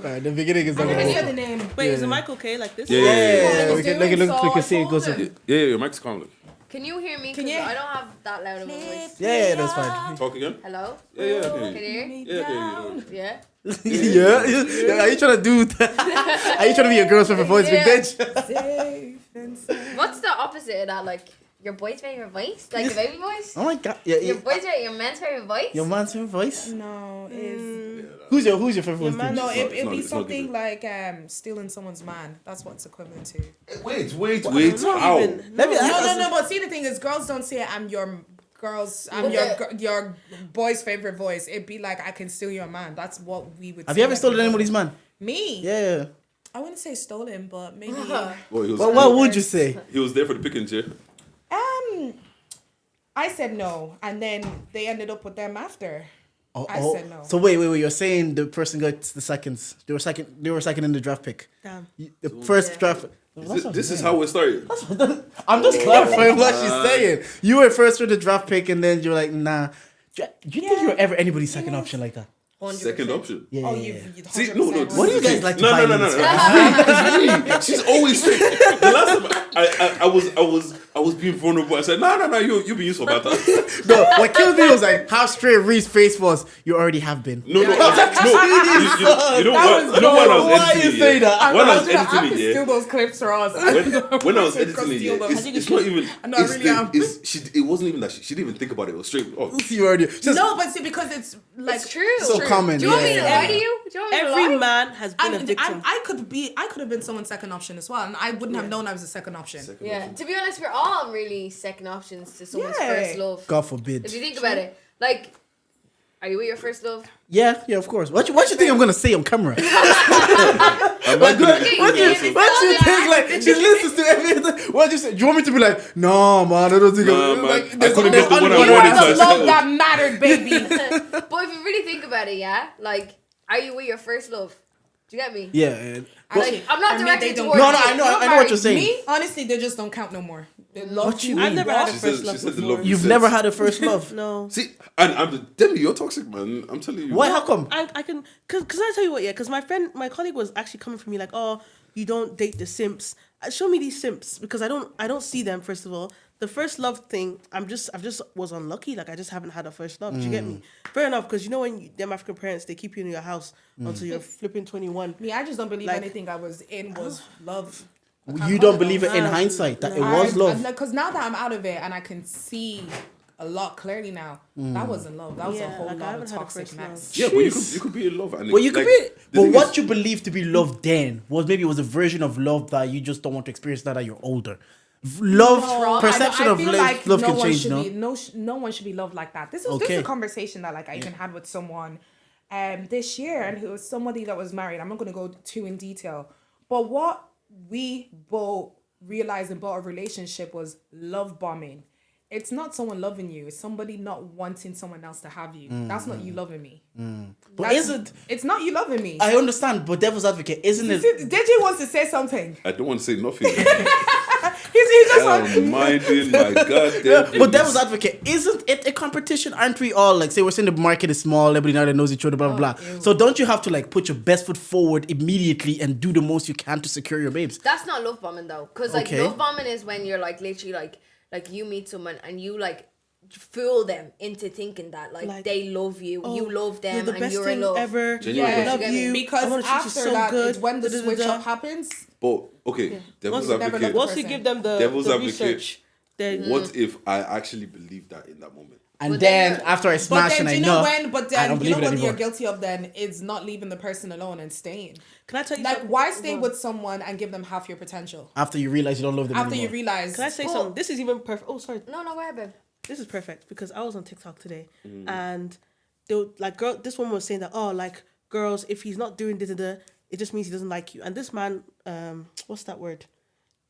Alright, the beginning is not I gonna can hear work. the name. Wait, is the mic okay like this? Yeah, we can doing look, so we can see it goes. golden. Yeah, your mic's calm. Look. Can you hear me? Can 'Cause you- I don't have that loud of a voice. Yeah, that's fine. Talk again. Hello? Yeah, I can Can hear you you. hear? Yeah, I can hear you. Yeah? Yeah. Are you trying to do that? Are you trying to be your girl's favorite voice, big Yeah. bitch? Safe and sound. What's the opposite of that? Like, your boy's favorite voice? Like the baby voice? Oh my god. Yeah, Your boy's favorite, your man's favorite voice? your man's favorite voice? No, is Who's your favorite voice? man- dude? no. It's It'd not- be it's not something good. like stealing someone's man. That's what it's equivalent to. Wait. Not How? even. Let me No. But see, the thing is, girls don't say I'm your your boy's favorite voice. It'd be like I can steal your man. That's what we would. Have say you ever as stolen a anybody's man? Me? Yeah. I wouldn't say stolen, but maybe. Well, he was, Well, what would you say? he was there for the picking chair. I said no, and then they ended up with them after. I said no. So wait. You're saying the person got the seconds. They were second in the draft pick. Damn. The first draft. This is how it started. I'm just clarifying what she's saying. You were first with the draft pick, and then you're like, nah. Do you think you were ever anybody's second option like that? 100%. Second option. Yeah. Oh, yeah, you yeah. See, no. What do you guys like to No. find in this? She's always straight. The last time I was being vulnerable. I said, no, you be useful about that. No, what killed me was like how straight Ree's face was. You already have been. No. You know what? You know when I was Why editing you say that? When I was I editing can it, steal those clips for us. when I was Go editing it, steal them. it's not even. No, I it's really the- am. it's- It wasn't even that she didn't even think about it. It was straight. Oh, You already. Just, No, but see, because it's like It's true. So common. Do you want me to Yeah. lie to you? Do you want me to Every lie? man has been a victim. I could have been someone's second option as well, and I wouldn't have known I was a second option. Yeah. To be honest, we're all really second options to someone's Yeah. first love. God forbid. If you think about it, like, are you with your first love? Yeah, of course. What you think I'm gonna say on camera? I'm not gonna- What you think? Like she listens to everything. What you say? Do you want me to be like, no, man? I don't think. Nah, I'm man, like, I there's couldn't get the only one I You one wanted are to the love myself. that mattered, baby. But if you really think about it, yeah, like, are you with your first love? Do you get me? Yeah. Like, I'm not I mean, directing they don't- towards No, you. I know what you're saying. Me, honestly, they just don't count no more. They love What you you. mean? I've never had a She first said- love she said the before. love You've sense. never had a first love. No. See, and I'm telling you, you're toxic, man. I'm telling you. Why? How come? I can, cause I tell you what, yeah, cause my colleague was actually coming for me like, oh, you don't date the simps. Show me these simps because I don't see them. First of all, the first love thing, I've just was unlucky. Like I just haven't had a first love. Do you get me? Fair enough, because you know when them African parents they keep you in your house until you're flipping 21. Me, I just don't believe Like- anything I was in was love. You don't believe it in hindsight that it was love. Because now that I'm out of it and I can see a lot clearly now, that wasn't love. That was a Yeah, whole like, I lot of haven't had a toxic first mess. Yeah, but you could be in love. And Well, you could like, be. the But thing what is- you believe to be love then was maybe it was a version of love that you just don't want to experience now that you're older. Love, perception I of feel love, like love no can one change, should no? be no one should be loved like that. This is Okay. a conversation that like I even had with someone this year, and it was somebody that was married. I'm not going to go too in detail, but what we both realized about our relationship was love bombing. It's not someone loving you. It's somebody not wanting someone else to have you. That's not you loving me. But isn't It's not you loving me. I understand? But devil's advocate, isn't it? DJ wants to say something. I don't want to say nothing. He's just like, I'm minding my goddamn But business. devil's advocate, isn't it a competition? Aren't we all like, say we're saying the market is small, everybody now that knows each other, blah blah blah. So don't you have to like put your best foot forward immediately and do the most you can to secure your babes? That's not love bombing though, because like Okay. love bombing is when you're like literally like you meet someone and you like fool them into thinking that like they love you, you love them, You're the and best you're thing in love. ever. Genuine I love. love You get me? you. I because wanna treat you after so that good. is when the Da, da, da, switch da. up happens. But okay, devil's Once you never advocate. love Once you person. give them the Devil's advocate. research, then What if I actually believe that in that moment? And But then then- after I But smash then and do I you know, know when? But I then don't you know believe it what you're anymore. guilty of then is not leaving the person alone and staying. can I tell you Like something? why stay with someone and give them half your potential After you realize you don't love them after anymore. you realize? Can I say Well- something? This is even perfect. Oh, sorry. No, go ahead, babe. This is perfect because I was on TikTok today and they were, like this woman was saying that like girls, if he's not doing da, it just means he doesn't like you. And this man, what's that word?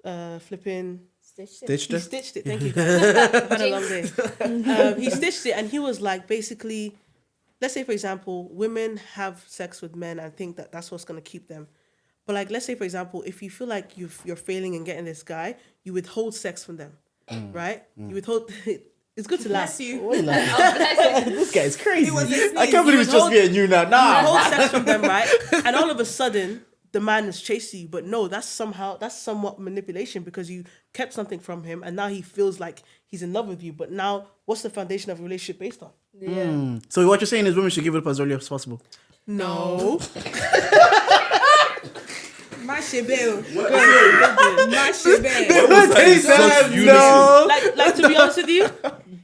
Flipping. Stitched He it? stitched it. Thank you. I've had a long day. He stitched it, and he was like, basically, let's say for example, women have sex with men and think that that's what's gonna keep them. But like, let's say for example, if you feel like you're failing in getting this guy, you withhold sex from them, right? You withhold. It's good to laugh. Bless you. Wait, like, Oh, bless you. this guy is crazy. It was a I sneeze. can't believe it's just me and you now. You Nah, hold man. sex with them, right? And all of a sudden, the man is chasing you. But no, that's somewhat manipulation because you kept something from him and now he feels like he's in love with you. But now, what's the foundation of a relationship based on? Yeah. So what you're saying is women should give it up as early as possible. No. My shebel. What? My shebel. What was that in such unison? No. Like to be honest with you,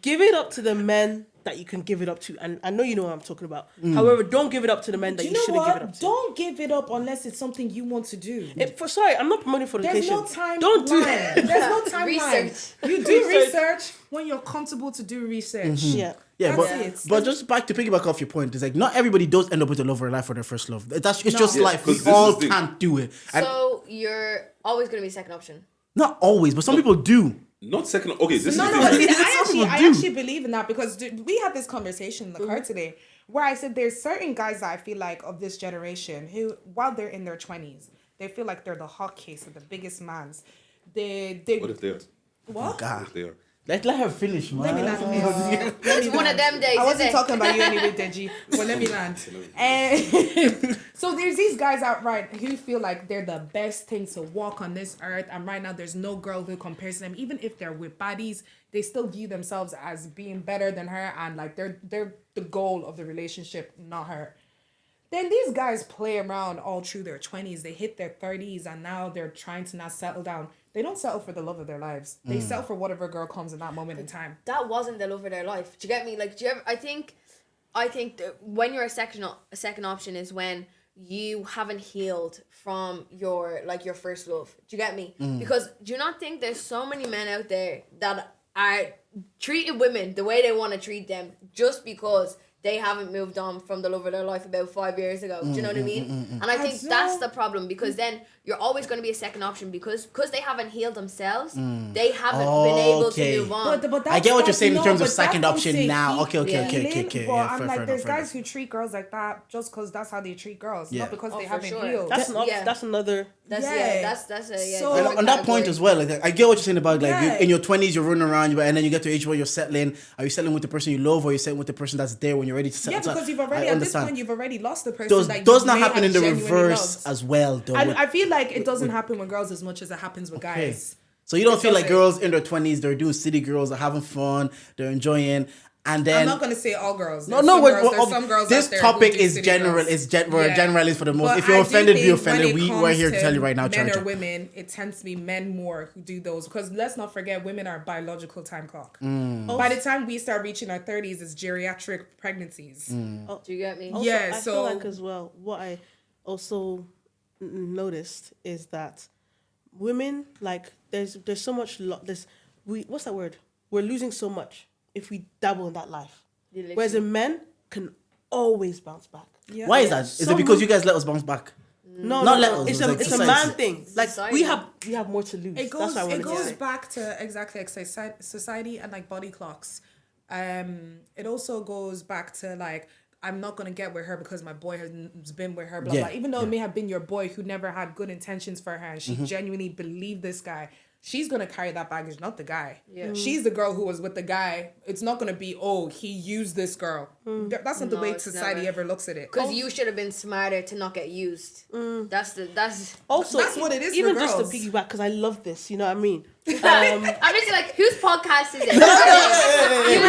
give it up to the men that you can give it up to. And I know you know what I'm talking about. However, don't give it up to the men that Do you you know shouldn't give it up what? to. Don't give it up unless it's something you want to do. Sorry, I'm not promoting There's fornication. no time. Don't do There's no timeline. Research. You do research when you're comfortable to do research. Yeah. Yeah, That's it. but just back to piggyback off your point, it's like not everybody does end up with a love or a life for their first love. It's just Yeah, life. We 'cause this all is the thing. can't do it. And So you're always gonna be second option. not always, but some people do. Not second. Okay, this No, is no, the thing. see, Some I people do. actually believe in that because we had this conversation in the car today where I said there's certain guys that I feel like of this generation who, while they're in their 20s, they feel like they're the hot case of the biggest mans. They What if they are? what? God. What if they are? Let her finish, man. Let me land. It's one of them days. I wasn't isn't it? talking about you anyway, Deji. Well, let me land. And so there's these guys out right who feel like they're the best thing to walk on this earth. And right now, there's no girl who compares to them. Even if they're with baddies, they still view themselves as being better than her. And like they're the goal of the relationship, not her. Then these guys play around all through their 20s. They hit their 30s and now they're trying to not settle down. They don't settle for the love of their lives. They settle for whatever girl comes in that moment in time. That wasn't the love of their life. Do you get me? Like, do you ever? I think that when you're a second option is when you haven't healed from your first love. Do you get me? Because do you not think there's so many men out there that are treating women the way they want to treat them just because they haven't moved on from the love of their life about 5 years ago. Do you know what I mean? And I think that's the problem because then you're always going to be a second option because they haven't healed themselves. They haven't been able Okay. to move on. But I get what you're that's- saying in no, terms of but second that's option what I'm now. saying. Okay. But Yeah, I'm fair like, there's enough. guys who treat girls like that just because that's how they treat girls, Yeah. not because Oh, they for haven't sure. healed. That's That's another. That's a So- And on that point as well, like I get what you're saying about like Yeah. in your 20s you're running around, and then you get to age where you're settling. Are you settling with the person you love, or are you settling with the person that's there when you're ready to settle? Yeah, because you've already I at this understand. point you've already lost the person Does that does you not may happen have in the genuinely reverse loved. as well, though. And I feel like it doesn't happen with girls as much as it happens with Okay. guys. So you don't It feel like doesn't. girls in their 20s they're doing city girls, are having fun, they're enjoying, and I'm then not gonna say all girls. no, There's no. some girls, there's some girls This out there topic who do is city general. girls. It's generalist for the most. But If you're I do offended, be think offended. when it We're here to comes tell you right now, men Charger. or women, it tends to be men more who do those because let's not forget women are biological time clock. Mm. By the time we start reaching our 30s, it's geriatric pregnancies. Mm. Do you get me? Also, Yeah, I so- feel like as well. What I also noticed is that women like there's so much what's that word? We're losing so much if we dabble in that life. Whereas in men can always bounce back. Yeah. Why is that? Is it because you guys let us bounce back? No, Not no, let no. us, It's it's a like it's a society. man thing. Like Society. we have more to lose. It goes That's what I wanted it to goes say. back to exactly like society and like body clocks. It also goes back to like I'm not gonna get with her because my boy has been with her, blah Yeah, blah. Even though it may have been your boy who never had good intentions for her and she genuinely believed this guy, she's gonna carry that baggage, not the guy. Yeah. She's the girl who was with the guy. It's not gonna be, oh, he used this girl. That's not the No, way it's society never. ever looks at it. Because you should have been smarter to not get used. That's. Also, That's what it is for even just to girls. piggyback, because I love this. You know what I mean? I'm just like, whose podcast is it? Whose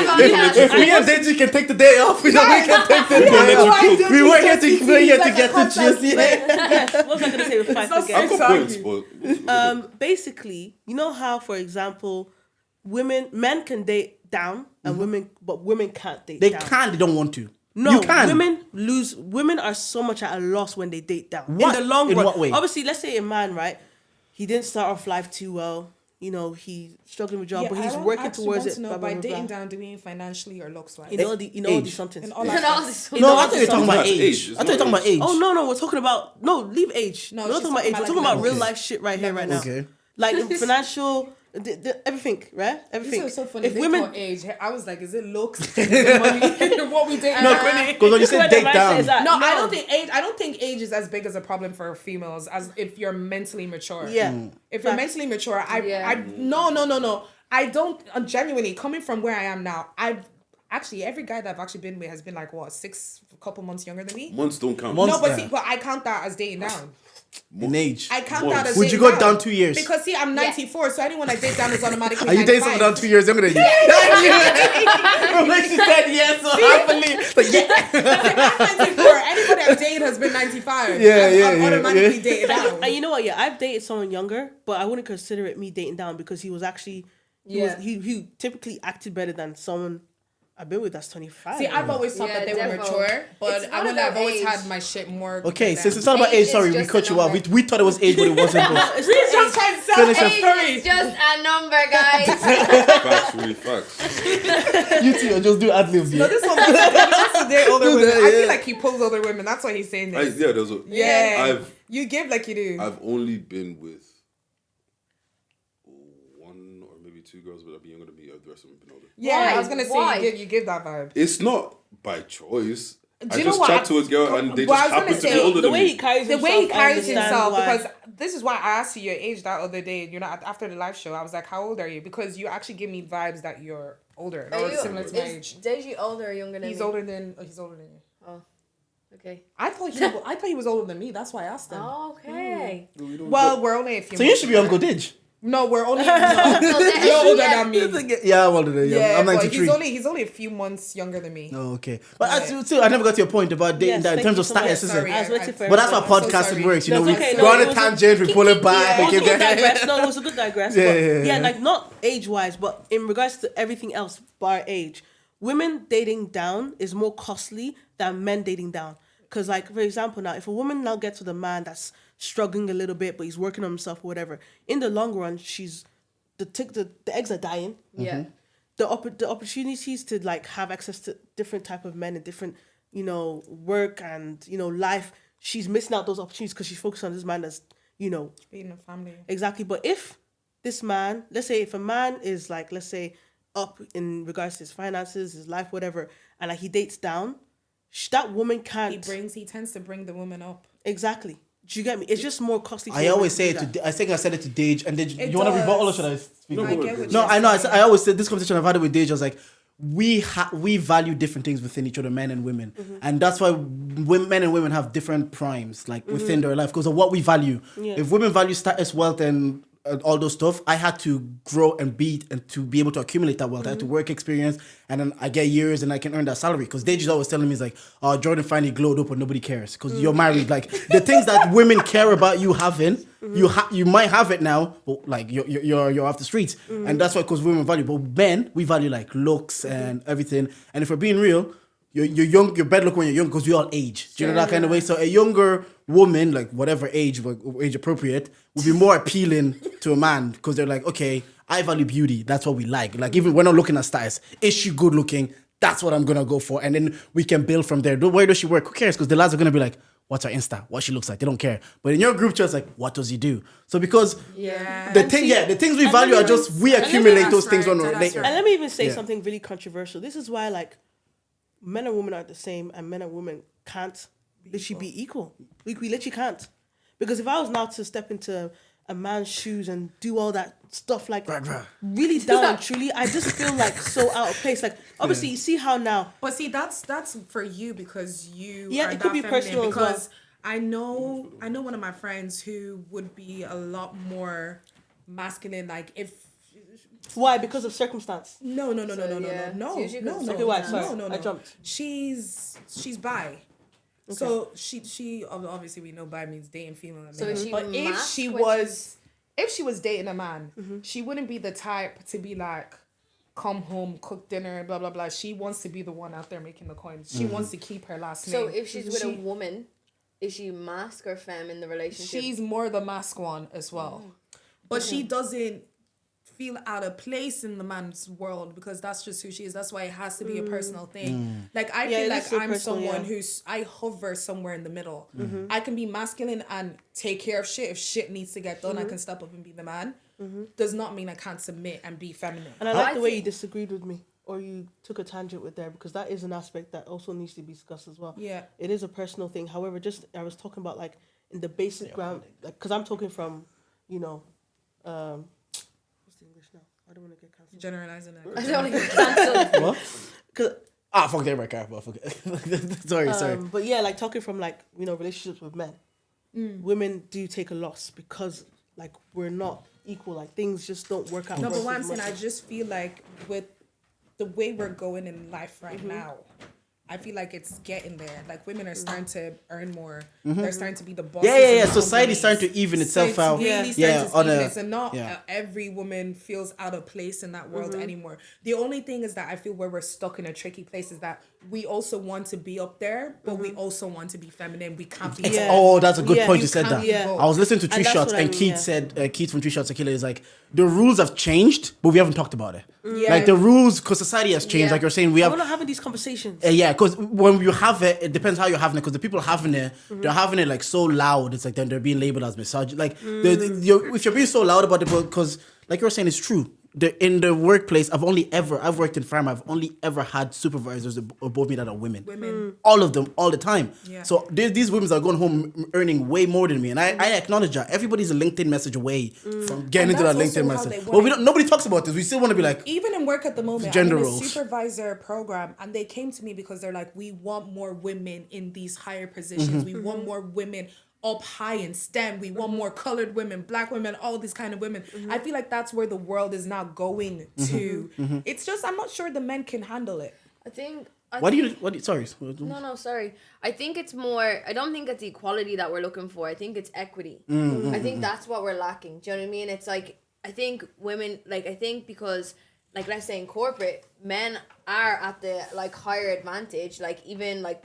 podcast? Me and Deji can take the day off. We can take the day off. We were here to get the gist. Yeah. Yes. What was I going to say with five not again? I've got points, but Basically, you know how, for example, men can date down and women can't date They down. can. They don't want to. No, you can. women are so much at a loss when they date down. What? In the long In run. what way? Obviously, let's say a man, right? He didn't start off life too well. You know, he's struggling with job, but he's working towards it. No, Blah, blah, by blah, dating blah. down, do you mean financially or looks wise? In all Age. these somethings. In all And aspects. all this- No, I thought you were talking It's about not age. age. I It's thought you were not talking about age. Oh no, we're talking about leave age. No, we're not she's talking about talking age. We're about talking like about real levels. life shit right here, right now. Okay. Like financial, everything, right? Everything. This is so funny. If They women, thought age, I was like, is it looks? Is it money? What we date? Because when you say date down, No, I don't think age. I don't think age is as big as a problem for females as if you're mentally mature. Yeah. If you're Facts. mentally mature, Yeah. no. I don't genuinely coming from where I am now. I've actually every guy that I've actually been with has been like what a couple months younger than me. Months don't count. Months- No, but Yeah. see, but I count that as dating down. In age. I count that as Would you dating go down 2 years? Because see, I'm 94, so anyone I date down is automatically Are you dating someone 95. down 2 years younger than you? When she said yes so happily. Like, yeah. I'm 94. Anybody I've dated has been 95. Yeah, I'm yeah, automatically yeah. dated down. And you know what? Yeah, I've dated someone younger, but I wouldn't consider it me dating down because he was actually he typically acted better than someone I've been with that's 25. See, I've always thought that they were defo. mature, but It's I not mean, I've about always age. had my shit more. Okay, than since them. it's not about Age age, sorry, is we just cut a you off. number. We thought it was age, but it wasn't. But It's He's just trying to sell Finish age. it. Age is just a number, guys. Facts, really facts. you two, just do ad libs. No, Yeah. this one he wants to date older Do women. that, I yeah. feel like he pulls older women. That's why he's saying this. Yeah, there's a. Yeah, I've you give like you do. I've only been with one or maybe two girls that have been younger than me. The rest of them have been older. Yeah, Why? I was gonna say Why? you give that vibe. It's not by choice. Do I you know just what? chat to a girl and they Well, just I was happen gonna to be say, older the than way me. he carries The himself. way he I carries understand himself, why. because this is why I asked you your age that other day. You know, after the live show, I was like, "How old are you?" Because you actually give me vibes that you're older Are or you, similar to my age. is Deji older or younger than He's me? older than he's older than you. Oh, okay. I thought he was older than me. That's why I asked him. Okay. Well, we're only a few. So you months should be Uncle Didge. No, we're only. So You're older yeah. than me. Yeah, I'm older than you. Yeah, I'm but 93. he's only a few months younger than me. Oh, okay. But I never got to your point about dating Yes, that in thank terms you of so much. status, isn't Sorry. it? I was waiting for But that's how I'm so podcasting sorry. works. You know, That's we okay. go on No, a it was tangent, we pull it back, Yeah. we It was keep a good going. digress. No, it was a good digress. Yeah, but yeah, yeah. like not age wise, but in regards to everything else bar age, women dating down is more costly than men dating down. Because, like, for example, now if a woman now gets with a man that's struggling a little bit, but he's working on himself or whatever, in the long run, the eggs are dying. Yeah. The opportunities to like have access to different type of men and different, work and, life, she's missing out those opportunities because she's focused on this man that's, Being a family. exactly. But if this man, let's say if a man is like, let's say up in regards to his finances, his life, whatever, and like he dates down, that woman can't. He tends to bring the woman up. Exactly. Do you get me? It's just more costly. for I women always to say do it that. to. I think I said it to Dage, and Dage, It you want to does. rebuttal or should I speak? No, I go get ahead, what go you're No, I know. saying. I always said this conversation I've had it with Dage. I was like, we value different things within each other, men and women, and that's why men and women have different primes, like within their life, because of what we value. Yeah. If women value status, wealth, and all those stuff, I had to grow and to be able to accumulate that wealth. I had to work experience, and then I get years, and I can earn that salary. Because Dage is always telling me, he's like, "Oh, Jordan finally glowed up, but nobody cares because you're married." Like the things that women care about you having, you might have it now, but like you're off the streets, and that's why because women value. But men, we value like looks and everything. And if we're being real, you're young, you're better looking when you're young because we all age. Do you know that kind of way? So a younger woman, like whatever age, like age appropriate, would be more appealing to a man because they're like, okay, I value beauty. That's what we like. Like even we're not looking at status. Is she good looking? That's what I'm gonna go for, and then we can build from there. Where does she work? Who cares? Because the lads are gonna be like, what's her Insta? What she looks like? They don't care. But in your group chat, it's like, what does he do? So because the things we value are just we accumulate those things on later. And let me even say Yeah. something really controversial. This is why, like, men and women are the same, and men and women can't literally be equal. We literally can't. Because if I was now to step into a man's shoes and do all that stuff, like, really down and truly, I just feel like so out of place. Like, obviously, you see how now. But see, that's for you because you Yeah, are it could that be feminine, personal as well. because I know one of my friends who would be a lot more masculine. Like if Why? Because of circumstance. no, yeah, it's usually no, because no, of Okay, why? circumstance. Sorry, no. I jumped. She's bi. So she obviously we know bi means dating female. And So male. is she But if masked she when was dating a man, she wouldn't be the type to be like, come home, cook dinner, blah blah blah. She wants to be the one out there making the coins. She wants to keep her last name. So if she's with a woman, is she mask or femme in the relationship? she's more the mask one as well, but she doesn't feel out of place in the man's world because that's just who she is. That's why it has to be a personal thing. Like I Yeah, feel it like is so I'm personal, someone yeah. I hover somewhere in the middle. I can be masculine and take care of shit. If shit needs to get done, I can step up and be the man. Does not mean I can't submit and be feminine. And I like I the way you think- disagreed with me, or you took a tangent with there, because that is an aspect that also needs to be discussed as well. Yeah. It is a personal thing. However, I was talking about like in the basic ground, like because I'm talking from, what's the English now? don't want to get cancelled. Generalizing that. I don't want to get cancelled. What? Cause, Fuck that right car. Fuck it. Sorry. but yeah, like talking from like, you know, relationships with men, women do take a loss because like we're not equal. Like things just don't work out. No, for but us what I'm as saying, much I as- just feel like with the way we're going in life right now, I feel like it's getting there. Like women are starting to earn more. They're starting to be the bosses. Yeah. in Society's companies. starting to even So itself it's out. really Yeah, starting to on even a- it. So not yeah. every woman feels out of place in that world anymore. The only thing is that I feel where we're stuck in a tricky place is that we also want to be up there, but we also want to be feminine. We can't be. Yeah. Oh, that's a good Yeah. point. You You said can't that. be both. I was listening to Three And that's Shots, what I and mean, Keith yeah. said, Keith from Three Shots Tequila is like, the rules have changed, but we haven't talked about it. Yeah. Like the rules, because society has changed. Yeah. Like you're saying, we We're have. not having these conversations. Yeah, because when you have it, it depends how you're having it. Because the people having it, they're having it like so loud. It's like then they're being labeled as misogynist. Like if you're being so loud about it, because like you were saying, it's true. In the workplace, I've worked in pharma. I've only ever had supervisors above me that are women. All of them, all the time. Yeah. So these women are going home earning way more than me, and I acknowledge that. Everybody's a LinkedIn message away from getting And into that that's also LinkedIn how message. they But want it. nobody talks about this. We still want to be like, Even in work at the moment, Gender I'm in a roles. supervisor program, and they came to me because they're like, we want more women in these higher positions. We want more women up high in STEM. We want more colored women, black women, all these kind of women. I feel like that's where the world is now going to. It's just, I'm not sure the men can handle it. I think. sorry. No, sorry. I think it's more. I don't think it's equality that we're looking for. I think it's equity. I think that's what we're lacking. Do you know what I mean? It's like I think women I think because like let's say in corporate, men are at the like higher advantage. Like even like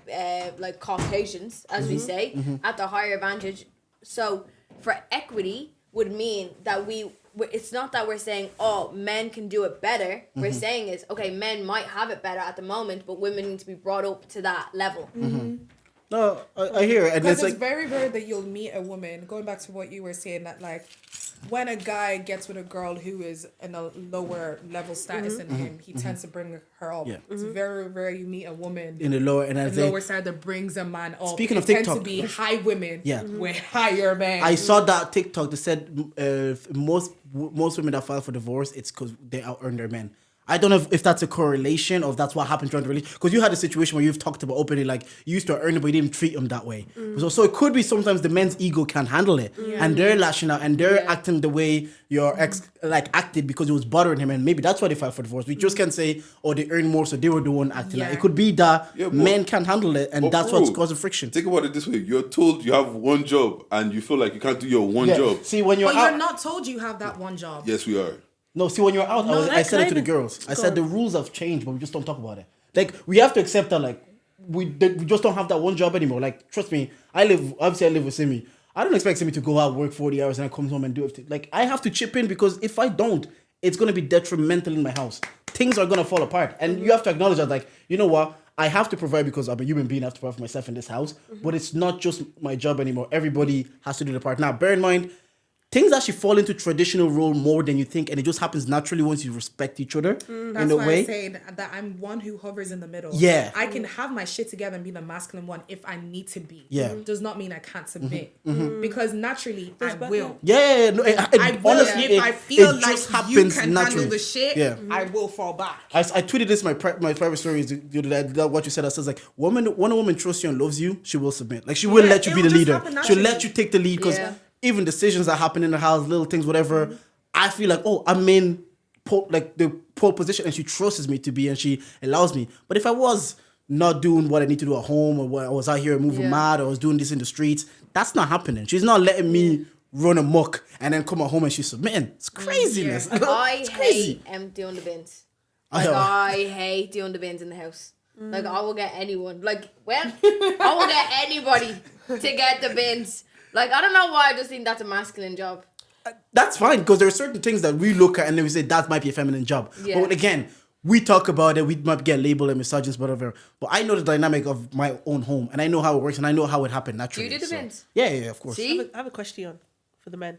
Caucasians, as we say, at the higher advantage. So for equity would mean that it's not that we're saying, oh, men can do it better. We're saying is, okay, men might have it better at the moment, but women need to be brought up to that level. No, I hear it. And Because it's it's like, very rare that you'll meet a woman, going back to what you were saying, that like when a guy gets with a girl who is in a lower level status than him, he tends to bring her up. Yeah. It's very rare you meet a woman in the lower, and I the think lower side that brings a man up. Speaking It of tends to TikTok, be high women Yeah. with higher men. I saw that TikTok that said most women that file for divorce, it's because they out earn their men. I don't know if that's a correlation or if that's what happened during the relationship. Because you had a situation where you've talked about openly, like you used to earn it, but you didn't treat them that way. So it could be sometimes the men's ego can't handle it, and they're lashing out and they're acting the way your ex acted because it was bothering him, and maybe that's why they filed for divorce. We just can't say, oh, they earn more, so they were the one acting. Like, it could be that men can't handle it, and that's what's causing friction. Think about it this way: you're told you have one job, and you feel like you can't do your one job. See, when you're but out, you're not told you have that one job. Yes, we are. No, see, when you're out, I said it to the girls. I said the rules have changed, but we just don't talk about it. Like, we have to accept that, like, we just don't have that one job anymore. Like, trust me, I live with Simi. I don't expect Simi to go out, work 40 hours, and then come home and do it. Like, I have to chip in because if I don't, it's going to be detrimental in my house. Things are going to fall apart. And you have to acknowledge that, like, you know what? I have to provide because I'm a human being. I have to provide for myself in this house. But it's not just my job anymore. Everybody has to do their part. Now, bear in mind, things actually fall into traditional role more than you think, and it just happens naturally once you respect each other in That's a why way. I say that I'm one who hovers in the middle. Yeah. I can have my shit together and be the masculine one if I need to be. Yeah. Does not mean I can't submit. Because naturally I will. Yeah, no, I will. honestly, If I feel it just like you happens can naturally. handle the shit, Yeah. I will fall back. I tweeted this in my private stories the other day, that what you said. I says like, when a woman trusts you and loves you, she will submit. Like, she will let you it be will the just leader. happen She'll naturally. let you take the lead because Yeah. even decisions that happen in the house, little things, whatever, I feel like, oh, I'm in the pole position, and she trusts me to be, and she allows me. But if I was not doing what I need to do at home, or what I was out here moving mad, or I was doing this in the streets, that's not happening. She's not letting me run amok and then come at home and she's submitting. It's craziness. I It's crazy. hate doing the bins. I Like, know. I hate doing the bins in the house. Like, I will get anyone. Like, well, I will get anybody to get the bins. Like, I don't know why. I just think that's a masculine job. That's fine, because there are certain things that we look at and then we say that might be a feminine job. Yeah. But again, we talk about it, we might get labeled a misogynist, whatever. But I know the dynamic of my own home, and I know how it works, and I know how it happened naturally. Do you do the so- bins? Yeah, of course. See? I have a question for the men.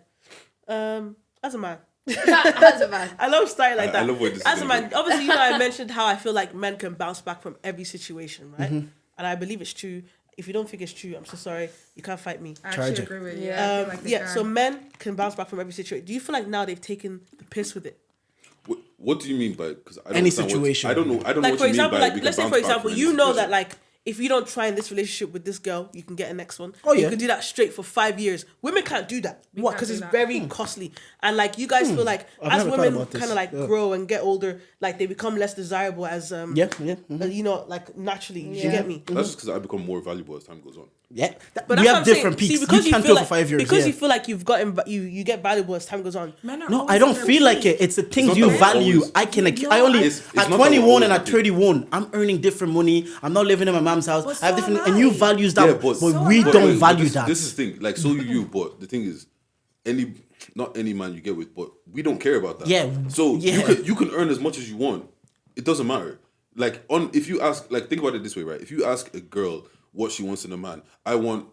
As a man, As a man. I love starting like I that. love where this is As a gonna man, go. obviously, you know, I mentioned how I feel like men can bounce back from every situation, right? And I believe it's true. If you don't think it's true, I'm so sorry. You can't fight me. I actually Charge it. agree with you. Yeah. I feel like they Yeah, can. so men can bounce back from every situation. Do you feel like now they've taken the piss with it? What do you mean by? Because I don't Any understand situation. I don't know. I don't know Like what for you mean example, by. like we can let's say bounce for back example, from you any know situation. that like if you don't try in this relationship with this girl, you can get a next one. Oh, yeah. You can do that straight for 5 years. Women can't do that. What? can't Because do it's that. very costly. And like you guys feel like I've as never thought women about this. kind of like Yeah. grow and get older, like they become less desirable as Yeah, yeah. you know, like naturally. You Yeah. get me? That's just because I become more valuable as time goes on. Yeah. But We that's what have I'm saying. different See, peaks. because You can't do feel it for 5 years. Because yeah. you feel like you've gotten you get valuable as time goes on. Men are No, always I don't at their feel like peak. it. It's the things not you that we're value. always- I can. No, I only It's at not that 21 we're and at always 31. I'm earning different money. I'm not living in my mom's house. But I have so different, am and you I. values that, Yeah, but So we am I. don't But value this, that. This is the thing. Like, so you, but the thing is, not any man you get with, but we don't care about that. Yeah, So yeah. you can earn as much as you want. It doesn't matter. Like if you ask, like think about it this way, right? If you ask a girl what she wants in a man, I want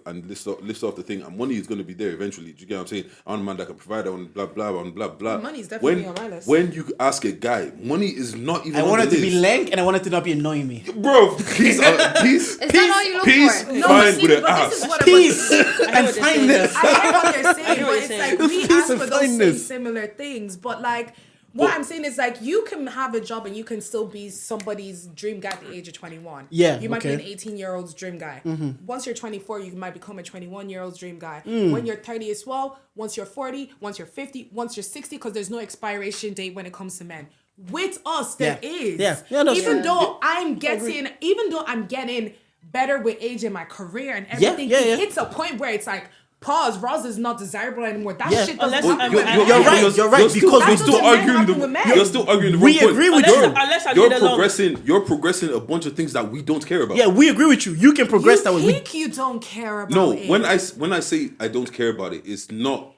and list off the thing, and money is going to be there eventually. Do you get what I'm saying? I want a man that can provide. I want blah blah blah blah blah. Money's definitely on my list. When you ask a guy, money is not even. I on want the it to be list. lank, and I want it to not be annoying me. Bro, peace, peace. Is that all you look Peace, for? No, fine but see, with an but ass. this is what Peace I and hear what they're saying. kindness. I hear what they're saying, I hear but what it's you're like saying. we Peace ask and for those same kindness. similar things, but like what I'm saying is like you can have a job and you can still be somebody's dream guy at the age of 21. Yeah, you might be okay. an 18-year-old's dream guy. Once you're 24, you might become a 21-year-old's dream guy. Mm. When you're 30 as well, once you're 40, once you're 50, once you're 60, because there's no expiration date when it comes to men. With us, there Yeah. is. Yeah, that's even true. though I'm getting better with age in my career and everything, yeah. it hits a point where it's like, pause, Roz is not desirable anymore. That Yeah. shit doesn't Unless happen I'm- with men. You're right, because You're That still doesn't arguing happen with men. You're still arguing the We wrong point. agree with Unless- you. unless I'm You're getting along. progressing. You're progressing a bunch of things that we don't care about. Yeah, we agree with you. You can progress that You way. We- think you don't care about No, it. when I say I don't care about it, it's not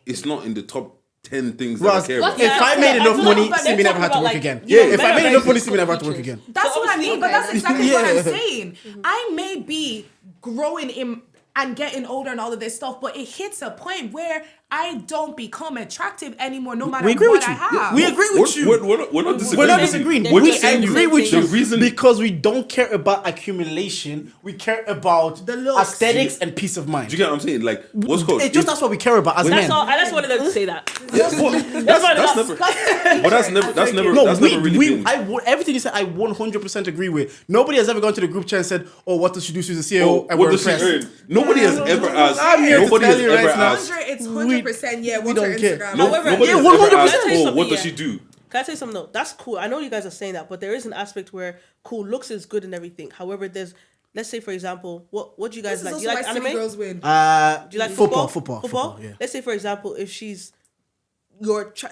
in the top 10 things that Ross, I care What's about. if Yeah, I I made feel enough like- money, but see they're me never talking have to about, work like, again. you know, If men I are made very enough money, see physical me never have to work creatures. again. That's So what I obviously- mean, but that's exactly what Yeah. I'm saying. I may be growing in and getting older and all of this stuff, but it hits a point where I don't become attractive anymore, no matter We agree what with I you. have. We agree with you. We're not disagreeing. We're not They're disagreeing. saying- We they're saying agree the with same you thing. The reason- because we don't care about accumulation. We care about The looks. aesthetics and peace of mind. Do you get what I'm saying? Like, what's called? It's just that's what we care about as That's men. all. I just wanted them to say that. Yeah, well, that's never. But that's never. No, that's we, never really we, been. everything you said, I 100% agree with. Nobody has ever gone to the group chat and said, "Oh, what does she do? She's a CEO, Oh, and what we're does she impressed." earn? Nobody has ever asked. I'm here to Nobody tell has you ever right now. asked. It's 100%, yeah, what's don't her care. Instagram? However- Nobody Yeah, has 100%. ever asked. Can I tell you Oh, what something, does she yeah? do? Can I say something? No, that's cool. I know you guys are saying that, but there is an aspect where cool looks is good and everything. However, there's, let's say for example, what do you guys This is like? also Do you like why city anime? girls win. Do you like football, football? football, yeah. Let's say for example, if she's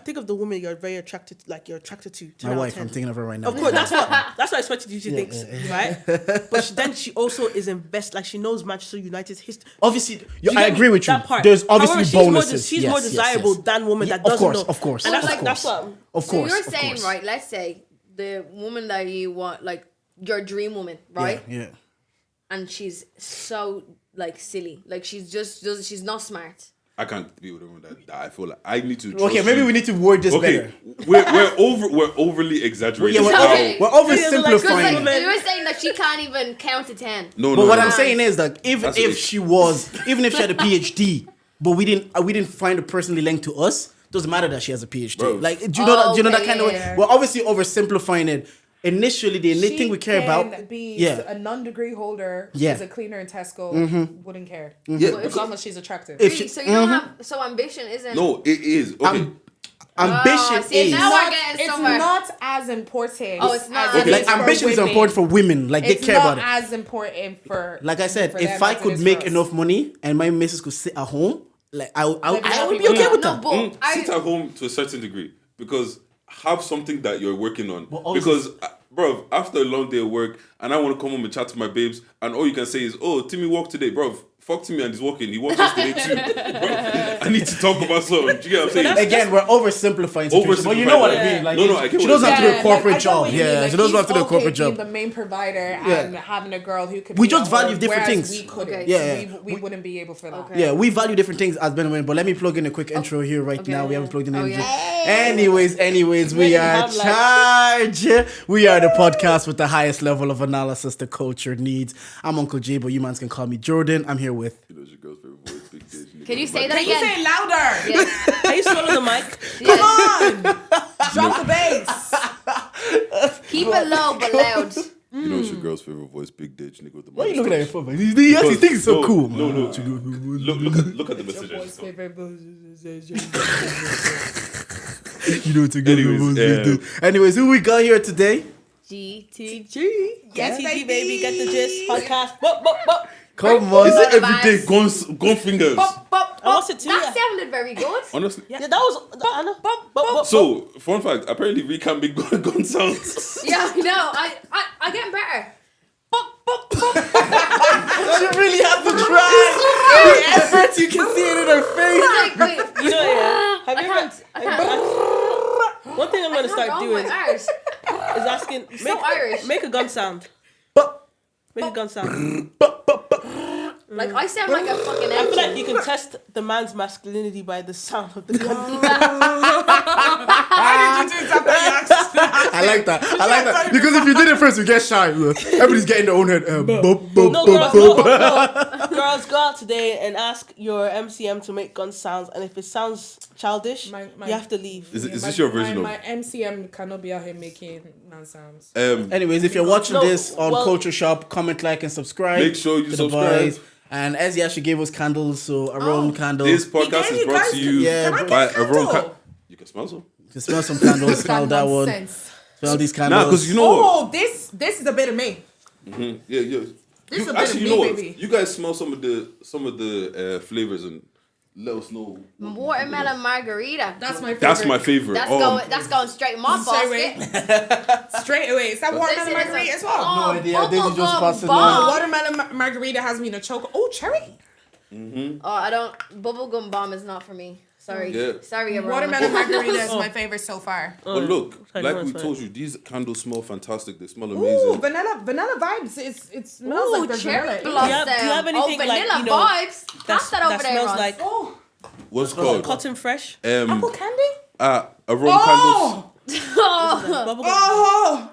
think of the woman you're very attracted, like you're attracted to. 10 My out of wife, 10. I'm thinking of her right now. Of course, that's what I expected you to think, right? But then she also is like she knows Manchester United's history. Obviously, Do you I get me? agree with you. That part. There's obviously However, bonuses. She's Yes, more yes, desirable yes. than woman Yeah, that doesn't know. Of course, And that's of like that's course. what. Of So course, you're of saying, course. right, let's say the woman that you want, like your dream woman, right? Yeah. And she's so like silly. Like she's not smart. I can't be with a woman that I feel like I need to. Okay, trust maybe you. we need to word this Okay, better. we're overly exaggerating. Yeah, how- Okay. we're Because oversimplifying like it. you were saying that she can't even count to 10. No, But no, what no. I'm saying is that even That's if it. she had a PhD, but we didn't find her personally linked to us, doesn't matter that she has a PhD. Bro. Like, do you know that? Do you know that Okay, kind of way? yeah. We're obviously oversimplifying it. Initially, the only She thing we care about, can be yeah, a non-degree holder. Yeah. She's a cleaner in Tesco. Wouldn't care. Yeah, As long as she's attractive. If Really? she- So you don't have ambition isn't No, it is okay. ambition see, is now we're getting It's somewhere. not as important. Oh, it's not as as it like is for ambition is women. important for women. Like It's they care not about it. as important for. Like I said, for if them I as it could is make for us. enough money and my missus could sit at home, like I would be happy okay with no, that. but Sit at home to a certain degree because have something that you're working on. also- Because, bro, after a long day of work and I want to come home and chat to my babes, and all you can say is, "Oh, Timmy walked today, bro." Fuck Timmy and he's walking. He walked yesterday too. Bro, I need to talk about something. Do you get what I'm saying? Again, we're oversimplifying situation, but you know what I mean. Like, No, I get she what doesn't you're have to do a saying. corporate I get job. what you mean. Yeah, Like, she doesn't have he's to do a okay corporate being job. the main provider Yeah. and having a girl who could. We be just at value home, different whereas things. We couldn't. Okay. Yeah. We wouldn't be able for that. Okay. Yeah, we value different things as men and women, but let me plug in a quick intro here right now. We haven't plugged in Oh, anything. yeah. Anyways, we are have, like- charged. We are the podcast with the highest level of analysis the culture needs. I'm Uncle J, but you mans can call me Jordan. I'm here with. You know, it's your girl's favorite voice, Big Dish. Can you say that Can you again? say it louder? Yes. Can you swallow the mic? Yes. Come on, Drop the bass. Keep it low but loud. You know, it's your girl's favorite voice, Big Ditch, nigga with the. Why are you looking at your phone, man? He actually thinks it's so cool, man. No. Look at the messages. You know, it's a good Anyways, Anyways, who we got here today? GTG. Yes, GTG, baby. Get the gist. Podcast. Bop, bop, bop. Come on. Is it Bop, every day gone fingers? Bop, bop, I watched it bop. too, That yeah. sounded very good. Honestly. Yeah, that was. I know. Bop, Bop, bop. So, fun fact, apparently we can be gun sounds. Yeah, I know. I getting better. Bop, bop, bop. She really has to try. The effort, you can see it in her face. Like, wait. You know, yeah. Have I you ever? can't. I can't. One thing I'm gonna start Oh doing my Irish. is asking. So Irish. Make a gun sound. But, Make a gun sound. Like I sound like a fucking I feel like engine. you can test the man's masculinity by the sound of the gun. I like that. Because if you did it first, you get shy. Everybody's getting their own head. No, girls, go out today and ask your MCM to make gun sounds, and if it sounds childish, My- you have to leave. Is this your version my of? MCM cannot be out here making man sounds. Anyways, if you're watching No, this on well- Culture Shop, comment, like, and subscribe. Make sure you to the subscribe. boys. And Ezzy actually gave us candles, so a own candle. This podcast gave is you brought guys- to you Yeah, Can I by get a wrong. candle? You can smell some. You smell some candles, smell that one. Nonsense. Smell these candles. Nah, because you know what? Oh, this is a bit of me. Yeah. This is a bit Actually, of you know me, what? baby. You guys smell some of the flavors and let us know. Watermelon margarita. That's my favorite. That's my favorite. That's going straight in my Straight basket. Straight away. Is that watermelon Listen, margarita it's as well? oh, No idea. This is just bubblegum passing bomb. on. Watermelon margarita has me in a choke. Oh, cherry. Oh, I don't. Bubblegum bomb is not for me. Sorry. Yeah. Sorry, everyone. Watermelon margarita is my favorite so far. But look, Sorry, like no, we it's told you, these candles smell fantastic. They smell Ooh, amazing. vanilla vibes. It smells Ooh, like there's cherry vanilla. blossom. Do you have anything oh, like, vanilla you know, vibes. Pass that over that there, smells Ross. like Oh, What's it called? cotton fresh. apple candy. Aroma candles. Oh, Bubblegum. oh.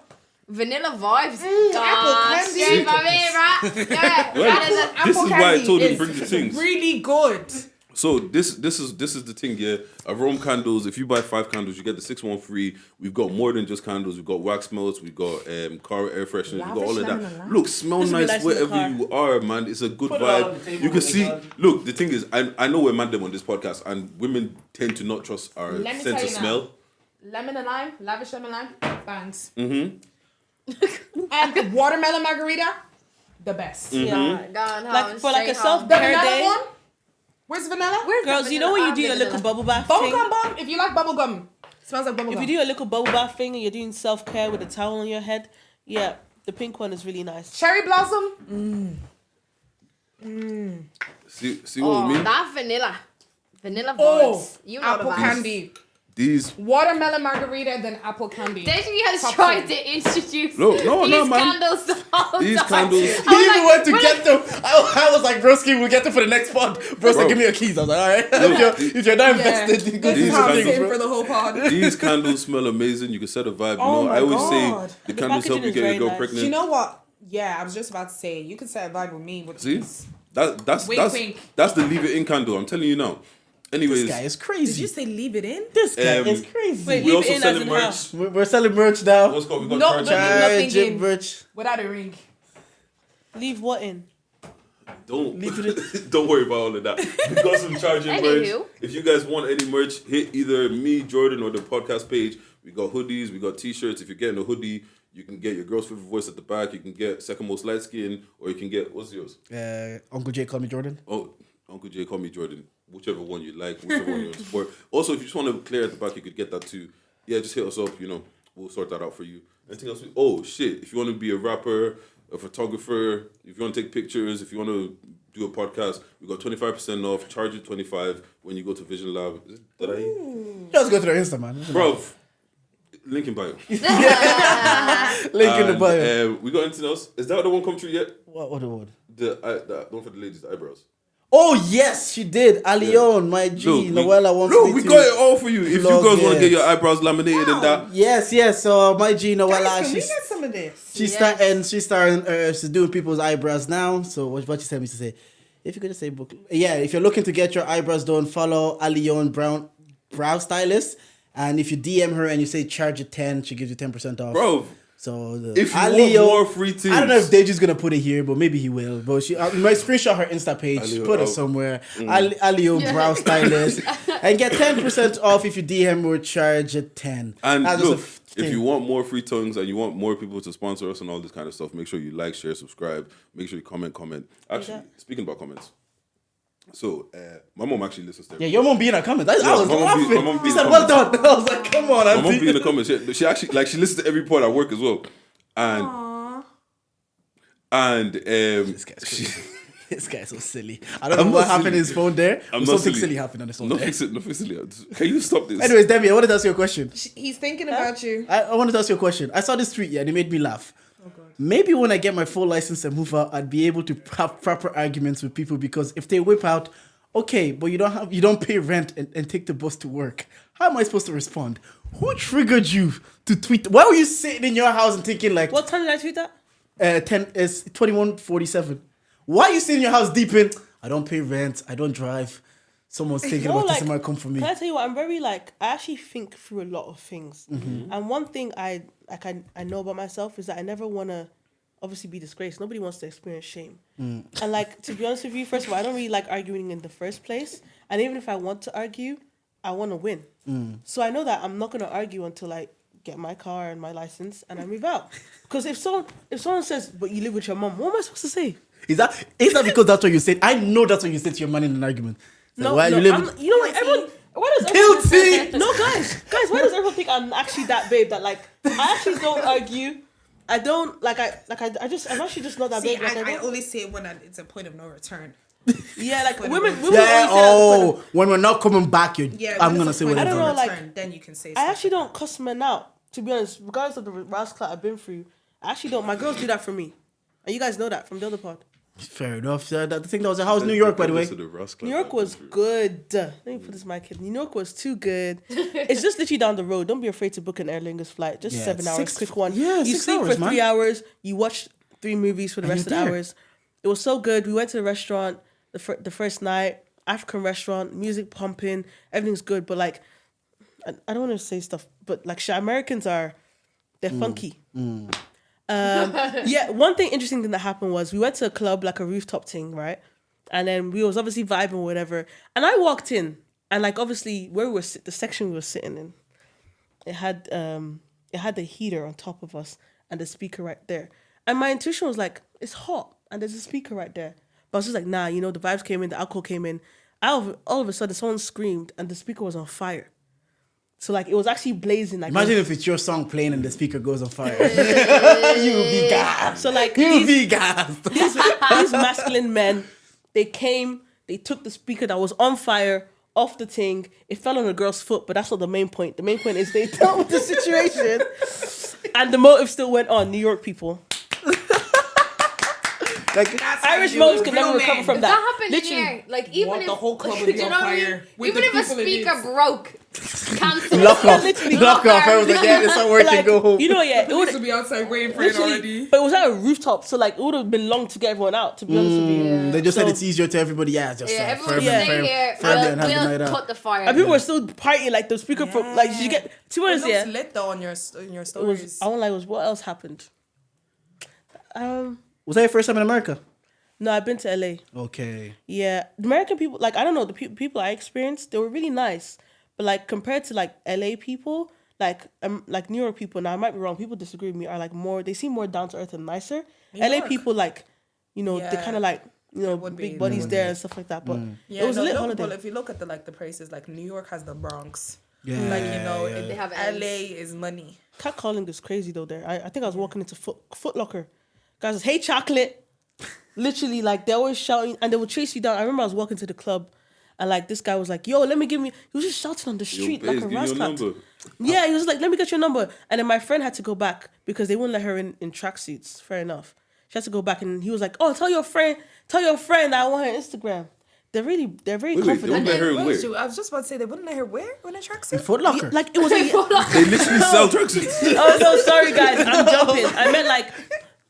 Vanilla vibes. apple candy. Straight by me, right? Yeah, that is a This is why I told him is bring the things. really good. So this is the thing, yeah. Aroma candles. If you buy 5 candles, you get the 6th one free. We've got more than just candles. We've got wax melts. We've got car air fresheners. We've got all of Lavish that. lemon Look, smell This will be nice nice in the wherever you are, man. It's a good Put it all on vibe. the table You can when see. they come. Look, the thing is, I know we're mandem on this podcast, and women tend to not trust our Let me sense tell of you smell. Lemon and lime, lavish lemon lime, bangs. And watermelon margarita, the best. Yeah. gone home. Like, for like a straight home. self- The Hair vanilla day. one. Where's the vanilla? Where's the Girls, you know when you vanilla? do a little bubble bath Bubble thing? gum bomb. If you like bubble gum, smells like bubble If gum. you do a little bubble bath thing and you're doing self care with a towel on your head, yeah, the pink one is really nice. Cherry blossom. See what I mean? That vanilla Oh, vibes. You know apple the vibes. candy. These. Watermelon margarita, then apple candy. Deji has Top tried two. to introduce No, these man. candles the whole These time. candles- He I was even like, went to when get them. I was like, broski, we'll get them for the next pod. Bro said, give me your keys. I was like, all right. if you're not Yeah, invested, you go this to is These how I'm candles, sitting bro. for the whole pod. These candles smell amazing. You can set a vibe. You Oh know, my I always God. say the candles help packaging you is get your very girl nice. pregnant. Do you know what? Yeah, I was just about to say, you could set a vibe with me with See, these. that's Wink, wink. that's the leave it in candle. I'm telling you now. Anyways, This guy is Did crazy. you say leave it in? This guy Um, is crazy. Wait, we leave also it in as selling in merch. how? We're selling merch now. What's called? We got No, charge. no, no. Nothing Jib in. merch. Without a ring. Leave what in? Don't don't worry about all of that. We got some charging merch. Anywho. If you guys want any merch, hit either me, Jordan, or the podcast page. We got hoodies, we got t-shirts. If you're getting a hoodie, you can get your girl's favorite voice at the back. You can get second most light skin, or you can get what's yours? Uncle Jay called me Jordan. Oh, Uncle Jay, call me Jordan. Whichever one you like, whichever one you want to support. Also, if you just want to clear at the back, you could get that too. Yeah, just hit us up. You know, we'll sort that out for you. Anything else? Oh shit! If you want to be a rapper, a photographer, if you want to take pictures, if you want to do a podcast, we got 25% off. Charge you 25 when you go to Vision Lab. Did I? Just go to their Insta, man. Bro, link in bio. Link in the bio. We got anything else? Is that the one come true yet? What the one? The one for the ladies, the eyebrows. Oh, yes, she did. Alion, my G. Noella wants look, me we to got it all for you. If you vlog, girls want to yes. get your eyebrows laminated and that. Yes. So my G Noella, Guys, can we she's get some of this? she's doing people's eyebrows now. So what she said me to say, if you could just say book, yeah. If you're looking to get your eyebrows done, follow Alion Brow Stylist, And if you DM her and you say charge it 10, she gives you 10% off. Bro, So if you want more free things, I don't know if Deji's gonna put it here, but maybe he will. But she might screenshot her Insta page, Alio, put it somewhere. Alio Brow Stylist, and get 10% off if you DM or charge it 10. And That's look, just if you want more free tongues and you want more people to sponsor us and all this kind of stuff, make sure you like, share, subscribe. Make sure you comment. Actually, speaking about comments, so my mom actually listens to yeah, your mom be in her comments. I was my laughing. mom be She in said, the "Well done." I was like, "Come on, my mom auntie." be in the comments. She actually she listens to every part at work as well, and This guy's crazy. This guy's so silly. I don't know what happened in his phone there. I'm But not something silly. silly happened on his phone. Nothing silly. Can you stop this? Anyways, Debbie, I wanted to ask you a question. He's thinking about you. I wanted to ask you a question. I saw this tweet, and it made me laugh. Maybe when I get my full license and move out, I'd be able to have proper arguments with people, because if they whip out, okay, but you don't pay rent and take the bus to work. How am I supposed to respond? Who triggered you to tweet? Why were you sitting in your house and thinking like, What time did I tweet that? 21:47? Why are you sitting in your house deep in? I don't pay rent. I don't drive. Someone's thinking about this. It might come for me. Can I tell you what? I'm very I actually think through a lot of things. And one thing I know about myself is that I never want to obviously be disgraced. Nobody wants to experience shame. And to be honest with you, first of all, I don't really like arguing in the first place. And even if I want to argue, I want to win. So I know that I'm not going to argue until I get my car and my license and I move out. Because if someone says, but you live with your mom, what am I supposed to say? Is that because that's what you said? I know that's what you said to your man in an argument. Like, No, why no, you live I'm, with- you know what? Everyone, why does Guilty! everyone, no, guys, why does everyone think I'm actually that babe that I actually don't argue? I don't I'm actually just not that See, babe. Like, I don't- only say it when it's a point of no return. yeah, like women Yeah, always say when we're not coming back, Yeah, I'm when gonna it's a say point of whatever. I don't know, no like, return, then you can say. I stuff. actually don't cuss men out, to be honest, regardless of the rascal I've been through. I actually don't. My girls do that for me. And you guys know that from the other pod. Fair enough. I think that was a house, New York, by the way. New York was good. Let me put this mic in. New York was too good. It's just literally down the road. Don't be afraid to book an Aer Lingus flight. Just 7 hours, quick one. Yeah, you 6 sleep hours, for 3 hours. You watch 3 movies for the rest of the you're there. hours. It was so good. We went to the restaurant the first night. African restaurant, music pumping. Everything's good. But I don't want to say stuff. But Americans they're funky. Yeah, one interesting thing that happened was we went to a club, like a rooftop thing, right? And then we was obviously vibing or whatever. And I walked in, and obviously where we were the section we were sitting in, it had the heater on top of us and the speaker right there. And my intuition was like, it's hot and there's a speaker right there. But I was just like, nah, the vibes came in, the alcohol came in. All of a sudden, someone screamed and the speaker was on fire. So it was actually blazing. Imagine if it's your song playing and the speaker goes on fire. You would be gassed. So You'd be gassed. these masculine men, they came, they took the speaker that was on fire off the thing. It fell on a girl's foot, but that's not the main point. The main point is they dealt with the situation, and the motive still went on. New York people, Irish motives can never recover from that. That happened Literally. in here. Even Want if the whole club do would be you on know what I mean? fire with Even the if a people it speaker is. broke, cancel. Lock off. Literally. Lock off. I was like, yeah, it's not working. Go home. You know, yeah, it Police would would be outside waiting for it already. but it was at a rooftop, so it would have been long to get everyone out. To be honest with you, They just said So- it's easier to everybody. Yeah, just Yeah, everyone firm stay and here. firm and have the night We'll out. put the fire. and people were still partying the speaker from did you get? To be It honest, looks yeah, lit though on your it stories. was. I won't lie, it was what else happened. Was that your first time in America? No, I've been to LA. Okay. Yeah, the American people, I don't know, the people I experienced, they were really nice. But compared to LA people, New York people, now I might be wrong, people disagree with me, are more, they seem more down to earth and nicer. LA York. people, they Yeah. kind of would be, big bodies would there be. and stuff like that. But Yeah, it was a lit holiday. Well, if you look at the places, New York has the Bronx. Yeah. They They have LA is money. Catcalling is crazy though there. I think I was walking into Foot Locker. Guys was, hey chocolate. Literally they're always shouting and they would chase you down. I remember I was walking to the club and this guy was like, yo, let me he was just shouting on the street like a rascal. Yeah, he was like, let me get your number. And then my friend had to go back because they wouldn't let her in tracksuits. Fair enough. She had to go back and he was like, oh, tell your friend that I want her Instagram. They're very Wait, confident. they won't let her in where? I was just about to say they wouldn't let her wear in a tracksuit. Foot Locker. It was a They literally sell tracksuits. oh no, sorry guys, I'm jumping. I meant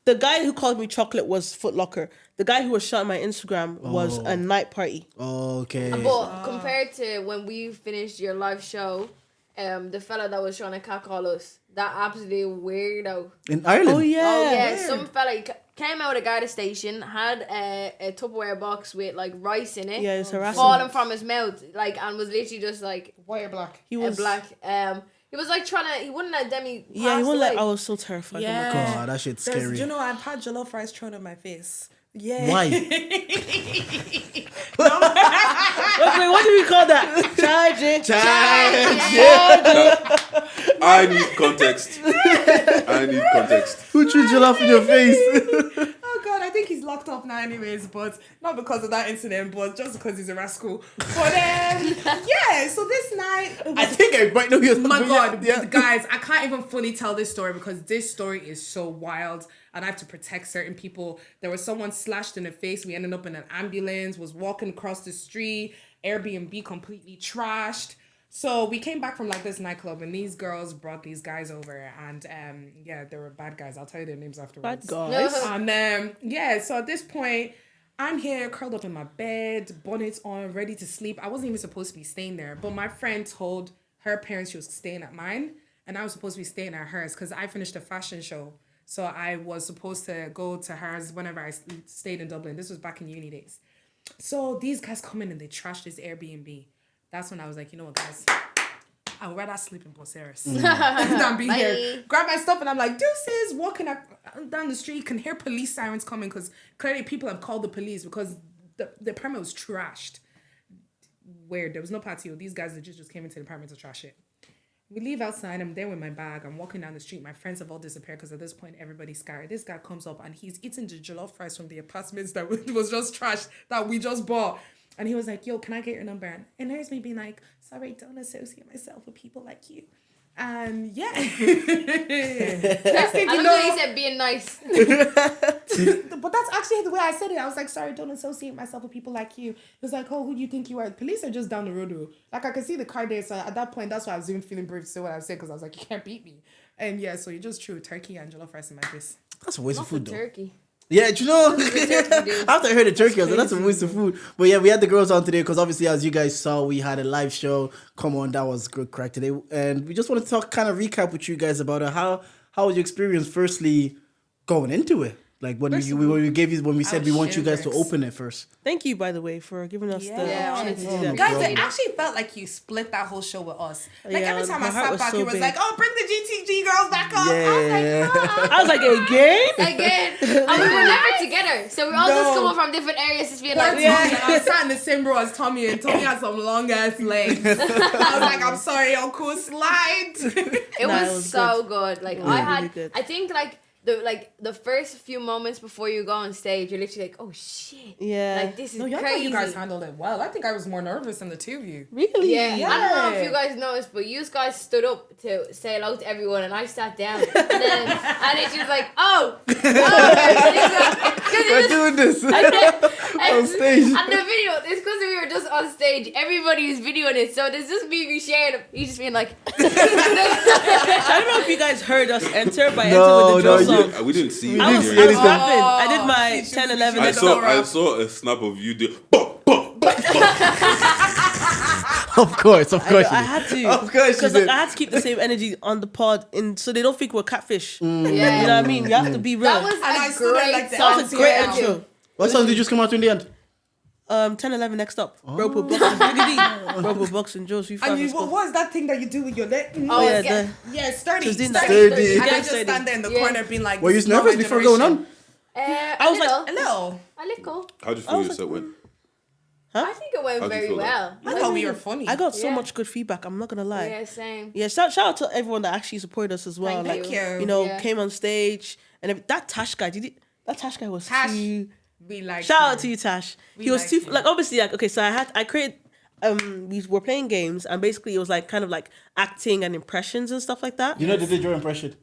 the guy who called me chocolate was Foot Locker. The guy who was shouting my Instagram was a night party. Okay. But compared to when we finished your live show, the fella that was trying to catcall us. That absolute weirdo. In Ireland. Oh yeah. Oh yeah, some fella came out of the Garda station, had a Tupperware box with like rice in it. Yeah, it's harassing. falling from his mouth, like, and was literally just like White or black? He was black. He was like trying to. He wouldn't let Demi. Yeah, he pass wouldn't let. away. I was so terrified. Yeah. Oh my God. God, that shit's There's- scary. You know, I've had jollof rice thrown in my face. Yeah. Why? Wait, what do we call that? Charge. I need context. I need context. Who threw jollof in your face? Oh God, I think he's locked up now, anyways. But not because of that incident, but just because he's a rascal. But yeah. So this night, I think I might know your my God, Yeah. guys, I can't even fully tell this story because this story is so wild and I have to protect certain people. There was someone slashed in the face. We ended up in an ambulance, was walking across the street, Airbnb completely trashed. So we came back from like this nightclub and these girls brought these guys over and yeah, they were bad guys. I'll tell you their names afterwards. Bad guys. And yeah, so at this point, I'm here curled up in my bed, bonnets on, ready to sleep. I wasn't even supposed to be staying there, but my friend told her parents she was staying at mine and I was supposed to be staying at hers because I finished a fashion show. So I was supposed to go to hers whenever I stayed in Dublin. This was back in uni days. So these guys come in and they trash this Airbnb. That's when I was like, you know what, guys? I would rather sleep in Poceres than be here. Grab my stuff and I'm like, deuces, walking up down the street, can hear police sirens coming because clearly people have called the police because the apartment was trashed. Weird. There was no patio. These guys legit just came into the apartment to trash it. We leave outside. I'm there with my bag. I'm walking down the street. My friends have all disappeared because at this point, everybody's scared. This guy comes up and he's eating the jollof rice from the apartments that was just trashed that we just bought. And he was like, yo, can I get your number? And there's me being like, sorry, don't associate myself with people like you. And yeah. Next thing I you love know, that he said being nice. but that's actually the way I said it. I was like, sorry, don't associate myself with people like you. He was like, oh, who do you think you are? The police are just down the road. Though. Like, I could see the car there. So at that point, that's why I was even feeling brave to say what I said because I was like, you can't beat me. And yeah, so he just threw turkey and jollof rice in my face. That's a waste Not of for food, though. turkey. Yeah, do you know? dude. After I heard the turkey, I was like, that's a waste of food. But yeah, we had the girls on today because obviously, as you guys saw, we had a live show. Come on, that was good crack today. And we just want to talk, kind of recap with you guys about it. How was your experience, firstly, going into it? Like when we said we want you guys to open it first. Thank you, by the way, for giving us the Yeah, opportunity to honestly. do that. Guys, it actually felt like you split that whole show with us. Like Yeah, every time my I heart sat was back, so it was big. like, oh, bring the GTG girls back up. Yeah. I was like, again? Again. And we were never together. So we all just No. come from different areas just being Poor like, Tommy. I was sat in the same row as Tommy, and Tommy had some long ass legs. I was like, I'm sorry, Uncle, slide. it Nah, was, it was so good. Like I had, really good. I think the first few moments before you go on stage, you're literally like, oh shit, Yeah. like this is No, y'all thought crazy. you guys handled it well. I think I was more nervous than the two of you. Really? Yeah, I don't know if Yeah. you guys noticed, but you guys stood up to say hello to everyone, and I sat down, and it's just like, oh, and it's like, 'cause it We're just- doing this and on stage. And the video, it's because we were just on stage. Everybody is videoing it, so there's just me sharing it. You just being like, I don't know if you guys heard us enter, but I No, entered with the drill no, song. We didn't see. I was, see I was anything. rapping. I did my Oh, 10, 11. I That's saw. alright. I saw a snap of you do. Bop, bop, bop, bop. Of course. I had to. Of course you Because did. I had to keep the same energy on the pod, so they don't think we're catfish. yeah. You know what I mean? You have to be real. That was And I a stood there great like the song. That was a great Yeah. intro. What song did you just come out to in the end? 10, 11 next up. Roper boxing, Briggity. Roper boxing, Joe's. And you, what was that thing that you do with your leg? Oh, yeah, yeah. Yeah, sturdy. Just doing that. Sturdy. And I Yeah, just sturdy. stand there in the Yeah. corner being like, Were you this is not nervous my before going generation. on? I was like, A little. a little. How did you feel your set went? I think it went How'd you very feel well. I thought we were funny. I got so Yeah. much good feedback. I'm not gonna lie. Yeah, same. Yeah, shout out to everyone that actually supported us as well. Thank Like, you. you. know, Yeah. came on stage and that Tash guy. That Tash guy was Tash, too. we like Shout out to you, Tash. We He was like too you. like obviously like okay. So I created. We were playing games and basically it was like kind of like acting and impressions and stuff like that. You know they did your impression.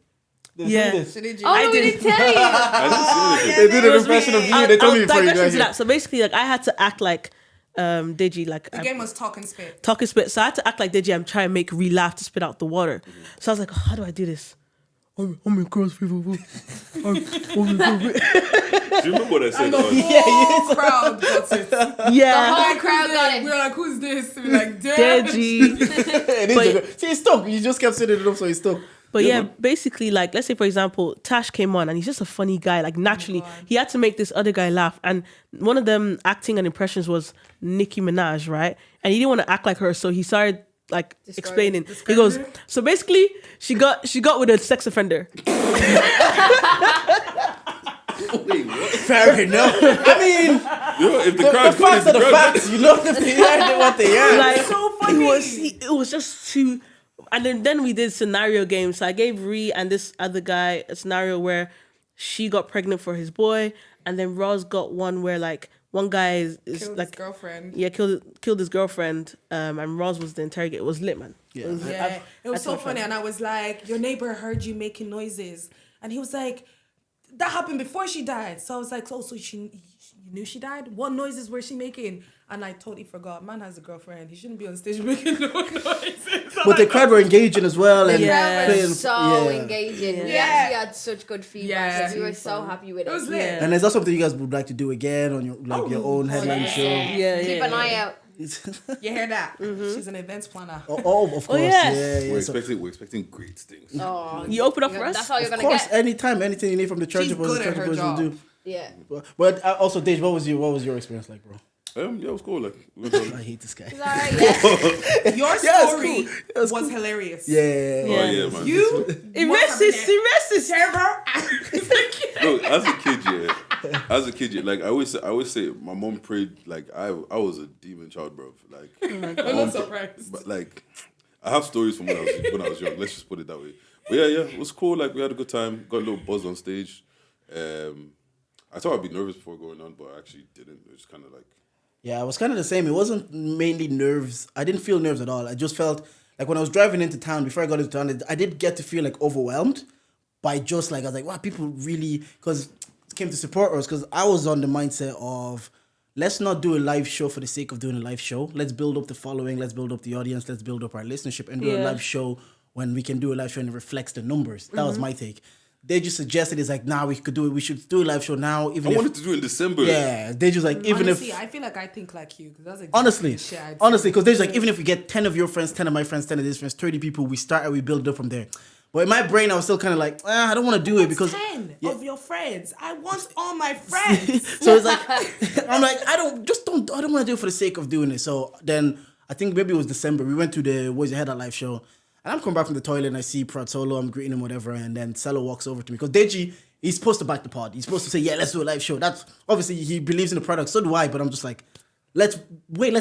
They Yeah. did this. So did you? Oh, I no, we did. didn't tell you. I didn't see anything. They did It an was impression of really- you. They told me I'll before you digress got into here. that. So basically, like I had to act like Digi, like The game was talk and spit. talking spit. So I had to act like Digi. I'm trying to make Ree laugh to spit out the water. So I was like, how do I do this? I'm a girl's favorite. Do you remember what I said? Whole crowd got it. Yeah. The whole crowd got We it. were like, who's this? We were like, damn. Deji. See, he's stuck. You just kept setting it up, so he's stuck. But yeah, basically, like, let's say, for example, Tash came on and he's just a funny guy. Like, naturally, he had to make this other guy laugh. And one of them acting and impressions was Nicki Minaj, right? And he didn't want to act like her, so he started, like, explaining. He goes, so basically, she got with a sex offender. Wait, what? Fair enough. I mean, If the the crowd facts are the facts. You know, if they heard it, what they heard. Like, so funny. It was just too... And then we did scenario games. So I gave Ree and this other guy a scenario where she got pregnant for his boy, and then Roz got one where like one guy is Killed like his girlfriend. Yeah, killed his girlfriend. And Roz was the interrogator. It was lit, man. Yeah. It was so funny. And I was like, your neighbor heard you making noises. And he was like, that happened before she died. So I was like, oh, so you knew she died? What noises were she making? And I totally forgot. Man has a girlfriend. He shouldn't be on stage making no noises. But the crowd were engaging as well. And Yeah. That playing, was so yeah. engaging. We Yeah. actually had such good feedback. Yeah. We were so happy with it. It was lit. Yeah. And is that something you guys would like to do again on your your own headline show? Yeah, Keep an eye out. You hear that? She's an events planner. Oh, of course. yes. Yeah. We're So, expecting great things. Oh, You open up for us? That's all you're of gonna course, get. anytime, anything you need from the church She's boys, good the at church her boys will job. do. Yeah. But also, Dej, what was your experience like, bro? Yeah, it was cool. Like, we went on- I hate this guy. It's all right. Yeah. Your Yeah, it's story cool. It was was cool. hilarious. Yeah. Yeah. Oh yeah, man. You Racist. terror. Look, as a kid, yeah, like I always say, my mom prayed like I was a demon child, bro. Like, I'm not surprised. but like, I have stories from when I was young. Let's just put it that way. But yeah, it was cool. Like, we had a good time. Got a little buzz on stage. I thought I'd be nervous before going on, but I actually didn't. It was kind of like. Yeah, I was kind of the same. It wasn't mainly nerves. I didn't feel nerves at all. I just felt like when I was driving into town, before I got into town, I did get to feel like overwhelmed by just like, I was like, wow, people really, because it came to support us, because I was on the mindset of, let's not do a live show for the sake of doing a live show. Let's build up the following, let's build up the audience, let's build up our listenership and do a live show when we can do a live show and it reflects the numbers. That was my take. They just suggested it's like, nah, we could do it. We should do a live show now. I wanted to do it in December. Yeah, they just like, even Honestly, if... I feel like I think like you, because that's Honestly, shit I'd say. because there's like, even if we get 10 of your friends, 10 of my friends, 10 of these friends, 30 people, we start and we build it up from there. But in my brain, I was still kind of like, I don't want to do it because... 10 of your friends. I want all my friends. So it's like, I'm like, I don't want to do it for the sake of doing it. So then I think maybe it was December. We went to the Where's Your Head At live show. And I'm coming back from the toilet and I see Prod Solo. I'm greeting him, whatever. And then Salo walks over to me. Because Deji, he's supposed to back the pod. He's supposed to say, yeah, let's do a live show. That's obviously he believes in the product. So do I. But I'm just like, let's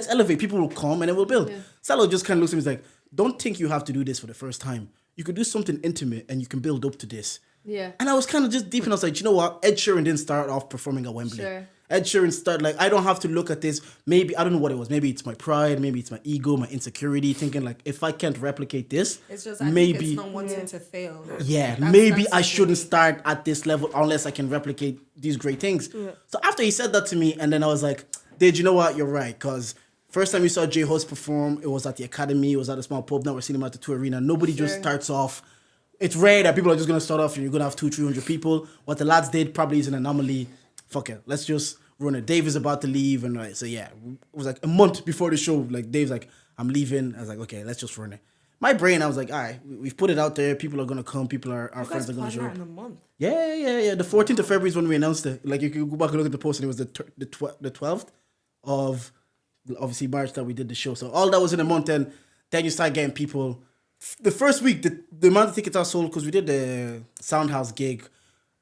elevate. People will come and then we'll build. Yeah. Salo just kind of looks at me. He's like, don't think you have to do this for the first time. You could do something intimate and you can build up to this. Yeah. And I was kind of just deep and I was like, you know what? Ed Sheeran didn't start off performing at Wembley. Sure. Ed Sheeran started, like, I don't have to look at this. Maybe, I don't know what it was. Maybe it's my pride. Maybe it's my ego, my insecurity. Thinking, like, if I can't replicate this, It's just, maybe, think it's not wanting to fail. yeah, That's- maybe that's I it. shouldn't start at this level unless I can replicate these great things. Yeah. So after he said that to me, and then I was like, Dave, you know what? You're right. Because first time we saw J Host perform, it was at the Academy. It was at a small pub. Now we're seeing him at the 2 Arena. Nobody just starts off. It's rare that people are just going to start off and you're going to have 200-300 people. What the lads did probably is an anomaly. Fuck it. Let's just run it. Dave is about to leave. And so, yeah, it was like a month before the show. Like, Dave's like, I'm leaving. I was like, okay, let's just run it. My brain, I was like, all right, we've put it out there. People are going to come. Our friends are going to show up. In a month. Yeah. The 14th of February is when we announced it. Like, you can go back and look at the post, and it was the 12th of, obviously, March that we did the show. So all that was in a month, and then you start getting people. The first week, the amount of tickets I sold, because we did the Soundhouse gig,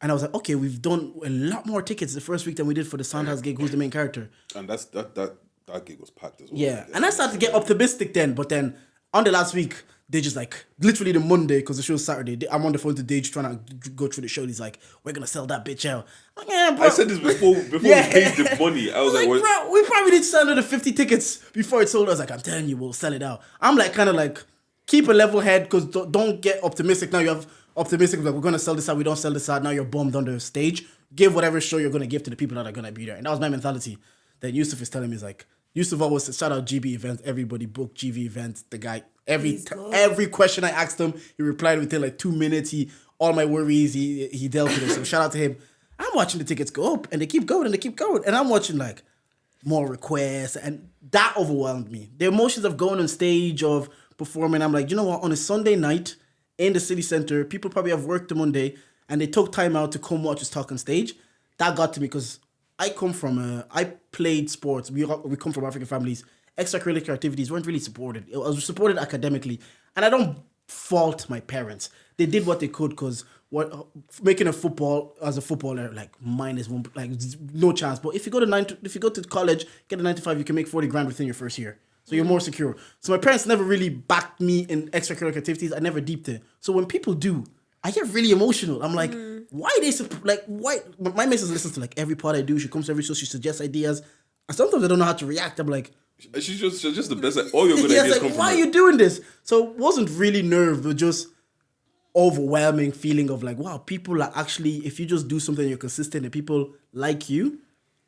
and I was like, okay, we've done a lot more tickets the first week than we did for the Soundhouse gig. Who's the main character? And that gig was packed as well. Yeah, and I started to get optimistic then, but then on the last week, they just like, literally the Monday, because the show's Saturday, I'm on the phone to Dage trying to go through the show. He's like, we're going to sell that bitch out. I'm like, yeah, bro. I said this before we paid the money. I was like, what? Bro, we probably did sell another 50 tickets before it sold. I was like, I'm telling you, we'll sell it out. I'm like, kind of like, keep a level head, because don't get optimistic. Now you have optimistic, like, we're going to sell this out, we don't sell this out, now you're bummed on the stage. Give whatever show you're going to give to the people that are going to be there. And that was my mentality. Then Yusuf is telling me, is like, Yusuf always said, shout out GB Events, everybody book GV Events. The guy, every question I asked him, he replied within like 2 minutes. All my worries, he dealt with it. So shout out to him. I'm watching the tickets go up, and they keep going, and I'm watching like more requests, and that overwhelmed me. The emotions of going on stage, of performing. I'm like, you know what? On a Sunday night in the city center, people probably have worked the Monday, and they took time out to come watch us talk on stage. That got to me because I played sports. We come from African families. Extracurricular activities weren't really supported. I was supported academically, and I don't fault my parents. They did what they could because making a football as a footballer, like minus one, like no chance. But if you go to college, get a 9 to 5, you can make 40 grand within your first year. So you're more secure. So my parents never really backed me in extracurricular activities. I never deeped it. So when people do, I get really emotional. I'm like, why why? My missus listens to like every part I do. She comes to every show. She suggests ideas. And sometimes I don't know how to react. I'm like, she's just the best. Like, all your good ideas like, come from why her. are you doing this? So it wasn't really nerve, but just overwhelming feeling of like, wow, people are actually, if you just do something, you're consistent, and people like you,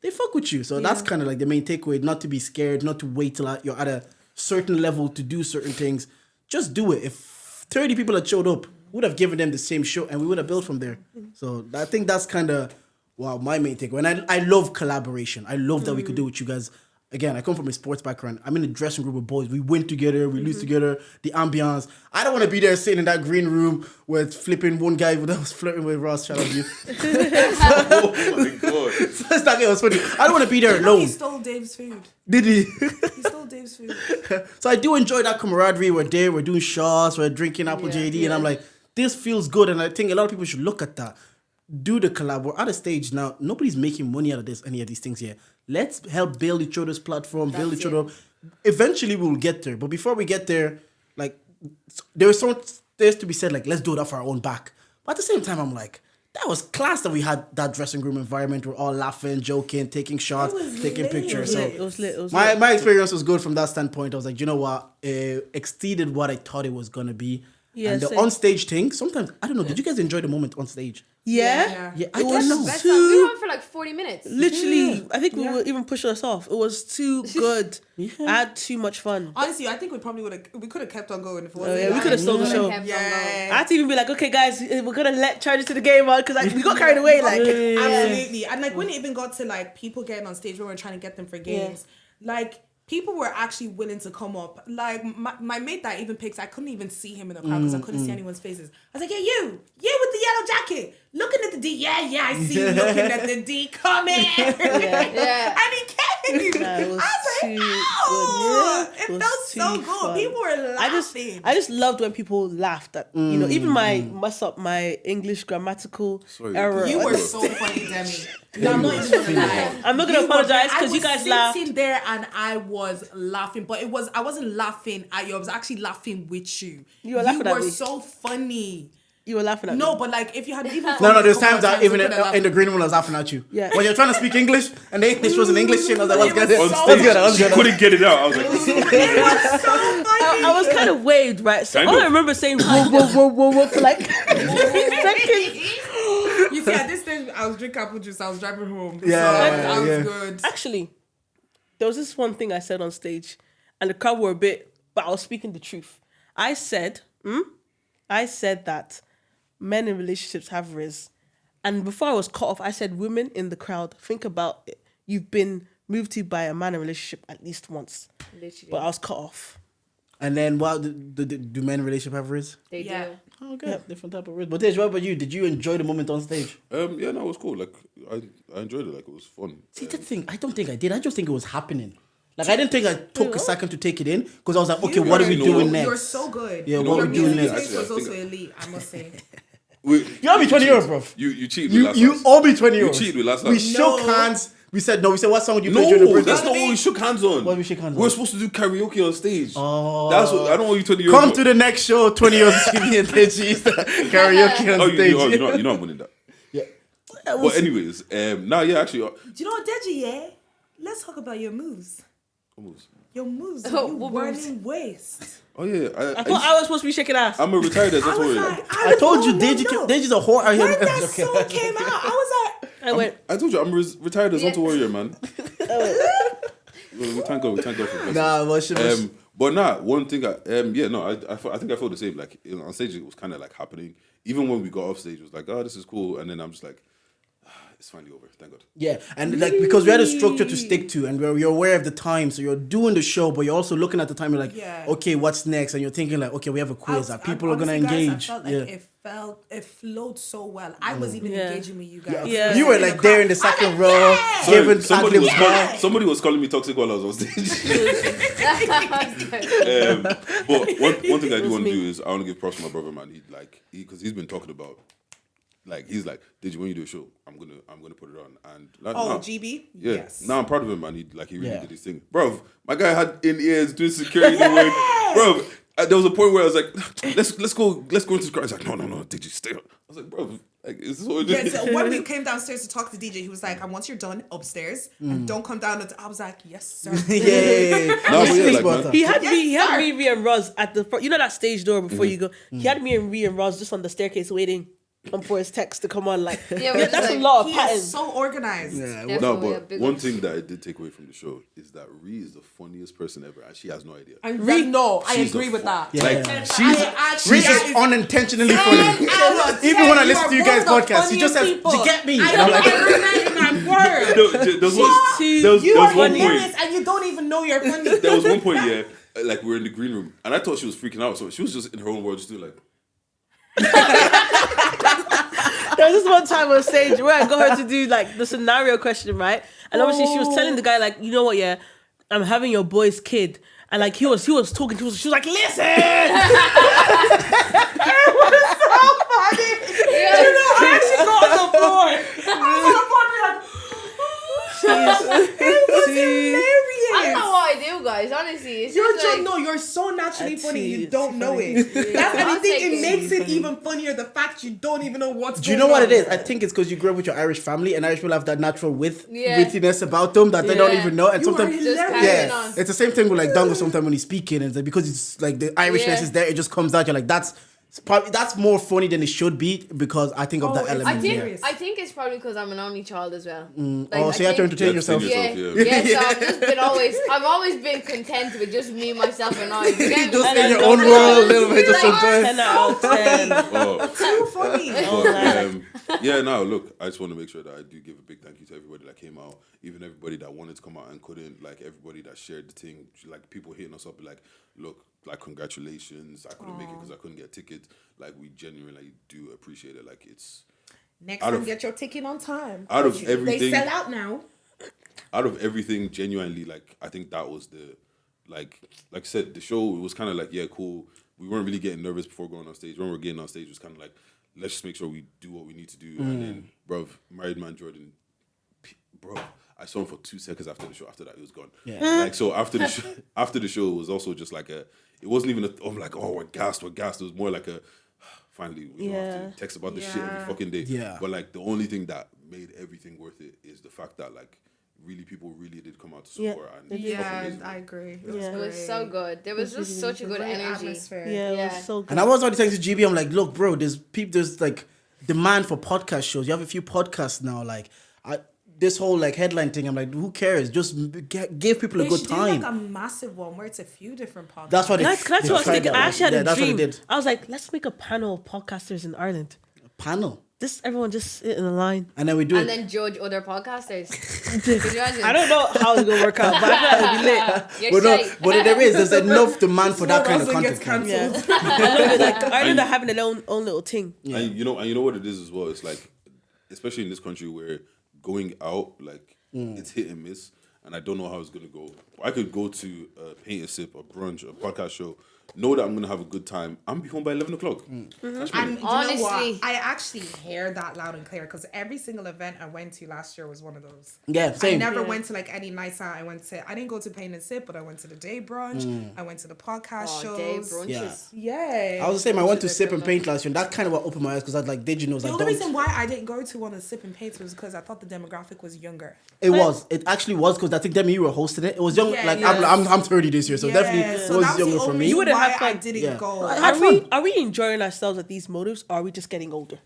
they fuck with you. So that's kind of like the main takeaway: not to be scared, not to wait till you're at a certain level to do certain things. Just do it. If 30 people had showed up, we would have given them the same show, and we would have built from there. So I think that's kind of my main takeaway. And I love collaboration. I love that we could do with you guys. Again, I come from a sports background. I'm in a dressing room with boys. We win together. We lose together. The ambiance. I don't want to be there sitting in that green room with flipping one guy that was flirting with Ross. Shout out to you. Oh my god! So it's that guy was funny. I don't want to be there He alone. stole Dave's food. Did he? He stole Dave's food. So I do enjoy that camaraderie. We're there. We're doing shots. We're drinking Apple JD. And I'm like, this feels good. And I think a lot of people should look at that. Do the collab. We're at a stage now. Nobody's making money out of any of these things here. Let's help build each other's platform, build each other up. Eventually, we will get there. But before we get there, like, there's to be said, like, let's do it off our own back. But at the same time, I'm like, that was class that we had that dressing room environment. We're all laughing, joking, taking shots, taking pictures. So It was lit. my experience was good from that standpoint. I was like, you know what? It exceeded what I thought it was going to be. Yeah, and the same. on-stage thing, sometimes, I don't know, did you guys enjoy the moment on stage? Yeah. Yeah, I It don't was know. Best time. We went for like 40 minutes. Literally, I think we were even pushing us off. It was too good. I had too much fun. Honestly, I think we could have kept on going if it wasn't. yeah, we could have stole the show. Kept on going. I had to even be like, okay, guys, we're gonna let Charlie to the game on because we got carried away. Like, Absolutely. And like when it even got to like people getting on stage when we were trying to get them for games, like people were actually willing to come up. Like my mate that even picks, I couldn't even see him in the crowd because I couldn't see anyone's faces. I was like, hey, you with the yellow jacket, looking at the D. Yeah, I see you looking at the D. Come in. Yeah. And he came. Nah, it was I was too like, oh, good. it It felt was so too good. fun. People were laughing. I just loved when people laughed at even my mess up my English grammatical error. You were so funny, Demi. No, I'm not even gonna lie. I'm not gonna apologize I because you was guys laughed. sitting there and I was laughing, but I wasn't laughing at you. I was actually laughing with you. You were laughing at me. so funny. You were laughing at No, me. but like if you had even No, there's a couple times that of even we could've laughed. in the green room I was laughing at you. Yeah. When you're trying to speak English and the English wasn't English, I was like, what's It was good? so What's good? What's She good? couldn't get it out. I was like, It was so funny. I was kind of waved, right? So Kind all of. I remember saying whoa for like 3 seconds. You see, at this stage, I was drinking apple juice. I was driving home. Yeah, so I was yeah. good. Actually, there was this one thing I said on stage, and the crowd were a bit, but I was speaking the truth. I said that men in relationships have riz. And before I was cut off, I said, women in the crowd, think about it. You've been moved to by a man in a relationship at least once. Literally. But I was cut off. And then, do men in relationship have riz? They Yeah. do. Oh, okay. Different type of riz. But Tej, what about you? Did you enjoy the moment on stage? yeah, no, it was cool. Like, I enjoyed it. Like, it was fun. See, the thing, I don't think I did. I just think it was happening. Like, I didn't think I took a second to take it in because I was like, okay, what are we You know doing what? next? You're so good. Yeah, what Your we doing music next? taste was Actually, I also think- elite, I must say. You owe me 20 euros, bro. You cheated me last You time. owe me 20 euros. You cheated me last We time. shook No. hands. We said, what song would you play during the No, break? that's not what we shook hands on. What we shook hands We're on? supposed to do karaoke on stage. Oh. That's what I don't want you 20 euros. Come to the next show, 20 euros to me and Tej karaoke on Oh, stage. you know I'm winning that. Yeah. But anyways, now yeah, actually, Do you know what, Deji, yeah? Let's talk about your moves. almost. Your moves. Oh, You what whirling waist. Oh yeah, I thought I was supposed to be shaking ass. I'm a retired. That's I was what like, I told you, Deji's a whore. When that song came out, I was like, I went, I told you I'm retired as Hunter Warrior, man. We thank God for blessings. Nah, but she But nah, one thing, I think I felt the same. Like on stage, it was kind of like happening. Even when we got off stage, it was like, oh, this is cool. And then I'm just like, it's finally over. Thank God. Yeah, and like because we had a structure to stick to, and you're aware of the time, so you're doing the show, but you're also looking at the time. You're like, okay, what's next? And you're thinking like, okay, we have a quiz that people are gonna engage. I felt like it flowed so well. I was even engaging with you guys. Yeah. You were like there in the second row, Sorry, giving somebody was calling me toxic while I was on stage. But one thing I do want to do is I want to give props to my brother, man. Because he's been talking about. Like he's like, did you when you do a show? I'm gonna put it on and like, GB, yeah. yes. Now I'm proud of him, man. He really did his thing, bro. My guy had in ears doing security work, bro. There was a point where I was like, let's go into the car. He's like, no, did you stay? I was like, bro, like is this what yeah, so when we came downstairs to talk to DJ, he was like, and once you're done upstairs, and don't come down. I was like, yes, sir. yeah. No, but yeah, like, man, He had me and Roz at the front. You know that stage door before you go. He had me and Roz just on the staircase waiting for his text to come on. Like, that's like, a lot of He patterns. is so organized. Definitely no, a but big one thing that I did take away from the show is that Ree is the funniest person ever, and she has no idea. I She's agree the with that. Yeah. Like She's just unintentionally funny. Even when I listen to you guys' podcast, she just says, "Did you get me?" And I'm like, There was are one hilarious point. and you don't even know you're funny. There was one point, yeah, like we were in the green room, and I thought she was freaking out, so she was just in her own world, just doing like. There was this one time on stage where I got her to do like the scenario question, right? And obviously she was telling the guy like, you know what, yeah, I'm having your boy's kid. And like he was talking to us, she was like, listen! It was so funny. Yeah. You know, I actually got on the floor. I was on the floor being like, it was hilarious. I don't know what I do, guys. Honestly, it's just like, you're so naturally That's funny. You it. don't know Funny. it. That's and I I'll think take it it. makes it even funnier. The fact you don't even know what's. do you know what it is? I think it's because you grew up with your Irish family, and Irish people have that natural wittiness about them that they don't even know. And You are sometimes, hilarious. carrying on. it's the same thing with like Dongo. Sometimes when he's speaking, it's like because it's like the Irishness is there, it just comes out. You're like, that's more funny than it should be because I think of that it's- element. I think it's probably because I'm an only child as well. So you have to entertain yourself. Yeah, Yeah. so I've always been content with just me, myself, and I. You get me? Just in your own world, a little bit, just sometimes. 10 out of 10. Oh. Too funny. But, yeah, no, look, I just want to make sure that I do give a big thank you to everybody that came out, even everybody that wanted to come out and couldn't, like everybody that shared the thing, like people hitting us up, like, look, like congratulations, I couldn't make it because I couldn't get tickets. Like we genuinely do appreciate it. Like it's Next time, get your ticket on time. out of everything. They sell out now. Out of everything, genuinely, like I think that was the like I said, the show was kind of like, yeah, cool. We weren't really getting nervous before going on stage. When we were getting on stage, it was kind of like, let's just make sure we do what we need to do. And then, bruv, Married Man Jordan, bro, I saw him for 2 seconds after the show. After that, he was gone. Yeah. Like so, after the show, it was also just like a. It wasn't even like, oh, we're gassed. It was more like a. Finally, we don't have to text about this shit every fucking day. Yeah. But like the only thing that made everything worth it is the fact that like really people really did come out to support. And it's fucking amazing. I agree. It was so good. There was just such a good energy. Atmosphere. Yeah, it was so good. And I was already saying to GB, I'm like, look, bro, there's like demand for podcast shows. You have a few podcasts now. Like, this whole like headline thing, I'm like, who cares? Just give people a good time. Do like a massive one where it's a few different podcasts. That's what Can I tell you what I was thinking? I actually had a dream. I was like, let's make a panel of podcasters in Ireland. Panel. Everyone just sit in a line. And then we do And it. then judge other podcasters. Could you imagine? I don't know how it's gonna work out, but I feel like it'll be lit. You're But, shy. but there's enough demand for that kind of Rosin gets content. Yeah, cancelled. I love it. Like Ireland are having their own little thing. Yeah. And you know what it is as well. It's like, especially in this country where going out, like it's hit and miss, and I don't know how it's gonna go. I could go to a paint and sip, a brunch, a podcast show, know that I'm gonna have a good time. I'm be home by 11 o'clock. And you know Honestly. what? I actually hear that loud and clear because every single event I went to last year was one of those. Yeah, same. I never went to like any nights out. I didn't go to Pain and Sip, but I went to the day brunch. I went to the podcast shows. Day brunches. Yeah. I was the same. I went to Sip and Paint last year, and that kind of what opened my eyes because I was like, did you know? The only reason why I didn't go to one of Sip and Paints was because I thought the demographic was younger. It actually was because I think Demi, you were hosting it. It was young. Yeah, like yes. I'm 30 this year, so definitely so it was that the younger for only me. You would've why had fun. I didn't Yeah. go. Are we enjoying ourselves at these motives, or are we just getting older?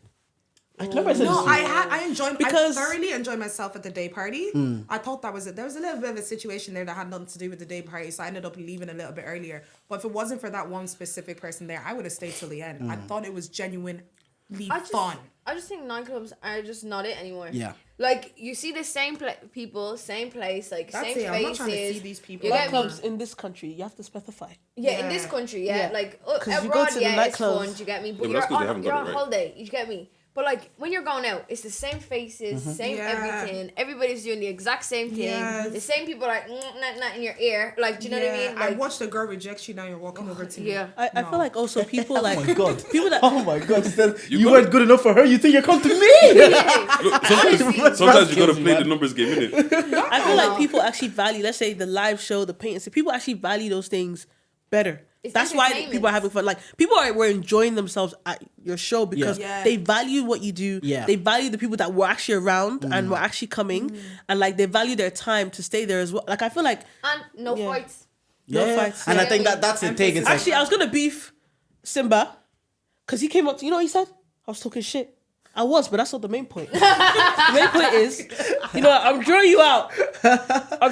I remember I said No, this. I enjoyed. Because- I thoroughly enjoyed myself at the day party. I thought there was a little bit of a situation there that had nothing to do with the day party, so I ended up leaving a little bit earlier. But if it wasn't for that one specific person there, I would have stayed till the end. I thought it was genuine fun. I just think nightclubs are just not it anymore. Yeah. Like, you see the same people, same place, like, That's same it. I'm not trying to faces. see these people. You get me? Nightclubs in this country, you have to specify. Yeah, in this Yeah. country, Yeah. like, 'Cause if you abroad, go to the it's nightclubs- fun, do you get me? But Yeah, but that's 'cause they haven't you're got on it right. holiday, you get me? But, like, when you're going out, it's the same faces, same Yeah. everything. Everybody's doing the exact same thing. Yes. The same people like, in your ear. Like, do you know what I mean? I Like, watched a girl reject you, now you're walking over to me. yeah. I feel like also people like Oh my god. people that Oh my god. She said, you got weren't it. good enough for her. You think you're come to me? Look, sometimes you gotta skills, play the man. numbers game, innit? I feel like people actually value, let's say the live show, the paint, so people actually value those things better. It's That's why entertainment. people are having fun. Like were enjoying themselves at your show because Yeah. they value what you do. Yeah. They value the people that were actually around and were actually coming, and like they value their time to stay there as well. Like I feel like And no Yeah. fights. no Yeah. fights. And I Yeah. think that's the thing. It's like, Actually, I was gonna beef Simba because he came up to, you know what he said? I was talking shit. I was, but that's not the main point. The main point is, you know, I'm drawing you out.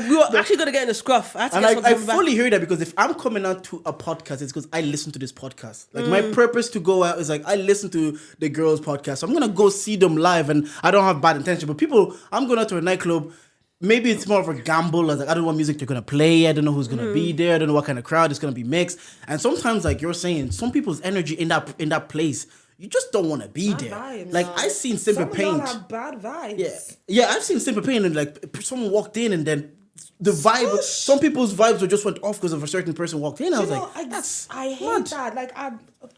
We were actually gonna get in a scruff. I had to and get I something back. fully hear that, because if I'm coming out to a podcast, it's because I listen to this podcast. Like my purpose to go out is like, I listen to the girls' podcast. So I'm gonna go see them live, and I don't have bad intention. But people, I'm going out to a nightclub. Maybe it's more of a gamble. Like, I don't know what music they're gonna play. I don't know who's gonna be there. I don't know what kind of crowd is gonna be mixed. And sometimes, like you're saying, some people's energy in that place, you just don't want to be there. vibes. Like I've seen Simple Some of y'all Paint. have bad vibes. Yeah, I've seen Simple Pain, and like someone walked in, and then the vibe. Some people's vibes were just went off because of a certain person walked in. I was like, that's I hate mad. that. Like,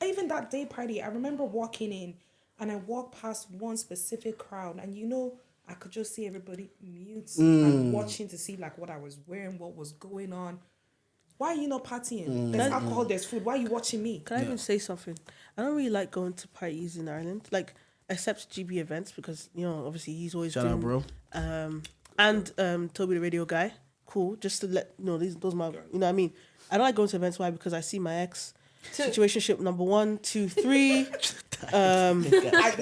even that day party, I remember walking in, and I walked past one specific crowd, and you know, I could just see everybody mute and watching to see like what I was wearing, what was going on. Why are you not partying? There's alcohol, there's food. Why are you watching me? Can I even say something? I don't really like going to parties in Ireland, like except GB events, because you know obviously he's always Shout doing, out, bro. and Toby the radio guy, cool. Just to let you know those my, you know what I mean. I don't like going to events. Why? Because I see my ex situationship number 1, 2, 3.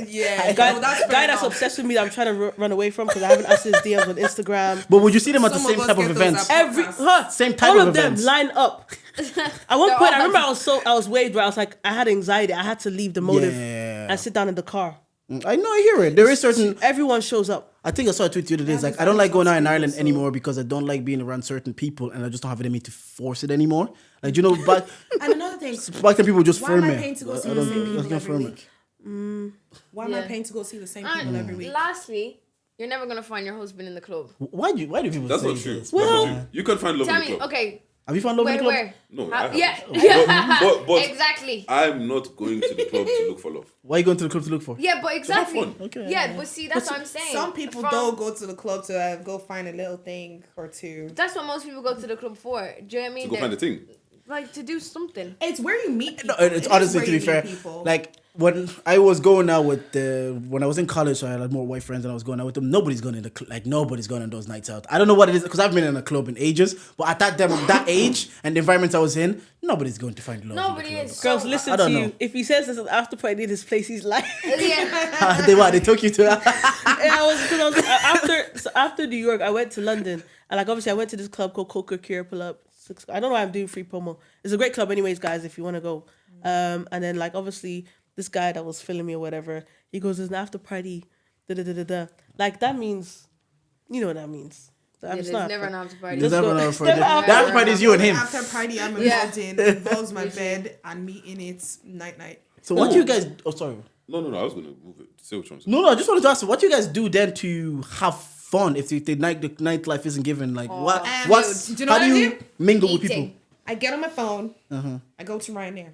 Yeah, Guy, no, that's fair guy that's enough. obsessed with me that I'm trying to run away from because I haven't answered his DMs on Instagram. But would you see them at the Some same of us type of get those events? at Every Same type all of of them events. line up. At one point, I remember I was waved where I was like, I had anxiety. I had to leave the motive Yeah. and sit down in the car. I know, I hear it. There is certain. Everyone shows up. I think I saw a tweet the other day. It's like, I don't like going out in Ireland anymore because I don't like being around certain people, and I just don't have it in me to force it anymore. Like, you know, back And another thing, back then people just why am firm I it. paying to go see I the don't- same I people don't every firm it. week? Why am I paying to go see the same people And every week? lastly, you're never gonna find your husband in the club. Why do people That's say not true. this? That's not true. You can find love Tell in the me, club. okay, Have you found love in the where? club? No, I haven't. Yeah. But Exactly. I'm not going to the club to look for love. Why are you going to the club to look for? Yeah, but exactly. fun. Okay. Yeah, but see, that's what I'm saying. Some people From- though go to the club to go find a little thing or two. That's what most people go to the club for. Do you know what I mean? To go find a thing. Like, to do something. It's where you meet people. No, it's It is honestly, where to be you fair, meet people. like when I was going out with when I was in college, so I had more white friends, and I was going out with them. Nobody's going in nobody's going on those nights out. I don't know what it is because I've been in a club in ages, but at that age and the environment I was in, nobody's going to find love. Nobody in the is. Girls, So- listen I to don't you. know. If he says this is after party in his place, he's lying. Yeah. club. They took you to that. And I was after New York, I went to London, and like obviously I went to this club called Coca Cure Pull Up. I don't know why I'm doing free promo. It's a great club, anyways, guys. If you want to go, and then like obviously this guy that was filming me or whatever, he goes, "There's an after party." Da da da da da. Like that means, you know what that means. There's never an after party. There's Let's never go. an after party. Never The after party is you and him. After party, I'm Yeah. involved in involves my bed and me in it night. So what do you guys? Oh, sorry. No, I was gonna move it. Say what you're saying. No, I just wanted to ask, what do you guys do then to have fun if the nightlife isn't given? Like, what's do you know how what do I you do? mingle with Eating. people? I get on my phone. I go to Ryanair.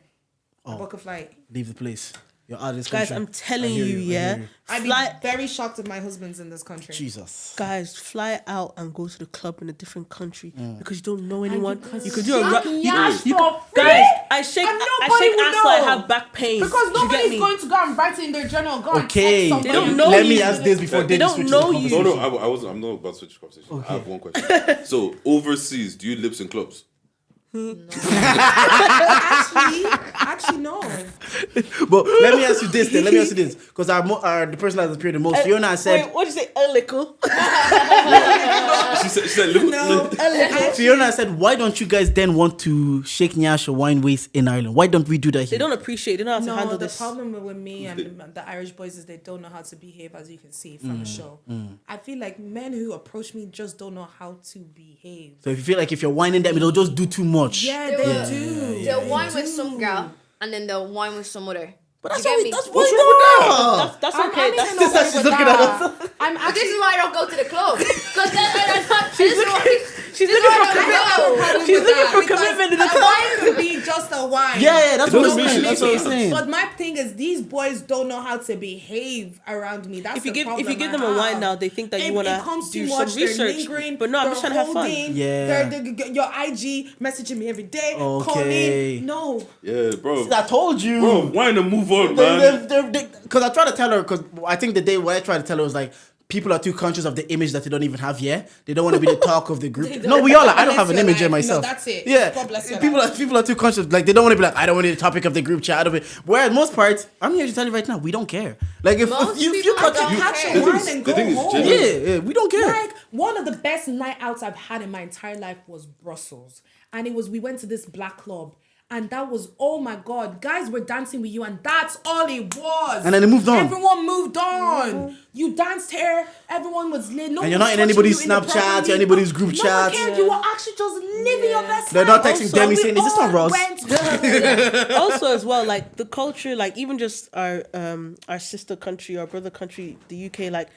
I book a flight. Leave the place. You're out of this Guys, country. I'm telling I hear you, I yeah. hear you. I'd be Fly, very shocked if my husband's in this country. Jesus. guys, fly out and go to the club in a different country Mm. because you don't know anyone. can You could do a suck you yash could, for guys. free, I shake and I nobody shake will ass so I know. have back pain. Because You get nobody's me? going to go and write it in their journal. Go Okay. and They don't text know Let you. me ask this before They David don't switches know the you. conversation. I'm not about to switch conversation. I have one question. So overseas, do you lips in clubs? Actually, no. But let me ask you this then. Because the person that has appeared the most, Fiona said... Wait, what'd you say? A little? She said, look. No. Fiona said, why don't you guys then want to shake nyash or wine waist in Ireland? Why don't we do that They here? don't appreciate. They don't know how to handle The this. problem with me and the Irish boys is they don't know how to behave, as you can see from the show. I feel like men who approach me just don't know how to behave. So if you feel like if you're whining them, they'll just do too much. Yeah, they do. They'll whine with some girl and then they'll whine with some other. But that's You get what me? that's what's wrong with that? That's I'm okay. even That's okay she's with looking at that. us. I'm But actually this is why I don't go to the club. Because She's looking for commitment. She's looking for commitment in the a club. wine could be just a wine. Yeah, that's what I'm doesn't saying. mean That's what I'm shit. saying. But my thing is, these boys don't know how to behave around me. That's If you the give problem them I a wine have. now, they think that you It want to becomes do too some much. They're research. lingering, But no, I'm just they're trying to have fun. holding, Yeah. Your IG messaging me every day. Okay. Calling. No. Yeah, bro. I told you. Bro, why not move on, man? Because I tried to tell her, because I think the day when I tried to tell her was like, people are too conscious of the image that they don't even have yet. They don't want to be the talk of the group. No, we all are. I don't have an Bless your image here life. No, myself. that's it. Yeah. God bless your People are too conscious. Like, they don't want to be like, I don't want to be the topic of the group chat. I don't be. Whereas most parts, I'm here to tell you right now, we don't care. Like, if Most you people cut don't you, Catch care. your The wine thing and is- go the thing is home. genuine. yeah, we don't care. Like, one of the best night outs I've had in my entire life was Brussels. And we went to this black club. And that was, oh my God, guys were dancing with you, and that's all it was. And then they moved on. Everyone moved on. You danced here, everyone was lit. No And you're one not in was touching anybody's you Snapchat inappropriately. or anybody's group No chat. one cared. You were actually just living your best They're life. not texting Also, Demi We saying, is this not all Ross? went Also, as well, like the culture, like even just our sister country, our brother country, the UK, like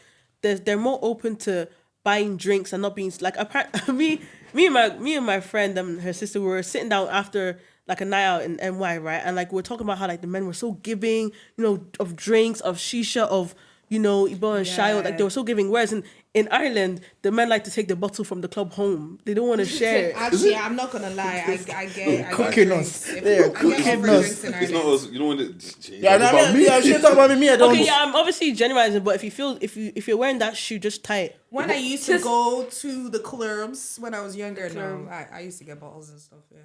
they're more open to buying drinks and not being like me and my friend and her sister, we were sitting down after like a night out in NY, right? And like we were talking about how like the men were so giving, of drinks, of shisha, of Ibo and Shayo, like they were so giving. Whereas in Ireland, the men like to take the bottle from the club home. They don't want to share it. Actually, I'm not gonna lie. I get Cooking drinks. us. If- Yeah, I get cooking over us. drinks in It's not Ireland. us. You don't want to. Yeah, about me. she talk about me. I don't. Okay, yeah, I'm obviously generalizing, but if you're wearing that shoe, just tie it. When I used to go to the clubs when I was younger, no, I used to get bottles and stuff. Yeah.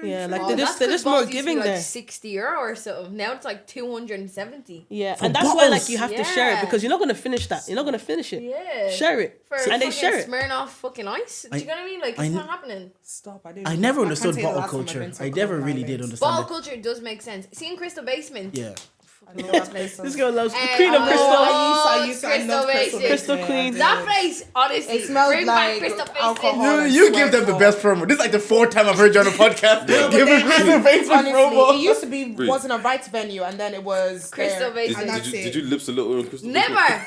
Yeah, like Oh, they're that's just 'cause more balls used to be giving like there. €60 or something. Now it's like 270. Yeah, For and that's why bottles. like you have to share it Yeah. because you're not gonna finish that. You're not gonna finish it. Yeah. Share it, For and they share it. Smirnoff fucking ice. Do you know what I mean? Like, I it's kn- not happening. Stop. I didn't. I never can't understood tell you the bottle last time I've culture. been to a I club never in really Ireland. did understand Ball it. culture does make sense. See in Crystal Basement. Yeah. I love that place. This girl loves the Eh, Queen of oh, Crystal. I love Crystal Crystal Basement. Queen. That place, honestly, It smells bring back like Crystal Basement. alcohol. You give them the best promo. This is like the fourth time I've heard you on the podcast. Give them Crystal Basement Honestly, promo. it used to be Breathe. wasn't a rights venue, and then it was Crystal there, Basement. and Did that's you, it. did you lips a little on Crystal? Never.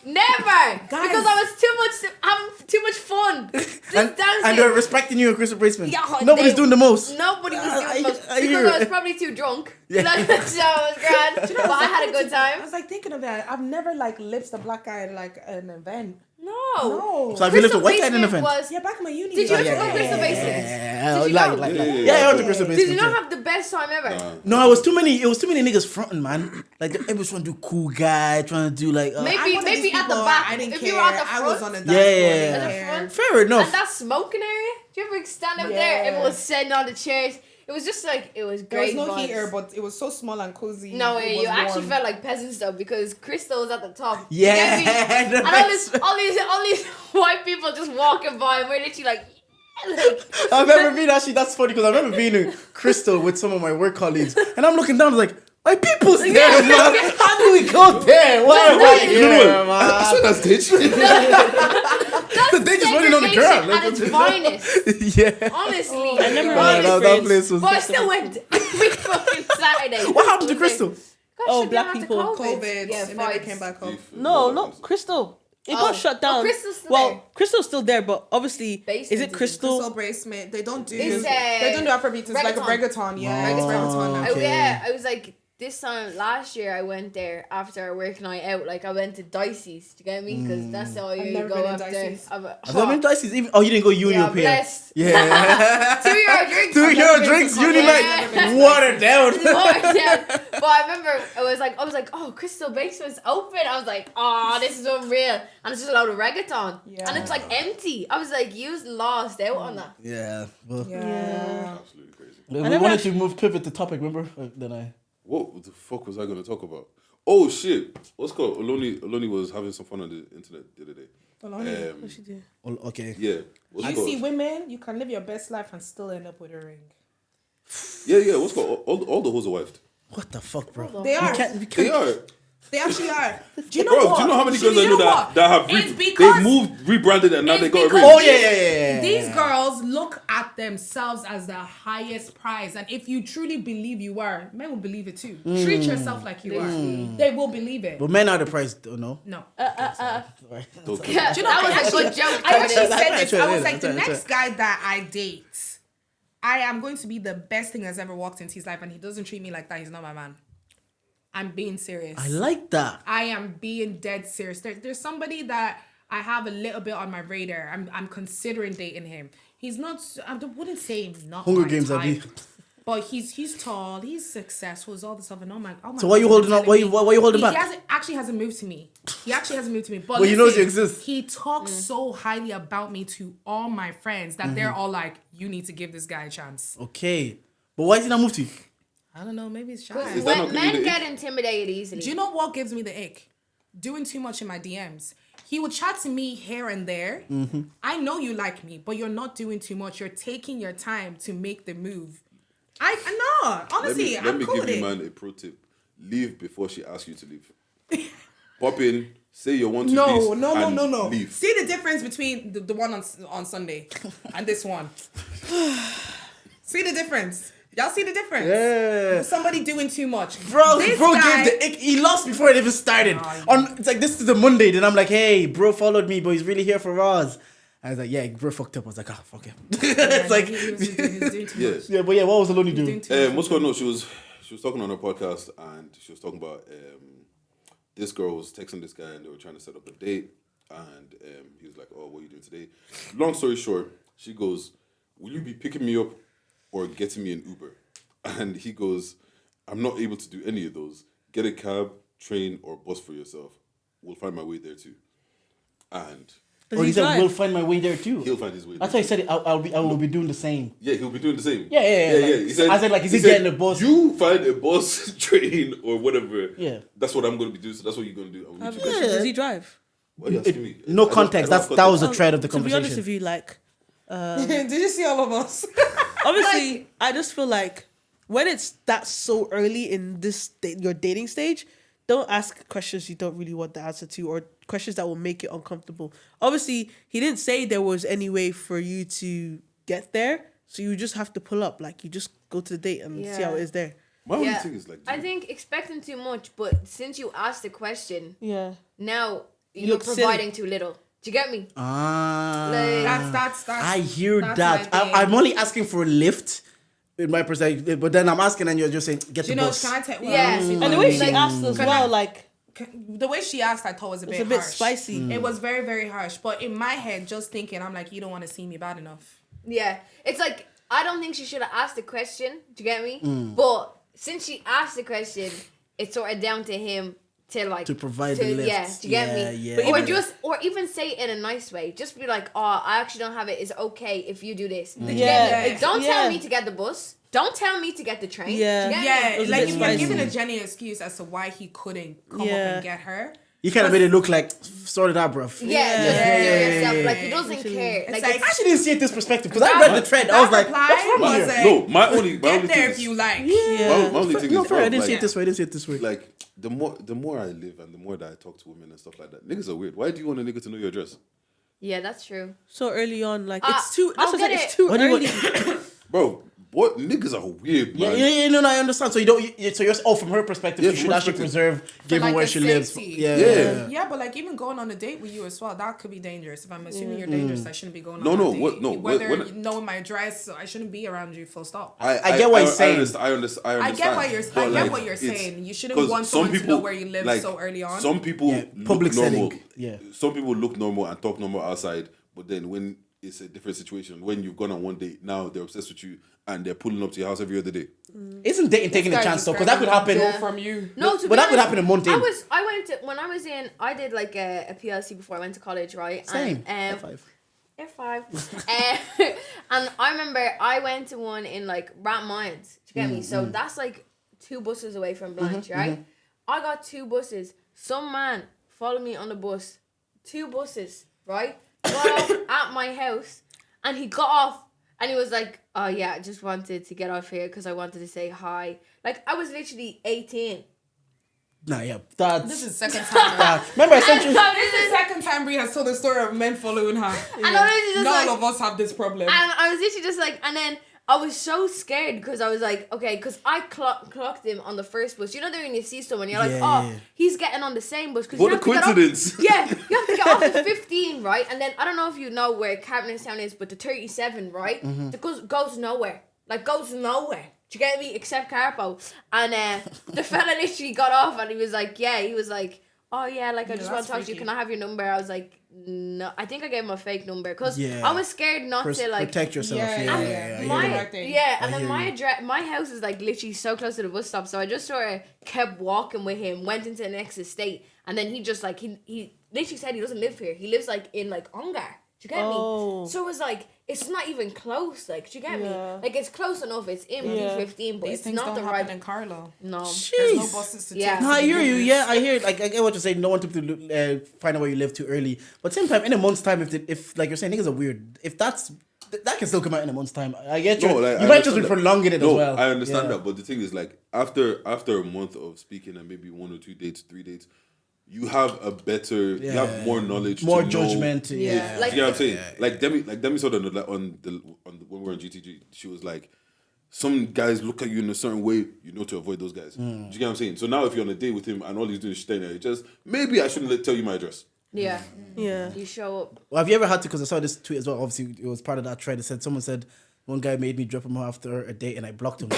Never. Because I was having too much fun. Just dancing. And they're respecting you in Crystal Basement. Yeah, Nobody's they- doing the most. Nobody was doing the most. I Because hear I was it. probably too drunk. Yeah. So it was grand. But I had a good I time. was like thinking of that. I've never like lips the black guy at like an event. No. No. So have you lived a Crystal white guy in an Basement event? was. Yeah, back in my uni. Did you days. ever go to Crystal Basement? Yeah, Did you like, know? like, Yeah, like. yeah, Yeah, I yeah. went to Crystal Basement. Did you not yeah. have the best time ever? No, it was too many niggas fronting, man. Like everyone's trying to do cool guy, trying to do like. Maybe- I'm one of these maybe at the people, back. I didn't If care. you were at the I was front. on the dance Yeah, floor. yeah, I didn't At the care. front. Fair enough. And that smoking area? Do you ever stand up Yeah. there? Everyone was sitting on the chairs. It was just like, it was There was great. no vibes. heater, but it was so small and cozy. No, it you was actually warm. felt like peasants though because Crystal was at the top. Yeah, You get me? the And all these white people just walking by and we're literally like I remember being that's funny because I remember being in Crystal with some of my work colleagues, and I'm looking down, I was like, my people's there, man. How do we go there? Why am I You know here, what? I saw man? that stage. that's They just running on the segregation ground. at its finest. Yeah. Honestly. I never Yeah, really that friends. place was. But I still went every fucking Saturday. What happened to Crystal? Gosh, Oh, they black had to people. COVID. Yeah, it never fights. came back home. No, not Crystal. It Oh. got shut down. Oh, Crystal's still well, there. Crystal's still there, but obviously, Basement is it is Crystal? Crystal Basement. They don't do. It's, They don't do Afrobeats. It's like a reggaeton. Yeah, it's reggaeton now. Okay. Yeah, I was like, this time last year I went there after our work night out. Like I went to Dicey's. Do you get me? Because that's all you never go been in up there. Dicey's. Have you been to Dicey's? Even you didn't go uni Yeah, up here. blessed. Yeah. €2 drinks. €2 drinks, uni Yeah. night, watered down. But I remember I was like, oh, Crystal Basement's open. I was like, oh, this is unreal. And it's just a load of reggaeton. Yeah. And it's like empty. I was like, you lost out on that. Yeah. Well, Yeah. Absolutely crazy. we never wanted to pivot the topic, remember? Then I. What the fuck was I going to talk about? Oh shit! What's called? Oloni was having some fun on the internet the other day. What she do? Okay. Yeah. What's You called? see, women, you can live your best life and still end up with a ring. Yeah. What's called? All the hoes are wifed. What the fuck, bro? They are. They are. They actually are. Do you know Bro, what? do you know how many girls Do I you know what? that have It's they because moved, rebranded, and now it's they got a ring? because Oh yeah. These girls look at themselves as the highest prize, and if you truly believe you are, men will believe it too. Treat yourself like you are. They will believe it. But men are the prize, though, no? No. Don't Do you know, That was I a good actually, joke. I actually That's said right, this. that's I right, was like, the that's right, next guy that I date, I am going to be the best thing that's ever walked into his life, and he doesn't treat me like that. He's not my man. I'm being serious. I like that. I am being dead serious. There's somebody that I have a little bit on my radar. I'm considering dating him. He's not. I wouldn't say not Hunger my Games, type, Abby. but he's tall. He's successful. He's all this stuff. And oh my So why you holding up? Why you holding He back? actually hasn't moved to me. He actually hasn't moved to me. But Well, he knows listen, you exist. He talks so highly about me to all my friends that they're all like, "You need to give this guy a chance." Okay. But why is he not moved to you? I don't know. Maybe it's shy. Is that not When giving you men the get ick? intimidated easily. Do you know what gives me the ick? Doing too much in my DMs. He would chat to me here and there. I know you like me, but you're not doing too much. You're taking your time to make the move. I know. Honestly, Let I'm me cool give with you, it. man, a pro tip. Leave before she asks you to leave. Pop in, say your 1, 2, No. and leave. See the difference between the one on Sunday and this one. See the difference. Y'all see the difference? Yeah. Somebody doing too much. Bro, This bro guy- gave the ick. He lost before it even started. It's like, this is a Monday. Then I'm like, hey, bro followed me, but he's really here for Roz. I was like, yeah, bro fucked up. I was like, fuck him. It's like, he was doing too Yeah. much. yeah, but yeah, what was Aloni He was doing? doing too much. What's going on? She was talking on her podcast, and she was talking about this girl was texting this guy, and they were trying to set up a date, and he was like, "Oh, what are you doing today?" Long story short, she goes, "Will you be picking me up or getting me an Uber?" And he goes, "I'm not able to do any of those. Get a cab, train, or bus for yourself. We'll find my way there too." And Does Or he he said, drive? we'll find my way there too. he'll find his way. That's there why he said it. I will be doing the same. Yeah, he'll be doing the same. Yeah. Like, He said, I said, like, is he said, getting a bus? You find a bus, train, or whatever. Yeah. That's what I'm going to be doing. So that's what you're going to do. I'm with you. Does he drive? Why are you asking me? No I don't- context. I don't That was have the thread of the To be honest conversation. with you, like, Did you see all of us? obviously, I just feel like when it's that so early in this your dating stage, don't ask questions you don't really want the answer to, or questions that will make it uncomfortable. Obviously, he didn't say there was any way for you to get there, so you just have to pull up. Like, you just go to the date and see how it is there. My only Yeah. thing is like, I think expecting too much, but since you asked the question, Yeah. now you're look silly. providing too little. Do you get me? Ah. Like, That's I hear that's that. my thing. I'm only asking for a lift in my perspective, but then I'm asking and you're just saying, get Do you the know, bus. can I tell Yeah. honestly, And the way she Like, asked as can well, I- like, the way she asked, I thought was a it's bit a bit harsh. spicy. It was very, very harsh. But in my head, just thinking, I'm like, you don't want to see me bad enough. yeah. It's like, I don't think she should have asked the question. Do you get me? Mm. But since she asked the question, it's sort of down to him to like To provide the lift. Yeah, do you get me? Yeah, But yeah. or even say it in a nice way. Just be like, oh, I actually don't have it. It's okay if you do this. Do you Yeah. get me? Like, don't tell Yeah. me to get the bus. Don't tell me to get the train. Yeah. Do you get Yeah, me? was a like bit if you're spicy. giving a genuine excuse as to why he couldn't come up Yeah. and get her. You kind of made it look like, sort it out, bruv. Yeah, just do it yourself. Like, he doesn't care. It's Like, like, I actually didn't see it this perspective because I That- read the thread. I that was like, reply what's wrong was here? a- no, my only Get thing there is, if you like. Yeah. my only thing No, is, fair. I didn't like, see it this way. I didn't see it this way. like the more I live and the more that I talk to women and stuff like that, niggas are weird. Why do you want a nigga to know your address, yeah, that's true. So early on, like, Ah, it's too. That's I'll what I'm saying, get it's it. too What do you early. bro? What niggas are weird, Yeah, man. no, I understand. So you don't. So you're from her perspective. Yeah, you from should her actually perspective. preserve, given like where the she lives. safety. Yeah. Yeah, but like even going on a date with you as well, that could be dangerous. If I'm assuming you're dangerous, I shouldn't be going No, on no, a date. what- no, Whether what- you knowing my address, I shouldn't be around you. Full stop. I get what he's saying. I understand. I get what you're. But, I get like, what you're it's- saying. You shouldn't 'cause want some someone to people, know where you live like, so early on. Some people Yeah, look public normal. setting, yeah. Some people look normal and talk normal outside, but then when it's a different situation, when you've gone on one date, now they're obsessed with you and they're pulling up to your house every other day. Isn't dating taking a chance though? Because that could happen. from you. No, to But be that could honest, happen a month in. I did like a PLC before I went to college, right? Same. And, F5. F5. And I remember I went to one in like Rat Mines. Do you get me? So that's like 2 buses away from Blanche, right? I got 2 buses. Some man followed me on the bus. 2 buses, right? Got off at my house, and he got off, and he was like, "Oh yeah, I just wanted to get off here because I wanted to say hi." Like, I was literally 18. Nah, yeah, that's... This is second time. Remember I sent you... This is the second time Brie has told the story of men following her. And I was just None like, of us have this problem. and I was literally just like, and then I was so scared because I was like, okay, because I clocked him on the first bus. You know, when you see someone, you're like, Yeah. he's getting on the same bus. What a coincidence. Yeah, you have to get off the 15, right? And then I don't know if you know where Carpenterstown is, but the 37, right? It goes nowhere. Like, goes nowhere. Do you get me? Except Carpo. And the fella literally got off and he was like, oh yeah, like, I just want to talk to you. Can I have your number? I was like, no. I think I gave him a fake number because I was scared not to, like... Protect yourself. Yeah. And then my house is like literally so close to the bus stop, so I just sort of kept walking with him, went into the next estate, and then he just like he literally said he doesn't live here. He lives like in like Ongar. Do you get me? So it was like, it's not even close. Like, do you get me? Like, it's close enough. It's in B15, but These it's things not don't the happen right. in Carlo. No. There's no buses to take. Yeah. No, I hear you. Yeah, I hear it. Like, I get what you're saying. No one to find out where you live too early. But same time, in a month's time, if like you're saying, niggas are weird. If that can still come out in a month's time. I get you. Like, you might just be prolonging it as well. I understand that, but the thing is, like, after a month of speaking and maybe 1 or 2 dates, 3 dates, you have a better, you have more knowledge, more to judgment. Know Like, you know what I'm saying? Like Demi saw that on the when we were on GTG. She was like, some guys look at you in a certain way, you know to avoid those guys. Do you get what I'm saying? So now if you're on a date with him and all he's doing is staying there, you just maybe I shouldn't tell you my address. Yeah. Yeah. You show up. Well, have you ever had to? Because I saw this tweet as well. Obviously, it was part of that thread. It said someone said one guy made me drop him off after a date and I blocked him.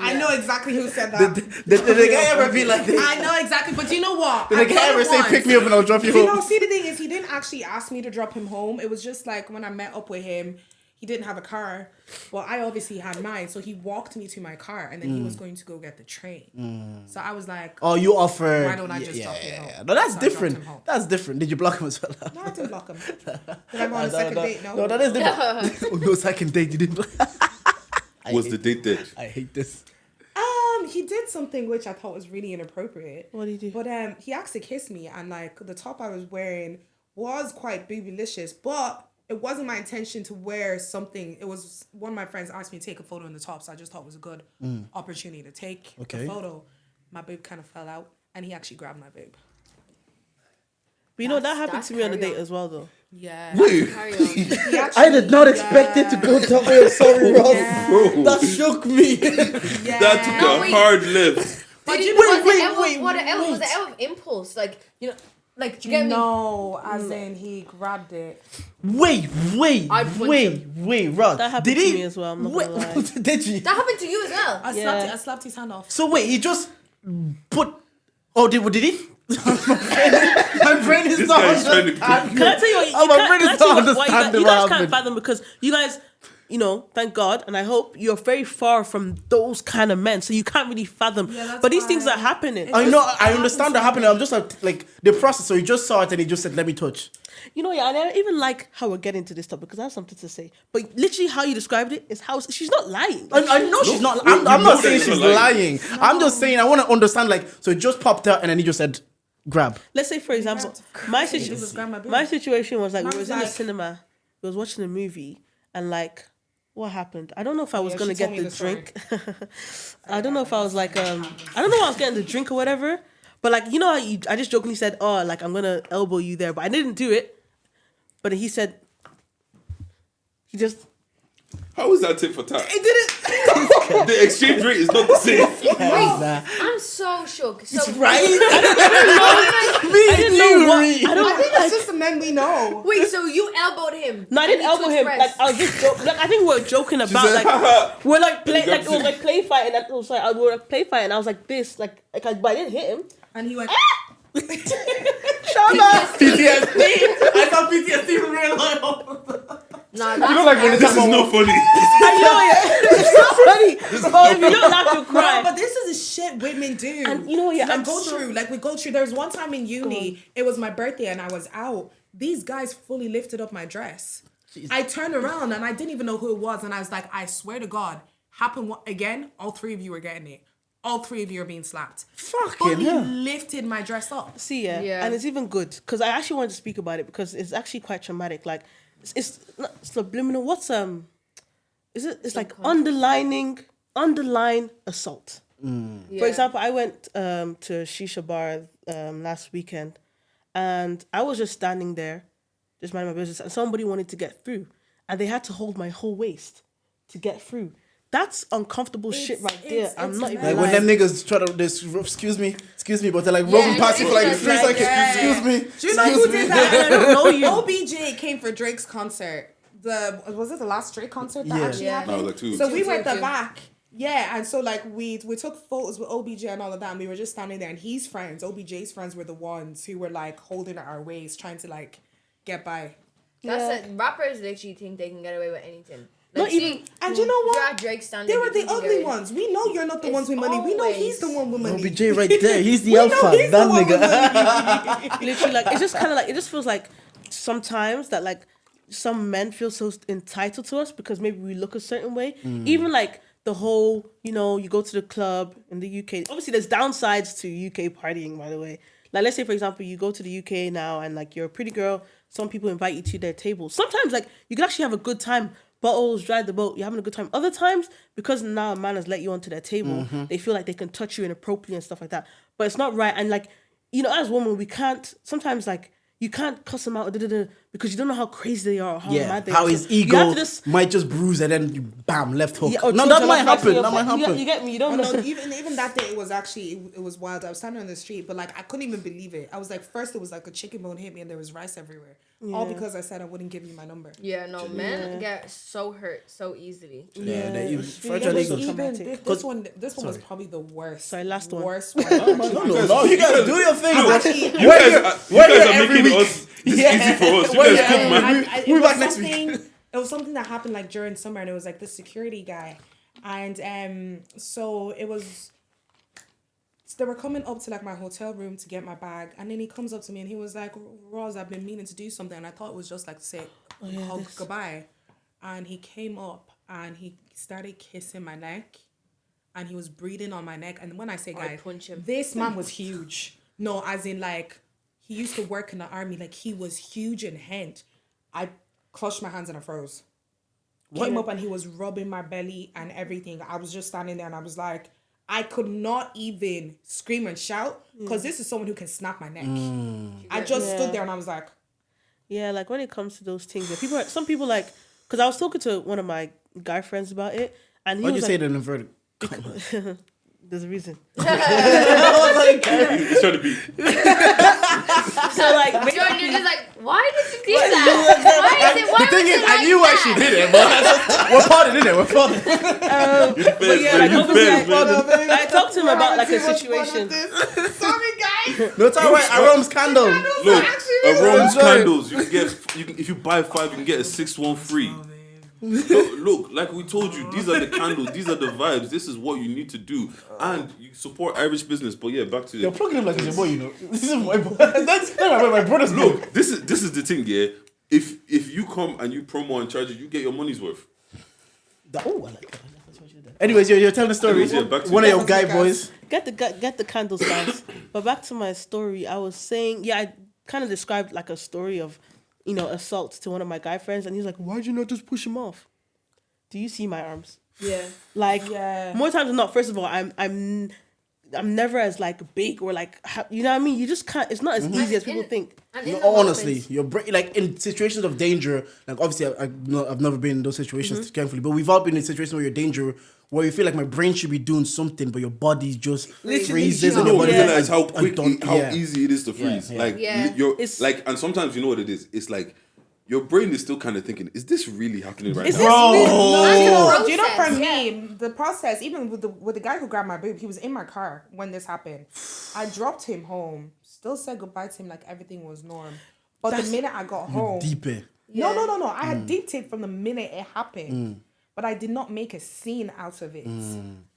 I know exactly who said that. Did the guy ever be like this? I know exactly, but you know what? Did the guy ever say, pick me up and I'll drop you You home? know, see, the thing is, he didn't actually ask me to drop him home. It was just like when I met up with him, he didn't have a car. Well, I obviously had mine, so he walked me to my car, and then he was going to go get the train. So I was like, oh, you offered. why don't I just drop him home? No, that's So I dropped different. him home. That's different. Did you block him as well? No, I didn't block him. Did I go on a second date? No, that is different. Oh, no second date. You didn't. Was the date dead? I hate this. He did something which I thought was really inappropriate. What did he do? But he asked to kiss me, and like the top I was wearing was quite boobylicious, but it wasn't my intention to wear something. It was one of my friends asked me to take a photo in the top, so I just thought it was a good opportunity to take a photo. My boob kind of fell out, and he actually grabbed my boob. But you know, that happened That's to me on a carry date on. as well, though. Yeah. Wait. Carry on. I did not expect it to go that way. Sorry, Ross. Bro. That shook me. Yeah. That took No, a wait. hard lift. Did he, Wait, was it out of impulse? Like, you know, like, do you get me? No, as in he grabbed it. Wait, I'd punch Ross. That happened did to he? me as well, I'm not gonna lie. Did you? That happened to you as well. I slapped his hand off. So wait, he just put. Oh, did he? My brain is This not. guy's trying to Can I tell you what? Oh, my brain is not understanding You what guys can't happened. fathom, because you guys, you know, thank God, and I hope you're very far from those kind of men, so you can't really fathom. that's But these why- things are happening. I know. I understand that happening. I'm just like the process. So he just saw it and he just said, "Let me touch." You know, yeah, and I even like how we're getting to this topic because I have something to say. But literally, how you described it is how she's not lying. I know she's not. we I'm know not that saying she's she's not lying. I'm just saying I want to understand. Like, so it just popped out and then he just said, "Grab." Let's say, for example, my situation was like, we Mine was was in the like- cinema, we was watching a movie, and like, what happened? I don't know if I was Yeah, gonna she told get me the the story. drink. I don't know if I was like, I don't know if I was getting the drink or whatever. But like, you know, I just jokingly said, "Oh, like I'm gonna elbow you there," but I didn't do it. But he said, he just. How is that tit for tat? He did it. The exchange rate is not the same. I'm so shook. So, Right? I didn't know what. I think that's just the men we know. Wait, so you elbowed him? No, I didn't and he elbow took him. breast? Like I was just like I think we were joking about said, like we're like play You got like it was to- like play fighting. It was like we were like play fighting. I was like this like but I didn't hit him. And he went, Shut up. PTSD. I got PTSD from real life. Nah, You know, like when This is not funny. I know it. It's so funny. But if you don't laugh, you'll no, cry. but this is the shit women do. And you know what, yeah, like I'm go so- through. Like we go through. There was one time in uni, it was my birthday and I was out. These guys fully lifted up my dress. I turned around and I didn't even know who it was, and I was like, I swear to God, again, all three of you are getting it. All three of you are being slapped. Fucking Fully hell. lifted my dress up. See, Yeah. and it's even good because I actually wanted to speak about it because it's actually quite traumatic. Like, it's not subliminal. What's is it? It's like underlying assault. For example, I went to a shisha bar last weekend, and I was just standing there, just minding my business, and somebody wanted to get through, and they had to hold my whole waist to get through. That's uncomfortable shit right there. I'm not even Like when lying. them niggas try to this, excuse me, but they're like rolling past you for like it's 3 like, seconds. Excuse me. Do you know who did that? I don't know you. OBJ came for Drake's concert. Was it the last Drake concert that actually Yeah. happened? No, like two. So we went the Two. back. Yeah, and so like we took photos with OBJ and all of that, and we were just standing there, and his friends, OBJ's friends, were the ones who were like holding our waist, trying to like get by. That's it. Rappers literally think they can get away with anything. Not even- And you know what? You're at Drake standing. They were the you can get ugly away. ones. We know you're not the ones with money. We know he's the one with money. OBJ right there. He's the We know alpha. he's the That one with nigga. money. Literally, like, it's just kind of like, it just feels like sometimes that like some men feel so entitled to us because maybe we look a certain way. Even like the whole, you go to the club in the UK. Obviously, there's downsides to UK partying, by the way. Like, let's say, for example, you go to the UK now and like you're a pretty girl. Some people invite you to their table. Sometimes like you can actually have a good time. Bottles, drive the boat, you're having a good time. Other times, because now a man has let you onto their table, they feel like they can touch you inappropriately and stuff like that. But it's not right. And like, as women, we can't, sometimes like, you can't cuss them out because you don't know how crazy they are or how mad they are. How his So you ego have to just, might just bruise and then you bam, left hook. or No, change that your might life happen. to That might your- happen. You get me? You don't Oh, know. no, even that day, it was actually, it was wild. I was standing on the street, but like I couldn't even believe it. I was like, first it was like a chicken bone hit me and there was rice everywhere. All because I said I wouldn't give you my number. Yeah, no, men get so hurt so easily. Yeah, they even it's fragile really ego. so traumatic. This one was probably the worst. Sorry, last one. Worst one. No, you guys do your thing. You guys are making us this easy for us. You guys cook, man. We'll be back next week. It was something that happened like during summer, and it was like the security guy, and so it was. They were coming up to like my hotel room to get my bag, and then he comes up to me and he was like, "Roz, I've been meaning to do something," and I thought it was just like to say hug goodbye, and he came up and he started kissing my neck, and he was breathing on my neck, and when I say guys, punch him. this man was huge. No, as in like he used to work in the army, like he was huge and hench. I clutched my hands and I froze. Came up and he was rubbing my belly and everything. I was just standing there and I was like, I could not even scream and shout because this is someone who can snap my neck. I just stood there and I was like, Yeah, like when it comes to those things, some people like, because I was talking to one of my guy friends about it, and he Why'd you was say like, that in inverted? there's a reason. He's trying to be. So like, Jordan, you're just like, why did you do that? The thing is, I knew why she did it, but we're parted in it. We're parted. but yeah, like obviously, I talked to him about like a situation. sorry guys. No, it's alright. I Rome's candle. Look, a Rome's Sorry. candles. You can get. If you buy 5, you can get a 6th one free. Look, like we told you, these are the candles, these are the vibes, this is what you need to do. And you support Irish business. But yeah, back to You're plugging him like it's your boy, you know. This is my boy. That's my brother's boy. look, this is the thing, yeah. If you come and you promo and charge it, you get your money's worth. I like that. Anyways, you're telling the story. Anyways, yeah, back to One you. of your guy boys. Get the candles, guys. But back to my story, I was saying, I kind of described like a story of, assault to one of my guy friends, and he's like, "Why'd you not just push him off? Do you see my arms?" Yeah. Like, Yeah. more times than not. First of all, I'm never as like big or like you know what I mean. You just can't. It's not as easy as people think. And in No, the honestly, moment- like in situations of danger. Like obviously, I've never been in those situations, thankfully. But we've all been in situations where you're danger, where you feel like my brain should be doing something, but your body just freezes You and know your what? body Yeah. Realize how quick, how yeah. easy it is to freeze. yeah. Like Yeah. you're It's- like, and sometimes you know what it is. It's like your brain is still kind of thinking, "Is this really happening right Is now?" this really- Do you know, for Process, me, the process, even with the guy who grabbed my boob, he was in my car when this happened. I dropped him home, still said goodbye to him like everything was norm. But the minute I got home, deep it. no. I had deep it from the minute it happened. but I did not make a scene out of it.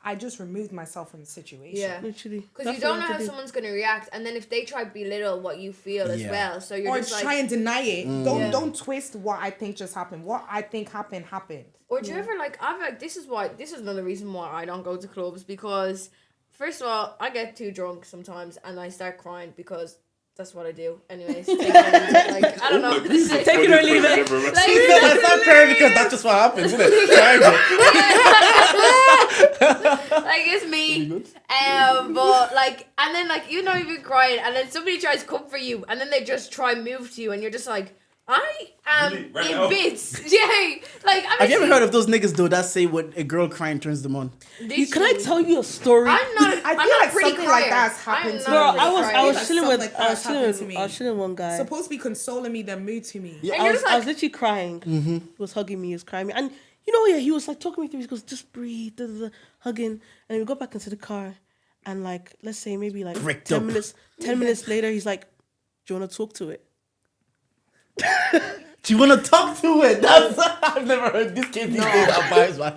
I just removed myself from the situation. Yeah. Literally. Because That's you don't what know I how do. someone's going to react. And then if they try to belittle what you feel as Yeah. well. So you're Or just try like... and deny it. Yeah. Don't twist what I think just happened. What I think happened. Or do you ever this is another reason why I don't go to clubs, because first of all, I get too drunk sometimes and I start crying because that's what I do. Anyways, take it or leave it. Like, I don't know. Take it or leave it. I start crying because that's just what happens, isn't it? Like, it's me. But like, and then like, you know, you've been crying and then somebody tries to comfort you and then they just try and move to you and you're just like, I am Really? Right in now? bits. Yeah. Like, I mean, Have you ever heard of those niggas though that say when a girl crying turns them on? Can I tell you a story? I'm not. I I'm feel not like a pretty something crier. like that's happened I'm to not me. a Girl, pretty I was crier. chilling Something with like that's happened to me. I was chilling with one guy. Supposed to be consoling me, then mood to me. Yeah, And I you're was, just I was like- literally crying. He was hugging me, he was crying me. And you know, yeah, he was like talking me through. He goes, just breathe, da, da, da, hugging. And we go back into the car. And like, let's say maybe like Bricked 10 up. minutes, 10 minutes later, he's like, do you want to talk to it? Do you want to talk to it? That's I've never heard this kid these days advice, man.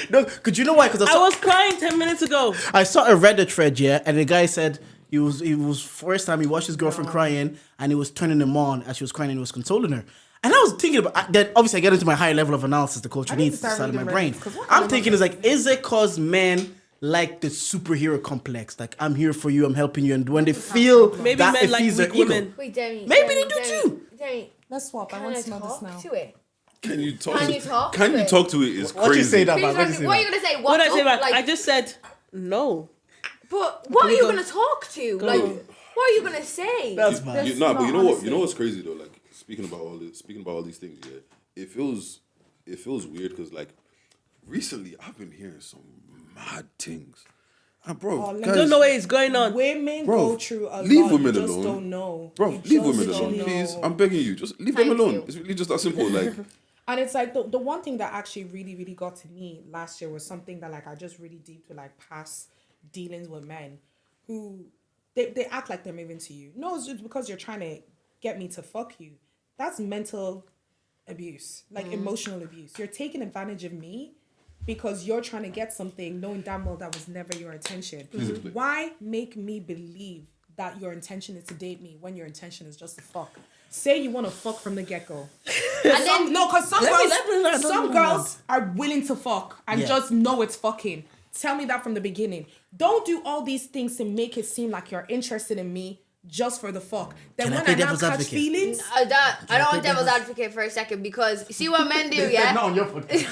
No, could you know why? Because I was crying 10 minutes ago. I saw a Reddit thread, yeah, and the guy said he was first time he watched his girlfriend crying and he was turning him on as she was crying and he was consoling her. And I was thinking about that. Obviously, I get into my higher level of analysis the culture I need needs to start inside of my reading brain. Reddit, 'cause what I'm kind thinking of is like, is it cause men like the superhero complex? Like, I'm here for you, I'm helping you, and when they feel Maybe that men it like feels their weak ego. women. Wait, Demi. Maybe Demi, they do Demi, too. Demi, Let's swap. I can want I to smell the talk smell. to it? Can you talk? Can to, you talk Can to you it? talk to it? Is What you crazy. say that, Please, man? What you say what are you that? gonna say? What did I say up, back? like, I just said, no. But what are you go. gonna talk to? Like, what are you gonna say? That's bad. But you know what? honestly. You know what's crazy though? Like speaking about all these things, yeah. It feels weird because like recently I've been hearing some mad things. And bro, Oh, let me I guys, don't know what is going on. Women Bro, go through a leave lot. women You just alone. don't know. bro, You leave just women don't alone, know. please. I'm begging you, just leave Thank them alone. you. It's really just that simple. Like, And it's like the one thing that actually really, really got to me last year was something that like I just really deep to like past dealings with men who they act like they're moving to you. No, it's just because you're trying to get me to fuck you. That's mental abuse, like emotional abuse. You're taking advantage of me because you're trying to get something knowing damn well that was never your intention. Why make me believe that your intention is to date me when your intention is just to fuck? Say you want to fuck from the get-go. And then, no, because some girls are willing to fuck and Yeah. just know it's fucking. Tell me that from the beginning. Don't do all these things to make it seem like you're interested in me just for the fuck. Then Can I when play I now devil's catch advocate? feelings, I don't want play devil's devil's- advocate for a second because see what men do, yeah? Not on your podcast.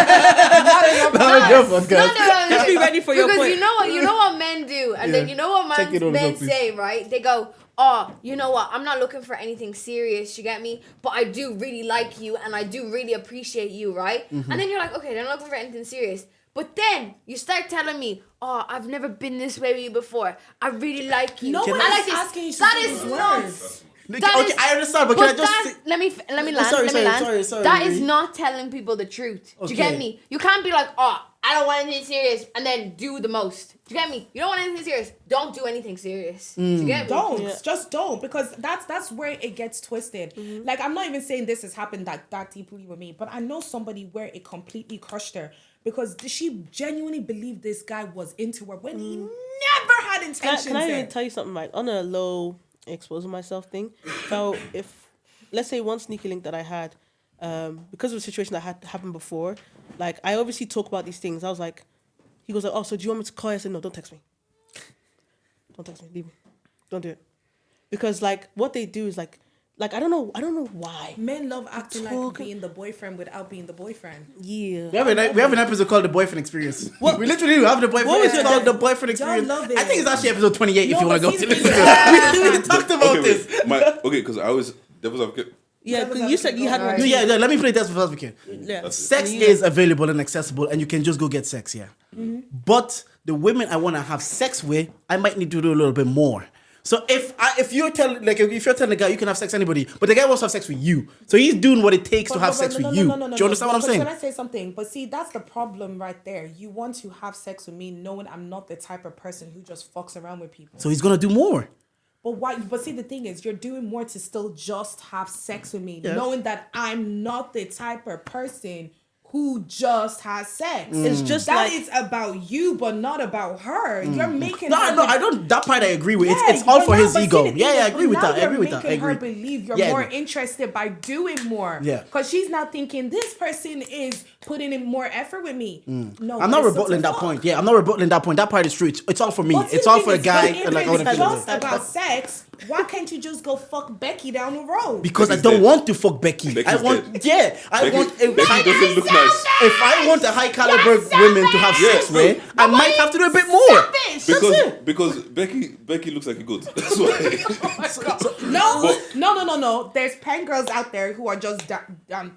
not Not on your podcast. Just be ready for your because point. you know what men do, and then Yeah. you know what Take it over, men please. say, right? They go, oh, you know what? I'm not looking for anything serious. You get me? But I do really like you, and I do really appreciate you, right? Mm-hmm. And then you're like, okay, they're not looking for anything serious. But then you start telling me, oh, I've never been this way with you before. I really like you. No I one like is this. asking you to That say is those not. words. That Okay, is- I understand, but can I just that, say, let me land. sorry, let me land. sorry, That Riri. is not telling people the truth. Do you get Okay. me? You can't be like, oh, I don't want anything serious, and then do the most. Do you get me? You don't want anything serious. Don't do anything serious. Do you get me? Don't. Just don't. Because that's where it gets twisted. Like, I'm not even saying this has happened that deeply with me, but I know somebody where it completely crushed her because she genuinely believed this guy was into her when he never had intentions Can I there. even tell you something, like, on a low exposing myself thing? So if, let's say one sneaky link that I had, because of a situation that had happened before, like, I obviously talk about these things. I was like, he goes like, oh, so do you want me to call you? I said, no, don't text me. Don't text me. Leave me. Don't do it. Because like what they do is like I don't know why. Men love acting like Talk- being the boyfriend without being the boyfriend. Yeah. we have an episode called The Boyfriend Experience. What? We literally do have the boyfriend. What was It's your called de- The Boyfriend Experience. love it. I think it's actually episode 28 if No, you want to but go see to the listen to thing it. is- We talked about this. okay, because I was devil's advocate. Yeah, Devil's because you said you had advocate, one. No, alright. yeah, let me play this first we can. Yeah. That's it. Sex Yeah. is available and accessible, and you can just go get sex, yeah. But the women I want to have sex with, I might need to do a little bit more. So if you're telling the guy you can have sex with anybody, but the guy wants to have sex with you, so he's doing what it takes to have sex with you. Do you understand what I'm saying? Can I say something? But see, that's the problem right there. You want to have sex with me knowing I'm not the type of person who just fucks around with people. So he's gonna do more. But why? But see, the thing is, you're doing more to still just have sex with me, Yeah. knowing that I'm not the type of person who just has sex. It's just that like- is about you, but not about her. You're making No, her no, I don't. That part I agree with. Yeah, It's all but for now- his but see, ego. the thing Yeah, is, I agree but with now that. I you're agree with that. I making her agree. believe you're Yeah, more no. interested by doing more. Yeah. Because she's not thinking this person is putting in more effort with me. No, I'm but not it's still rebutting to that fuck. point. Yeah, I'm not rebutting that point. That part is true. It's all for me. But see, It's the all thing for the is, guy. if And like, I it's want to just feel about sex, why can't you just go fuck Becky down the road? because I Becky's don't dead. want to fuck Becky. Becky's I want, dead. yeah, I Becky, want. A Becky doesn't look nice. If I want a high caliber women to have Yeah, sex no. with, I might have to do a bit more. Because Becky looks like a goat. That's why. No. There's pen girls out there who are just down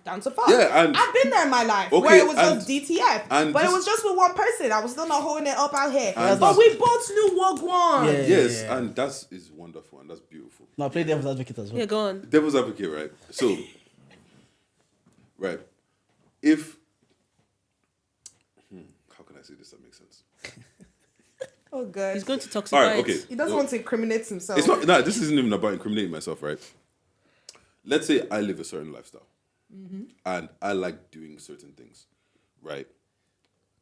to fuck. Yeah, and- I've been there in my life Okay, where it was and- just DTF, and but it just- was just with one person. I was still not holding it up out here. And- But we both knew what one. Yeah. Yes, and that is wonderful and that's beautiful. Now play devil's advocate as well. Yeah, go on. Devil's advocate, right? So, right, if how can I say this that makes sense? Oh, good. He's going to toxify. All right, okay. He doesn't want to incriminate himself. It's not. No, this isn't even about incriminating myself, right? Let's say I live a certain lifestyle, and I like doing certain things, right?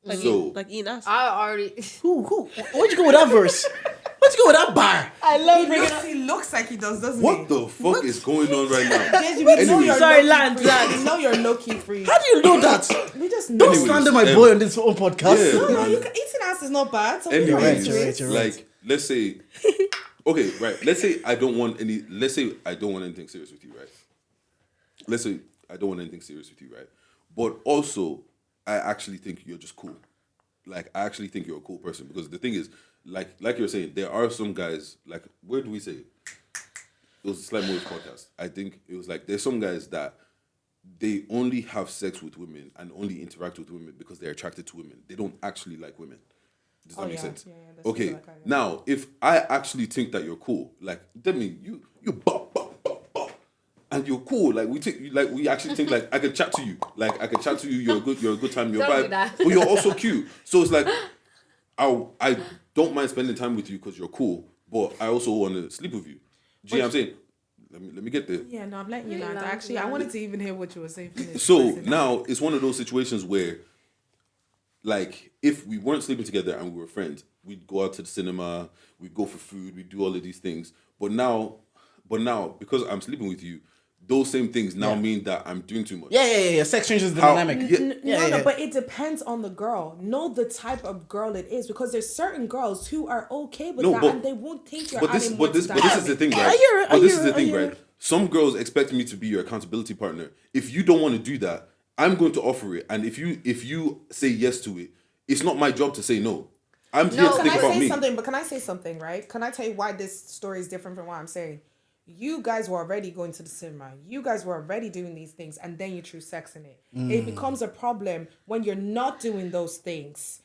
Like, So like eating ass. I already. Where'd you go with that verse? Where'd you go with that bar? I love He looks like he does, doesn't what he? the fuck is going on right now? Deji, we know Anyways. you're Sorry, low-key land, free. land. We know you're low-key free. How do you know that? We just know. Don't Anyways, slander my boy on this own podcast. Yeah. No, eating ass is not bad. So Anyways, we're right, into you're it. right, you're right. like let's say, okay, right. Let's say I don't want any. Let's say I don't want anything serious with you, right? Let's say I don't want anything serious with you, right? But also, I actually think you're just cool. Like I actually think you're a cool person because the thing is, like you're saying, there are some guys. Like where do we say? It was a Slight Moves podcast. I think it was like there's some guys that they only have sex with women and only interact with women because they're attracted to women. They don't actually like women. Does that make yeah. sense? Yeah, there's Okay. people like that, yeah. Now, if I actually think that you're cool, like that mean you bop, and you're cool. Like we actually think like I can chat to you. Like I can chat to you. You're a good time. You're Don't do vibe, that. but you're also cute. So it's like I don't mind spending time with you because you're cool, but I also want to sleep with you. Do you know what I'm saying? Let me get there. Yeah, no, I'm letting you Really land. land, Actually, I land. wanted to even hear what you were saying. Finish. So Listen. now it's one of those situations where, like, if we weren't sleeping together and we were friends, we'd go out to the cinema, we'd go for food, we'd do all of these things. But now because I'm sleeping with you, those same things now mean that I'm doing too much. Yeah. Sex changes the How- dynamic. Yeah. No, but it depends on the girl. Know the type of girl it is because there's certain girls who are okay with No, that but- and they won't think you're But this, adding more but this, to but that. this is the thing, right? I hear it, But I this hear is the it, I thing, hear right? it. Some girls expect me to be your accountability partner. If you don't want to do that, I'm going to offer it. And if you say yes to it, it's not my job to say no. I'm here to Can think I about say me. something? But can I say something, right? Can I tell you why this story is different from what I'm saying? You guys were already going to the cinema. You guys were already doing these things, and then you threw sex in it. It becomes a problem when you're not doing those things.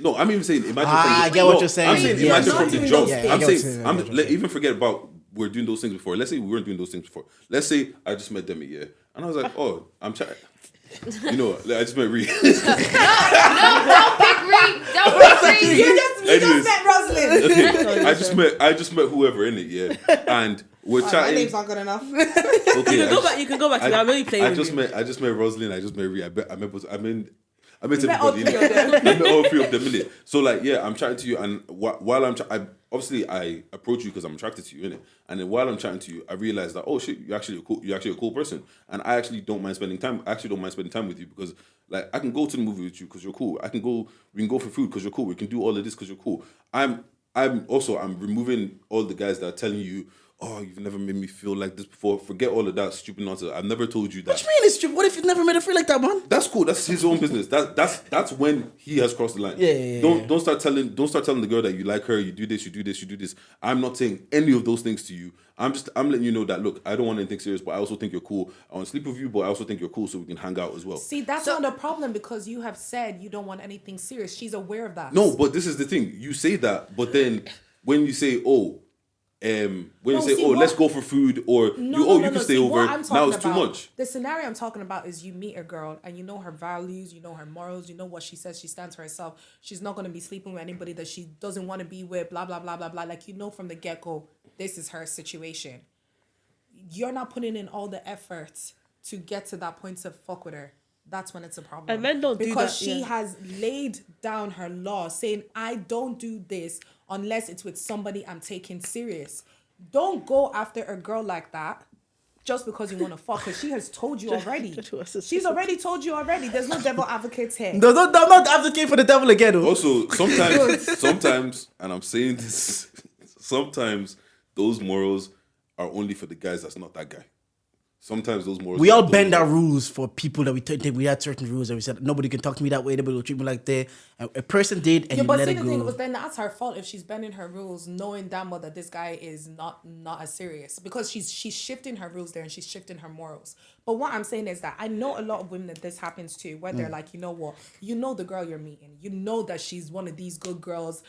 No, I'm even saying imagine. I from get what you're saying. I'm saying Yeah, imagine no, from the doing jump. those things. I'm Yeah, I get what you're saying saying, I get what you're saying. even forget about we're doing those things before. Let's say we weren't doing those things before. Let's say I just met Demi, yeah, and I was like, oh, I'm trying. You know, like, I just met Ree. Don't pick Reed. Don't pick Reed. You Anyways. just met Rosalind. Okay, I just met whoever in it, yeah, and we're My chatting. name's not good enough. Okay, You can go back to that. I'm only playing I with just you. met Rosalind. I just met Ree. I met met all everybody. three of them. I met all three of them in it. So like, yeah, I'm chatting to you, and while obviously I approach you because I'm attracted to you in it, and then while I'm chatting to you, I realize that oh shit, you're actually a cool person, and I actually don't mind spending time. I actually don't mind spending time with you because like I can go to the movie with you because you're cool. We can go for food because you're cool. We can do all of this because you're cool. I'm removing all the guys that are telling you, oh, you've never made me feel like this before. Forget all of that stupid nonsense. I've never told you that. What you mean it's true? What if you never made her feel like that, man? That's cool. That's his own business. That's when he has crossed the line. Yeah. Don't start telling the girl that you like her. You do this. I'm not saying any of those things to you. I'm letting you know that look, I don't want anything serious, but I also think you're cool. I want to sleep with you, but I also think you're cool, so we can hang out as well. See, that's not a problem because you have said you don't want anything serious. She's aware of that. No, but this is the thing. You say that, but then when you say let's go for food, or you can stay See, over. what I'm talking Now it's too about- much. The scenario I'm talking about is you meet a girl and you know her values, you know her morals, you know what she says, she stands for herself. She's not going to be sleeping with anybody that she doesn't want to be with, blah, blah, blah, blah, blah. Like, you know from the get-go, this is her situation. You're not putting in all the efforts to get to that point to fuck with her. that's when it's a problem. And men don't do because that, she yeah. has laid down her law saying, I don't do this unless it's with somebody I'm taking serious. Don't go after a girl like that just because you want to fuck, because she has told you already. She's already told you already. There's no devil advocates here. No, I'm not advocating for the devil again. Though. Also, sometimes, and I'm saying this, sometimes those morals are only for the guys that's not that guy. Sometimes those morals. We all bend our rules for people that we think we had certain rules, and we said nobody can talk to me that way. Nobody will treat me like that. And a person did, and you but let see, it the go. thing was, then that's her fault if she's bending her rules, knowing damn well that this guy is not as serious, because she's shifting her rules there and she's shifting her morals. But what I'm saying is that I know a lot of women that this happens to, where they're like, you know what, you know the girl you're meeting, you know that she's one of these good girls,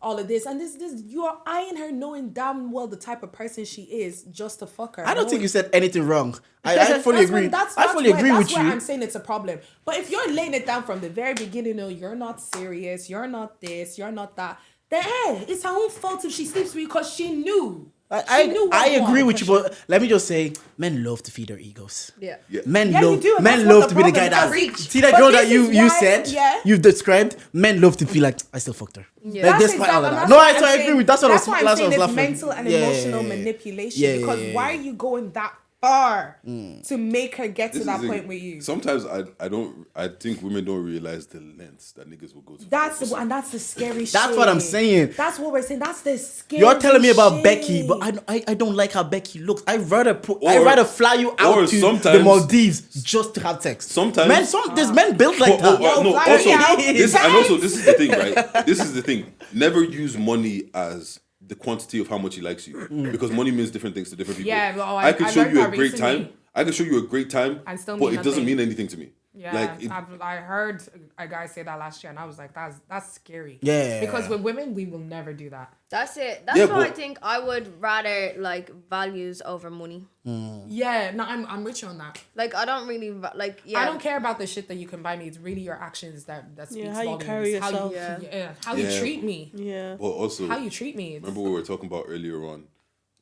all of this, and this you are eyeing her, knowing damn well the type of person she is, just to fuck her. I don't think you said anything wrong. I fully agree. I fully agree with you. I'm saying it's a problem. But if you're laying it down from the very beginning, no, you're not serious, you're not this, you're not that, then hey, it's her own fault if she sleeps with you, because she knew. I agree with you, but let me just say, men love to feed their egos. Yeah. Men Yeah, you love do, and men that's what love the to be the guy problem that is. see that But girl that this you is why- said yeah. you've described. Men love to feel like I still fucked her. Yeah. Like, That's despite all of exactly- that. that's No, what I I'm agree saying. with that's what I was That's why I'm saying it's laughing. mental and emotional manipulation. Yeah, because yeah, why are you going that far to make her get to This that is the- point with you? Sometimes I think women don't realize the lengths that niggas will go to. That's the scary shit. That's what I'm saying. That's what we're saying. That's the scary. You're telling me about shit. Becky, but I don't like how Becky looks. I'd rather fly you or out to the sometimes- Maldives just to have sex. Sometimes- there's men built like that. No, fly also, me out. this is the thing, right? This is the thing. Never use money as the quantity of how much he likes you, because money means different things to different people. Yeah, well, I can I show learned you a that great recently. time. I can show you a great time, And still but mean it doesn't nothing. mean anything to me. Yeah, Like, I heard a guy say that last year, and I was like, that's scary. Yeah. Because with women, we will never do that. That's it. That's Yeah, why I but- think I would rather like values over money. Yeah, no, I'm with you on that. Like I don't really like. Yeah, I don't care about the shit that you can buy me. It's really your actions that speaks how you volumes. carry How yourself. you Yeah. treat me. Yeah. but also, How you treat me. remember we were talking about earlier on.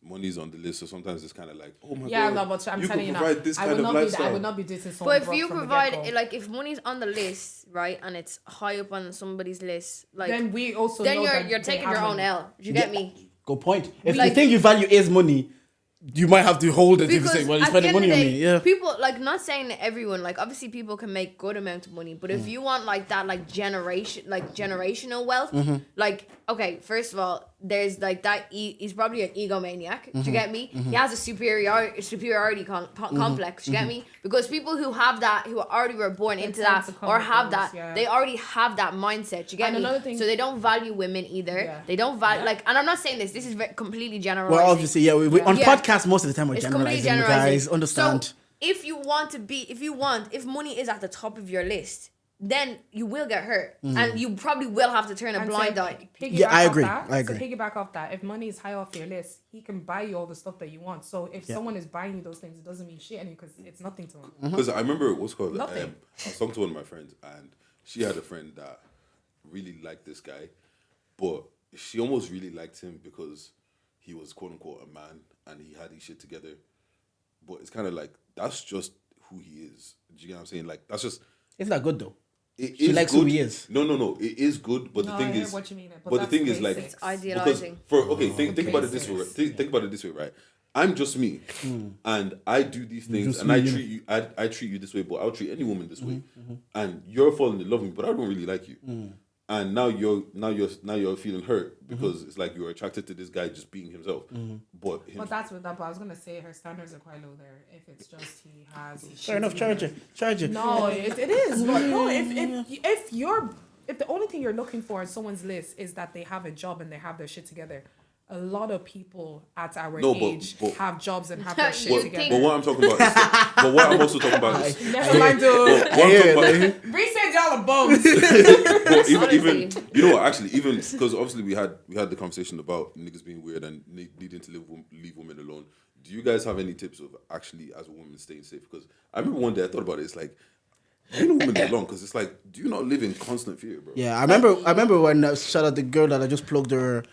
Money's on the list, so sometimes it's kind of like, oh my Yeah, god, no, but I'm you telling could you provide now, this I kind would of not be. I lifestyle. would not be dating someone. But if broke you from the provide get-go. like if money's on the list, right, and it's high up on somebody's list, like then we also then know that you're they taking have your own money. L. Do you get me? Good point. If Like- the thing you value is money, you might have to hold it if you Because say, well, you're at the spending end of money the on day, me. Yeah. people like not saying that everyone like obviously people can make good amount of money, but if you want like that like generational wealth, like okay, first of all, there's like that he's probably an egomaniac. Do you get me? He has a superiority complex. Do you get me? Because people who have that, who already were born into tend that to come or with have those, that, yeah. they already have that mindset. Do you get And me? another thing- So they don't value women either. Yeah. They don't value like, and I'm not saying this. This is completely generalizing. Well, obviously, yeah. We on Yeah. podcasts most of the time we're It's completely generalizing. generalizing. Guys, understand? So if money is at the top of your list, then you will get hurt, and you probably will have to turn a And blind to eye. piggyback Yeah, I off agree. that- I agree. To piggyback off that, if money is high off your list, he can buy you all the stuff that you want. So if someone is buying you those things, it doesn't mean shit because it's nothing to him. Because I remember what's called. Nothing. I was talking to one of my friends, and she had a friend that really liked this guy, but she almost really liked him because he was quote unquote a man and he had his shit together. But it's kind of like that's just who he is. Do you get what I'm saying? Like that's just. It's not good though. It She is likes good. who he is. No. It is good, but No, the I thing hear is, what you mean, but but the that's thing is like basics. It's idealizing. think about it this way. Think about it this way, right? I'm just me, and I do these things, Just and me, I yeah. treat you. I treat you this way, but I'll treat any woman this way. And you're falling in love with me, but I don't really like you. And now you're feeling hurt because it's like you're attracted to this guy just being himself. But him, But that's what that. But I was gonna say her standards are quite low there. If it's just he has. Fair enough. Charge it. No, it is. But no, if the only thing you're looking for in someone's list is that they have a job and they have their shit together, a lot of people at our No, but- but have jobs and have their shit You together. but what I'm talking about is, but what I'm also talking about is, Never mind, dude. what I'm talking about, Bree said y'all are bums. but even Honestly. you know what, actually, even because obviously we had the conversation about niggas being weird and needing to leave women alone. Do you guys have any tips of actually as a woman staying safe? Because I remember one day I thought about it. It's like leave a woman alone because it's like, do you not live in constant fear, bro? Yeah, I remember when shout out the girl that I just plugged her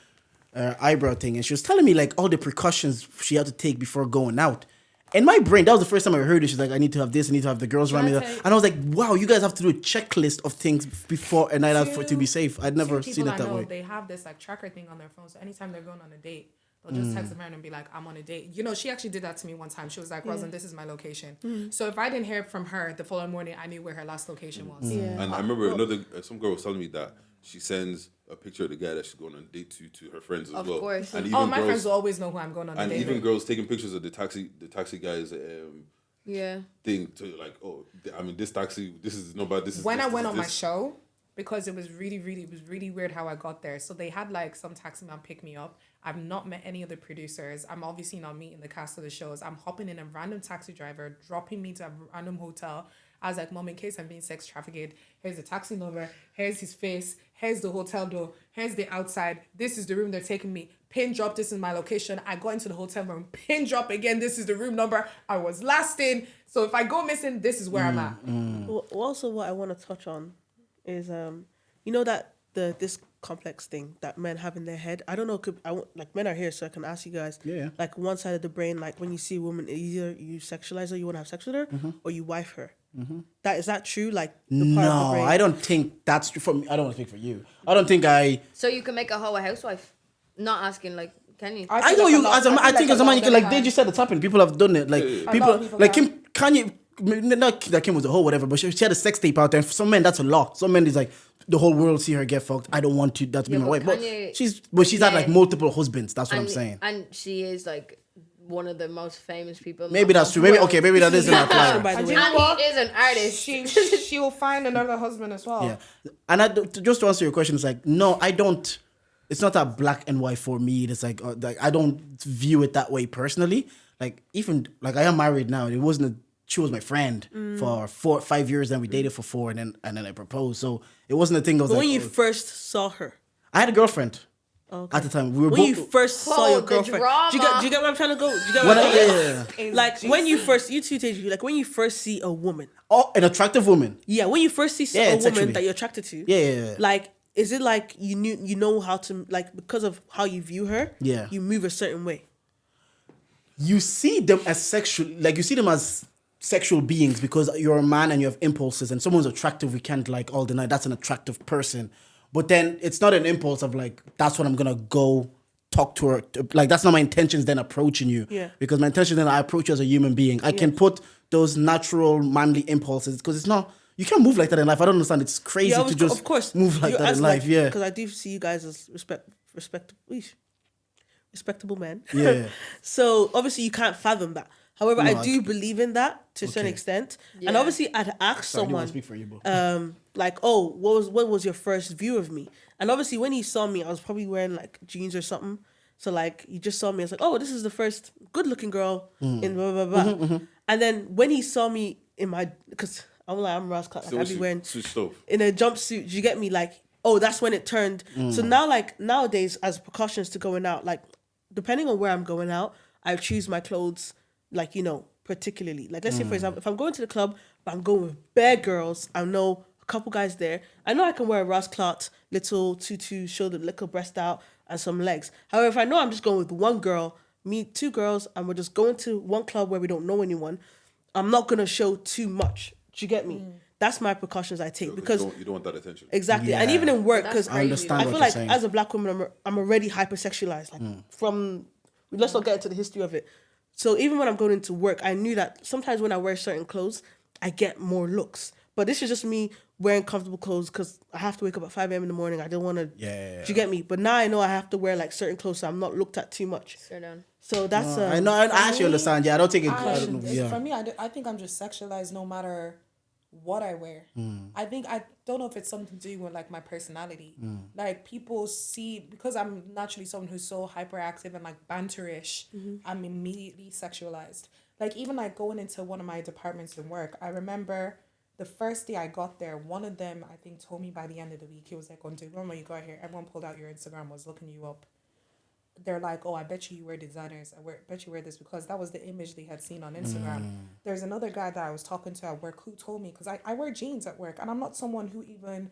eyebrow thing, and she was telling me like all the precautions she had to take before going out, in my brain, that was the first time I heard it. She's like, I need to have this, I need to have the girls around me. Can I tell you- And I was like, wow, you guys have to do a checklist of things before a night out for it to be safe. I'd never Two seen people it that I know, way. they have this like tracker thing on their phone. So anytime they're going on a date, they'll just text a friend and be like, I'm on a date. You know, she actually did that to me one time. She was like, Rosalind, this is my location. So if I didn't hear from her the following morning, I knew where her last location was. Yeah. And I remember some girl was telling me that she sends a picture of the guy that she's going on a date to her friends as Of well. course. And Oh, my friends will always know who I'm going on a and date even with. girls taking pictures of the taxi guys Yeah. thing to like, oh, I mean, this taxi, this is nobody. This is When this, I this went is on my this. show, because it was really weird how I got there. So they had like some taxi man pick me up. I've not met any of the producers. I'm obviously not meeting the cast of the shows. I'm hopping in a random taxi driver, dropping me to a random hotel. I was like, Mom, in case I'm being sex trafficked, here's the taxi number, here's his face, here's the hotel door, here's the outside, this is the room they're taking me. Pin drop, this is my location. I go into the hotel room, pin drop again, this is the room number. I was last in. So if I go missing, this is where I'm at. Well, also, what I want to touch on is, you know that this complex thing that men have in their head. I don't know. Like men are here, so I can ask you guys. Yeah. Like one side of the brain, like when you see a woman, either you sexualize her, you want to have sex with her, or you wife her. Is that true? Like the part of the No, brain? I don't think that's true for me. I don't want to speak for you. I don't think I. So you can make a hoe a housewife. Not asking like, can you? I know you. I think as a man, you can like. They just said it's happened. People have done it. Like lot people, of people like have. Kanye. Not that Kim was a hoe, whatever. But she had a sex tape out there. And for some men, that's a lot. Some men is like the whole world see her get fucked. I don't want that to be Yeah, my but wife. But Kanye- she's had like yeah. multiple husbands. That's what I'm And- saying. And she is like one of the most famous people. Maybe that's true. Maybe maybe that isn't apply. By the And way, you know And what? he is an artist. She will find another husband as well. Yeah, and just to answer your question, it's like no, I don't. It's not that black and white for me. It's like I don't view it that way personally. Like even like I am married now. It wasn't. She was my friend for 5 years. Then we dated for 4, and then I proposed. So it wasn't a thing. I was but like, when you oh. first saw her, I had a girlfriend okay. at the time. We were when you both. first saw Oh, your the girlfriend, do drama. you get where I'm trying to go? Do you get When what I, yeah. Like when you first, you two, Tej, like when you first see a woman. Oh, an attractive woman. Yeah, when you first see Yeah, a woman sexually. that you're attracted to. Yeah. Like, is it like you know how to, like, because of how you view her? Yeah. You move a certain way. You see them as sexual, like you see them as sexual beings because you're a man and you have impulses, and someone's attractive. We can't like all deny that's an attractive person, but then it's not an impulse of like that's what I'm gonna go talk to her. Like that's not my intentions. Then approaching you, Yeah. because my intention then I approach you as a human being. I can put those natural manly impulses because it's not. You can't move like that in life. I don't understand. It's crazy to just of course move like You- that as in life. Yeah. because I do see you guys as respectable men. Yeah. So obviously you can't fathom that. However, No, I do believe in that to a certain Okay. extent. And Yeah. obviously I'd ask Sorry, I didn't want someone, to speak for you, but like, oh, what was your first view of me? And obviously when he saw me, I was probably wearing like jeans or something. So like he just saw me, I was like, oh, this is the first good looking girl in blah blah blah. And then when he saw me in my, because I'm Ross Clark, like I'd be wearing switched off. in a jumpsuit, you get me? Like, oh, that's when it turned. So now, like, nowadays, as precautions to going out, like, depending on where I'm going out, I choose my clothes, like, you know, particularly. Like, let's say, for example, if I'm going to the club, but I'm going with bare girls, I know a couple guys there, I know I can wear a Ross Clark little tutu, show the little breast out, and some legs. However, if I know I'm just going with one girl, me, 2 girls, and we're just going to one club where we don't know anyone, I'm not going to show too much. Do you get me? That's my precautions I take because you don't want that attention. exactly, and Yeah. even in work, That's because crazy. I understand I what feel you're like saying. as a black woman, I'm already hypersexualized. Like from, let's not get into the history of it. So even when I'm going into work, I knew that sometimes when I wear certain clothes, I get more looks. But this is just me wearing comfortable clothes because I have to wake up at 5 a.m. in the morning. I don't want to. Yeah. Do you get me? But now I know I have to wear like certain clothes, so I'm not looked at too much. Sure done. So that's I know. I actually understand. Yeah, I don't take it. I don't know, For yeah. me, I think I'm just sexualized no matter what I wear. I don't know if it's something to do with like my personality. Like people see, because I'm naturally someone who's so hyperactive and like banterish, I'm immediately sexualized. Like even like going into one of my departments in work, I remember the first day I got there, one of them I think told me by the end of the week, he was like, "On when you got here, everyone pulled out your Instagram, was looking you up." They're like, "Oh, I bet you wear designers. Bet you wear this," because that was the image they had seen on Instagram. There's another guy that I was talking to at work who told me, because I wear jeans at work, and I'm not someone who even,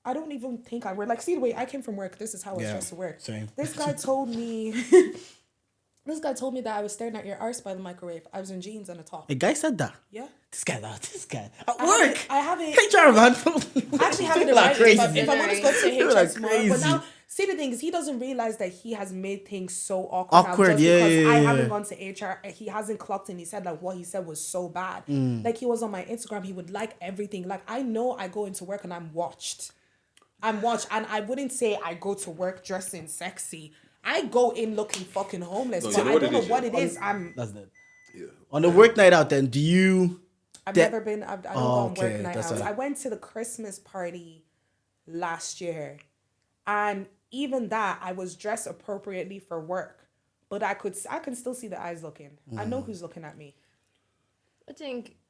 I don't even think I wear, like, see the way I came from work, this is how I Yeah, dress to work. same. This guy told me, This guy told me that I was staring at your arse by the microwave. I was in jeans and a top. A guy said that. Yeah. This guy at work. I have it. HR man. I actually have it in People are writing. crazy. If I want to go to People HR are tomorrow, but crazy. now, see, the thing is, he doesn't realize that he has made things so awkward. now Awkward, just yeah, because yeah, I yeah. haven't gone to HR. He hasn't clocked in. He said like what he said was so bad. Like he was on my Instagram. He would like everything. Like I know I go into work and I'm watched, and I wouldn't say I go to work dressing sexy. I go in looking fucking homeless, No, but you know I what don't it know is, what yeah. it is. That's it. Yeah. On the work night out, then do you? I've That- never been. I don't go Oh, on work okay, night that's outs. it. I went to the Christmas party last year, and even that I was dressed appropriately for work, but I can still see the eyes looking. I know who's looking at me.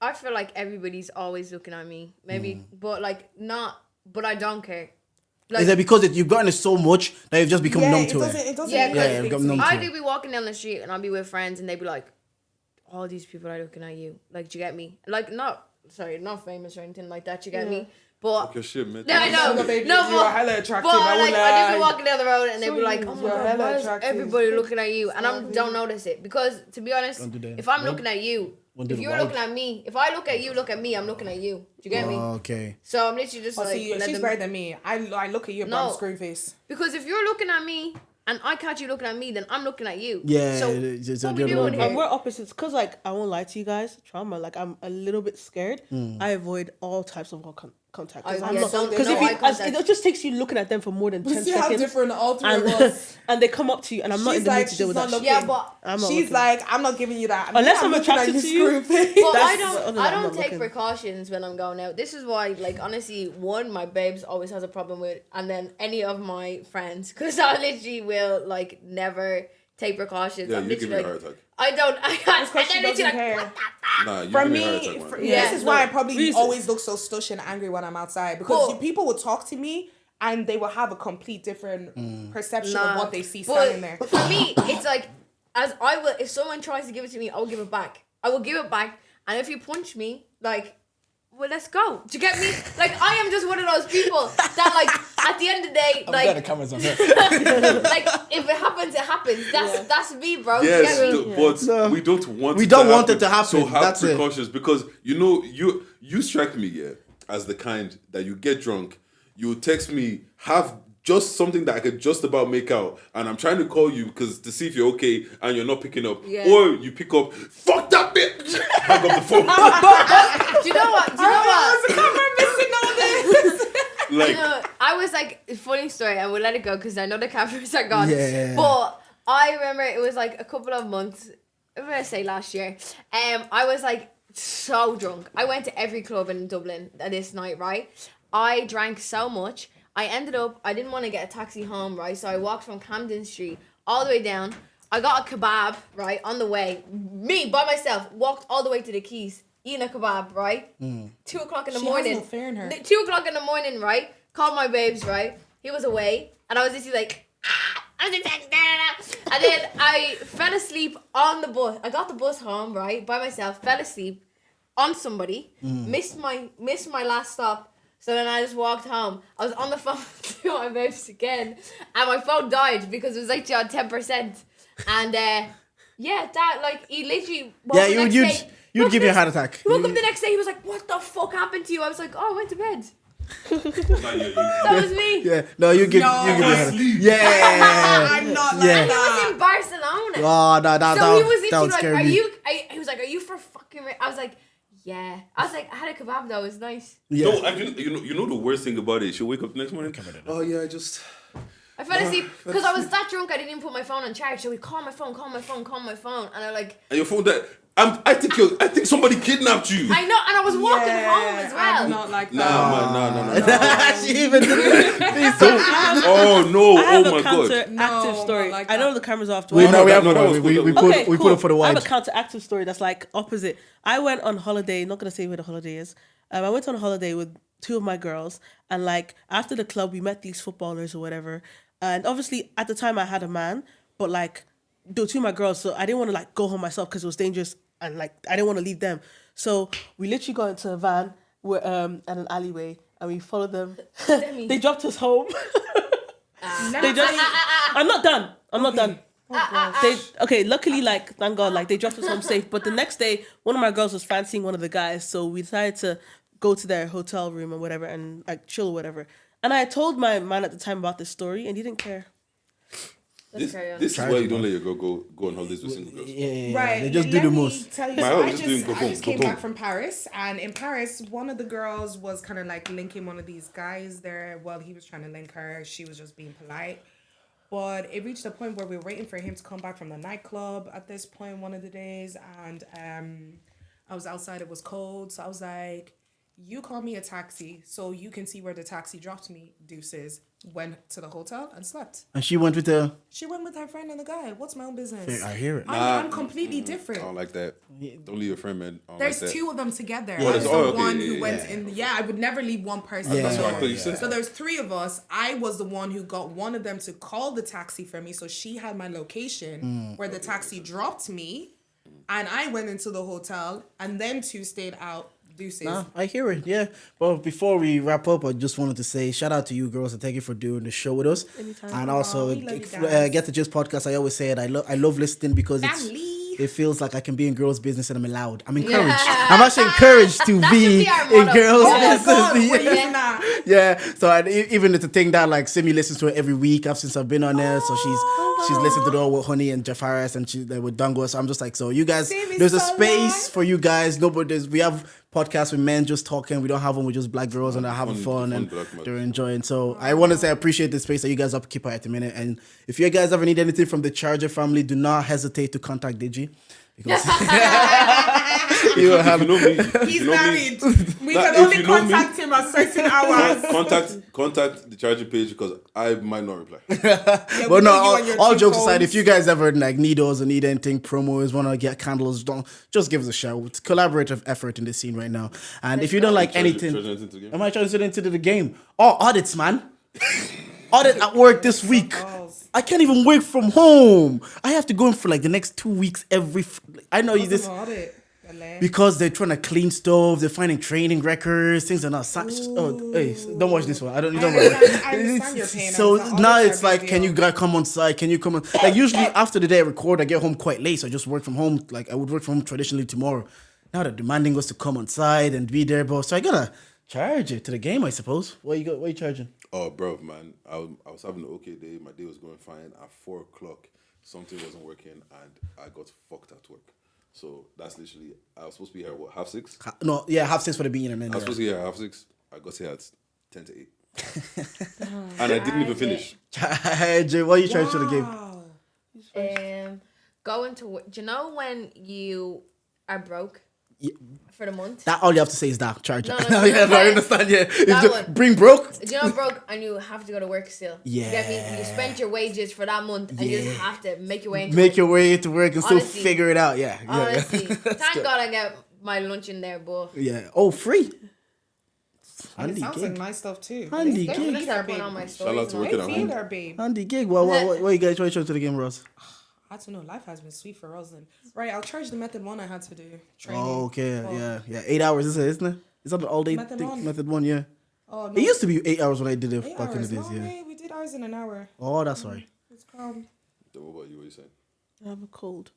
I feel like everybody's always looking at me. Maybe, but like not. But I don't care. Like, Is it because you've gotten it so much that you've just become numb to it? It doesn't. Yeah, mean yeah, anything you've got to me. numb to I it. do be walking down the street and I'll be with friends and they be like, all these people are looking at you. Like, do you get me? Like, not famous or anything like that. Do you get me? But Your shit, man. yeah, I know. No, baby, No, you are hella attractive. But I like, won't I just be lie. walking down the road and they be like, oh my You're god, hella why is attractive. everybody looking at you? And I don't notice it because, to be honest, Don't do that. if I'm looking at you, Don't do if the you're wild. looking at me, if I look at you, look at me, I'm looking at you. Do you get me? Okay. So I'm literally just Oh, like, see, let she's them- better than me. I look at you, but No. I'm screwing face. because if you're looking at me and I catch you looking at me, then I'm looking at you. Yeah, So it's what the we other doing way. here? And we're opposites because, like, I won't lie to you guys. Trauma, like, I'm a little bit scared. I avoid all types of contact. Because Oh, yeah, don't do because no eye it contact. just takes you looking at them for more than 10 See how seconds. different all three and, of us. and they come up to you, and I'm not in She's the mood like, to deal she's with not that. looking. shit. Yeah, but I'm not She's looking. like, I'm not giving you that. Unless I'm looking at attracted you, to you. screw face. But That's- other than I I'm don't not take looking. precautions when I'm going out. This is why, like, honestly, one, my babes always has a problem with, and then any of my friends, because I literally will, like, never take precautions. Yeah, I'm you give literally me a like, heart attack. I don't. I can't. It's 'cause she And then doesn't it's care. like, Nah, you For give me a me, heart attack, man. Yeah, this is no. why I probably Reason. always look so stush and angry when I'm outside because But- people will talk to me and they will have a complete different perception Nah. of what they see But standing there. for me, it's like, as I will, if someone tries to give it to me, I will give it back. I will give it back. And if you punch me, like, well, let's go. Do you get me? Like, I am just one of those people that, like, at the end of the day, like, cameras on her. like, if it happens, it happens. That's me, bro. Do you Yes, get me? but No. we don't want. We it don't to want it to happen. So have That's it. precautions because you strike me as the kind that you get drunk, you text me have just something that I could just about make out, and I'm trying to call you because to see if you're okay, and you're not picking up, Yeah. or you pick up, fuck that bitch, hang up the phone. Do you know what? Do you know what? the camera missing all this? Like, You know, I was like, funny story, I will let it go because I know the cameras are gone. Yeah. But I remember it was like a couple of months, I'm gonna say last year. I was like so drunk. I went to every club in Dublin this night, right? I drank so much. I ended up, I didn't want to get a taxi home, right? So I walked from Camden Street all the way down. I got a kebab, right, on the way. Me, by myself, walked all the way to the Keys, eating a kebab, right? 2 o'clock in the She has morning. no fear in her. 2 o'clock in the morning, right? Called my babes, right? He was away. And I was just like, I'm just like, da, da, da. And then I fell asleep on the bus. I got the bus home, right, by myself, fell asleep on somebody, missed my last stop. So then I just walked home. I was on the phone to my babes again. And my phone died because it was actually on 10%. And yeah, that, like, he literally woke Yeah, up the next day. you'd give me a heart attack. He woke up the next day, he was like, what the fuck happened to you? I was like, oh, I went to bed. nah, That was me. Yeah, no, you give me a heart attack. Yeah. I'm not like Yeah. He was in Barcelona. Oh, no, that So he was would literally like, scare are me. you, he was like, are you for fucking real? I was like, yeah. I was like, I had a kebab though, it was nice. Yeah. no, you know the worst thing about it. She'll wake up the next morning. Oh yeah, I just. I fell asleep because I was that drunk I didn't even put my phone on charge. So we call my phone. And I like, And your phone died. I think somebody kidnapped you. I know, and I was walking home as well. I'm not like that. Nah, man, no. She even Oh no! I have Oh my a god! counteractive No, story. not like I know that. the camera's off. we know we have No, that was one. cool, We that put Okay, it for the I wide. have a counteractive story that's like opposite. I went on holiday. Not gonna say where the holiday is. I went on a holiday with 2 of my girls, and like after the club, we met these footballers or whatever. And obviously, at the time, I had a man, but like there were 2 of my girls, so I didn't want to like go home myself because it was dangerous, and like I didn't want to leave them. So we literally got into a van at an alleyway, and we followed them. They dropped us home. I'm not done. Luckily, like, thank God, like, they dropped us home safe. But the next day, one of my girls was fancying one of the guys, so we decided to go to their hotel room or whatever and like chill or whatever. And I told my man at the time about this story, and he didn't care. This is why you don't let your girl go on holidays with single girls. Yeah. Right. They just do the most. Tell you, My so house is doing I just came go back home. from Paris, and in Paris, one of the girls was kind of like linking one of these guys there. Well, he was trying to link her. She was just being polite. But it reached a point where we were waiting for him to come back from the nightclub at this point one of the days. And I was outside. It was cold. So I was like, you call me a taxi so you can see where the taxi dropped me. Deuces. Went to the hotel and slept. And she went with the... She went with her friend and the guy. What's my own business? I hear it. I'm completely different. I don't like that. Don't leave your friend, man. I don't There's like that. two of them together. Oh, I there's- was the okay, one yeah, who yeah, went in. Yeah, I would never leave one person That's alone. what I thought you said. So there's three of us. I was the one who got one of them to call the taxi for me. So she had my location where the taxi dropped me. And I went into the hotel. And then two stayed out. Deuces. Nah, I hear it, yeah. But before we wrap up, I just wanted to say shout out to you girls and thank you for doing the show with us. Anytime. And also, we love you guys. Get the Gist podcast. I always say it. I love listening because Family. it feels like I can be in girls' business and I'm allowed. I'm encouraged. I'm actually encoured to be be our in motto. girls' Oh my God, business. we're using that. Yeah, so even it's a thing that like Simi listens to it every week since I've been on there. So she's listened to it all with Honey and Jeff Harris and she's with Dango. So I'm just like, so you guys, Simi's there's a so space nice. for you guys. We have podcasts with men just talking. We don't have one with just black girls and they're having fun and they're enjoying. So I want to say I appreciate the space that you guys occupy at the minute. And if you guys ever need anything from the Charger family, do not hesitate to contact Digi. Because you will have If you know me, He's you know me, married. We Like, can if only you know me- contact him at certain hours. contact the Charger page because I might not reply. Yeah, we But know no, you and your all two jokes aside, phones. if you guys ever like need us or need anything, promos, want to get candles, don't just give us a shout. It's collaborative effort in the scene right now. And if you don't like anything, Charger into the game. am I trying to get into the game? Oh, audits, man. Audit at work this week. I can't even work from home. I have to go in for like the next 2 weeks I know you this because they're trying to clean stuff. They're finding training records. Things are not. Oh, hey, don't watch this one. I don't. I Don't understand your pain. So Audits now are it's a big like, can deal. you guys come on site? Can you come on? Like usually after the day I record, I get home quite late, so I just work from home. Like I would work from home traditionally tomorrow. Now they're demanding us to come on site and be there, bro. So I gotta charge it to the game, I suppose. What you charging? Oh, bro, man, I was having an okay day. My day was going fine. At 4:00, something wasn't working, and I got fucked at work. So that's literally. I was supposed to be here at 6:30. No, yeah, 6:30 for the beginning, and then I was supposed to be here at 6:30. I got here at 10 to 8, and I didn't even finish. charge it. What are you charging to the game? Going to work. Do you know when you are broke for the month? That all you have to say is that charge it. No, yeah, no, I understand. Yeah, If that you one. bring broke. Do you know broke and you have to go to work still? You get me? You spent your wages for that month and you just have to make your way into Make work. your way to work and still Honestly. figure it out. Yeah, Honestly, yeah. thank God I get my lunch in there, but Yeah. Oh, free. And it Handy sounds like gig. nice stuff too. Handy They gig. feed start our putting babe. on my Shout out stories. to now. working They at feed home. our babe. Handy gig. What you guys charging to the game, Ross? I don't know. Life has been sweet for us then. Right, I'll charge the method one I had to do. Training. Oh, okay. Well, Yeah. 8 hours, isn't it? Is that the all day Method thing? one. Method one, yeah. Oh, no. It used to be 8 hours when I did it 8 back in the hours. days, No, yeah. hey, we did ours in an hour. Oh, that's right. It's calm. So what about you? What you saying? I have a cold.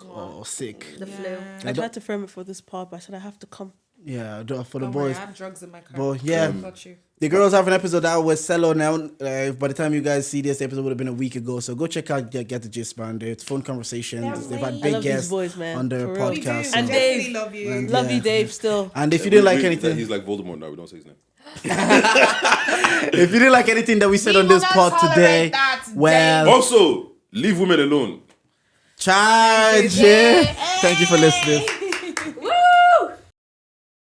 Oh, sick. The flu. I tried to firm it for this pod, but I said I have to come. Yeah, for the Don't worry, boys. I have drugs in my car. But yeah, Got you. the girls have an episode out with Cello now. By the time you guys see this, episode would have been a week ago. So go check out Get the Gist Band. It's fun conversations. They've had I big love these guests boys, man. on their For real. We do. podcast. And so- Dave. Definitely love you. And- Love Yeah. you, Dave. Still. And if you didn't like Like, anything, he's like Voldemort now. We don't say his name. if you didn't like anything that we said We on will this not pod tolerate today, that, well, Also, leave women alone. charge it. Thank you for listening.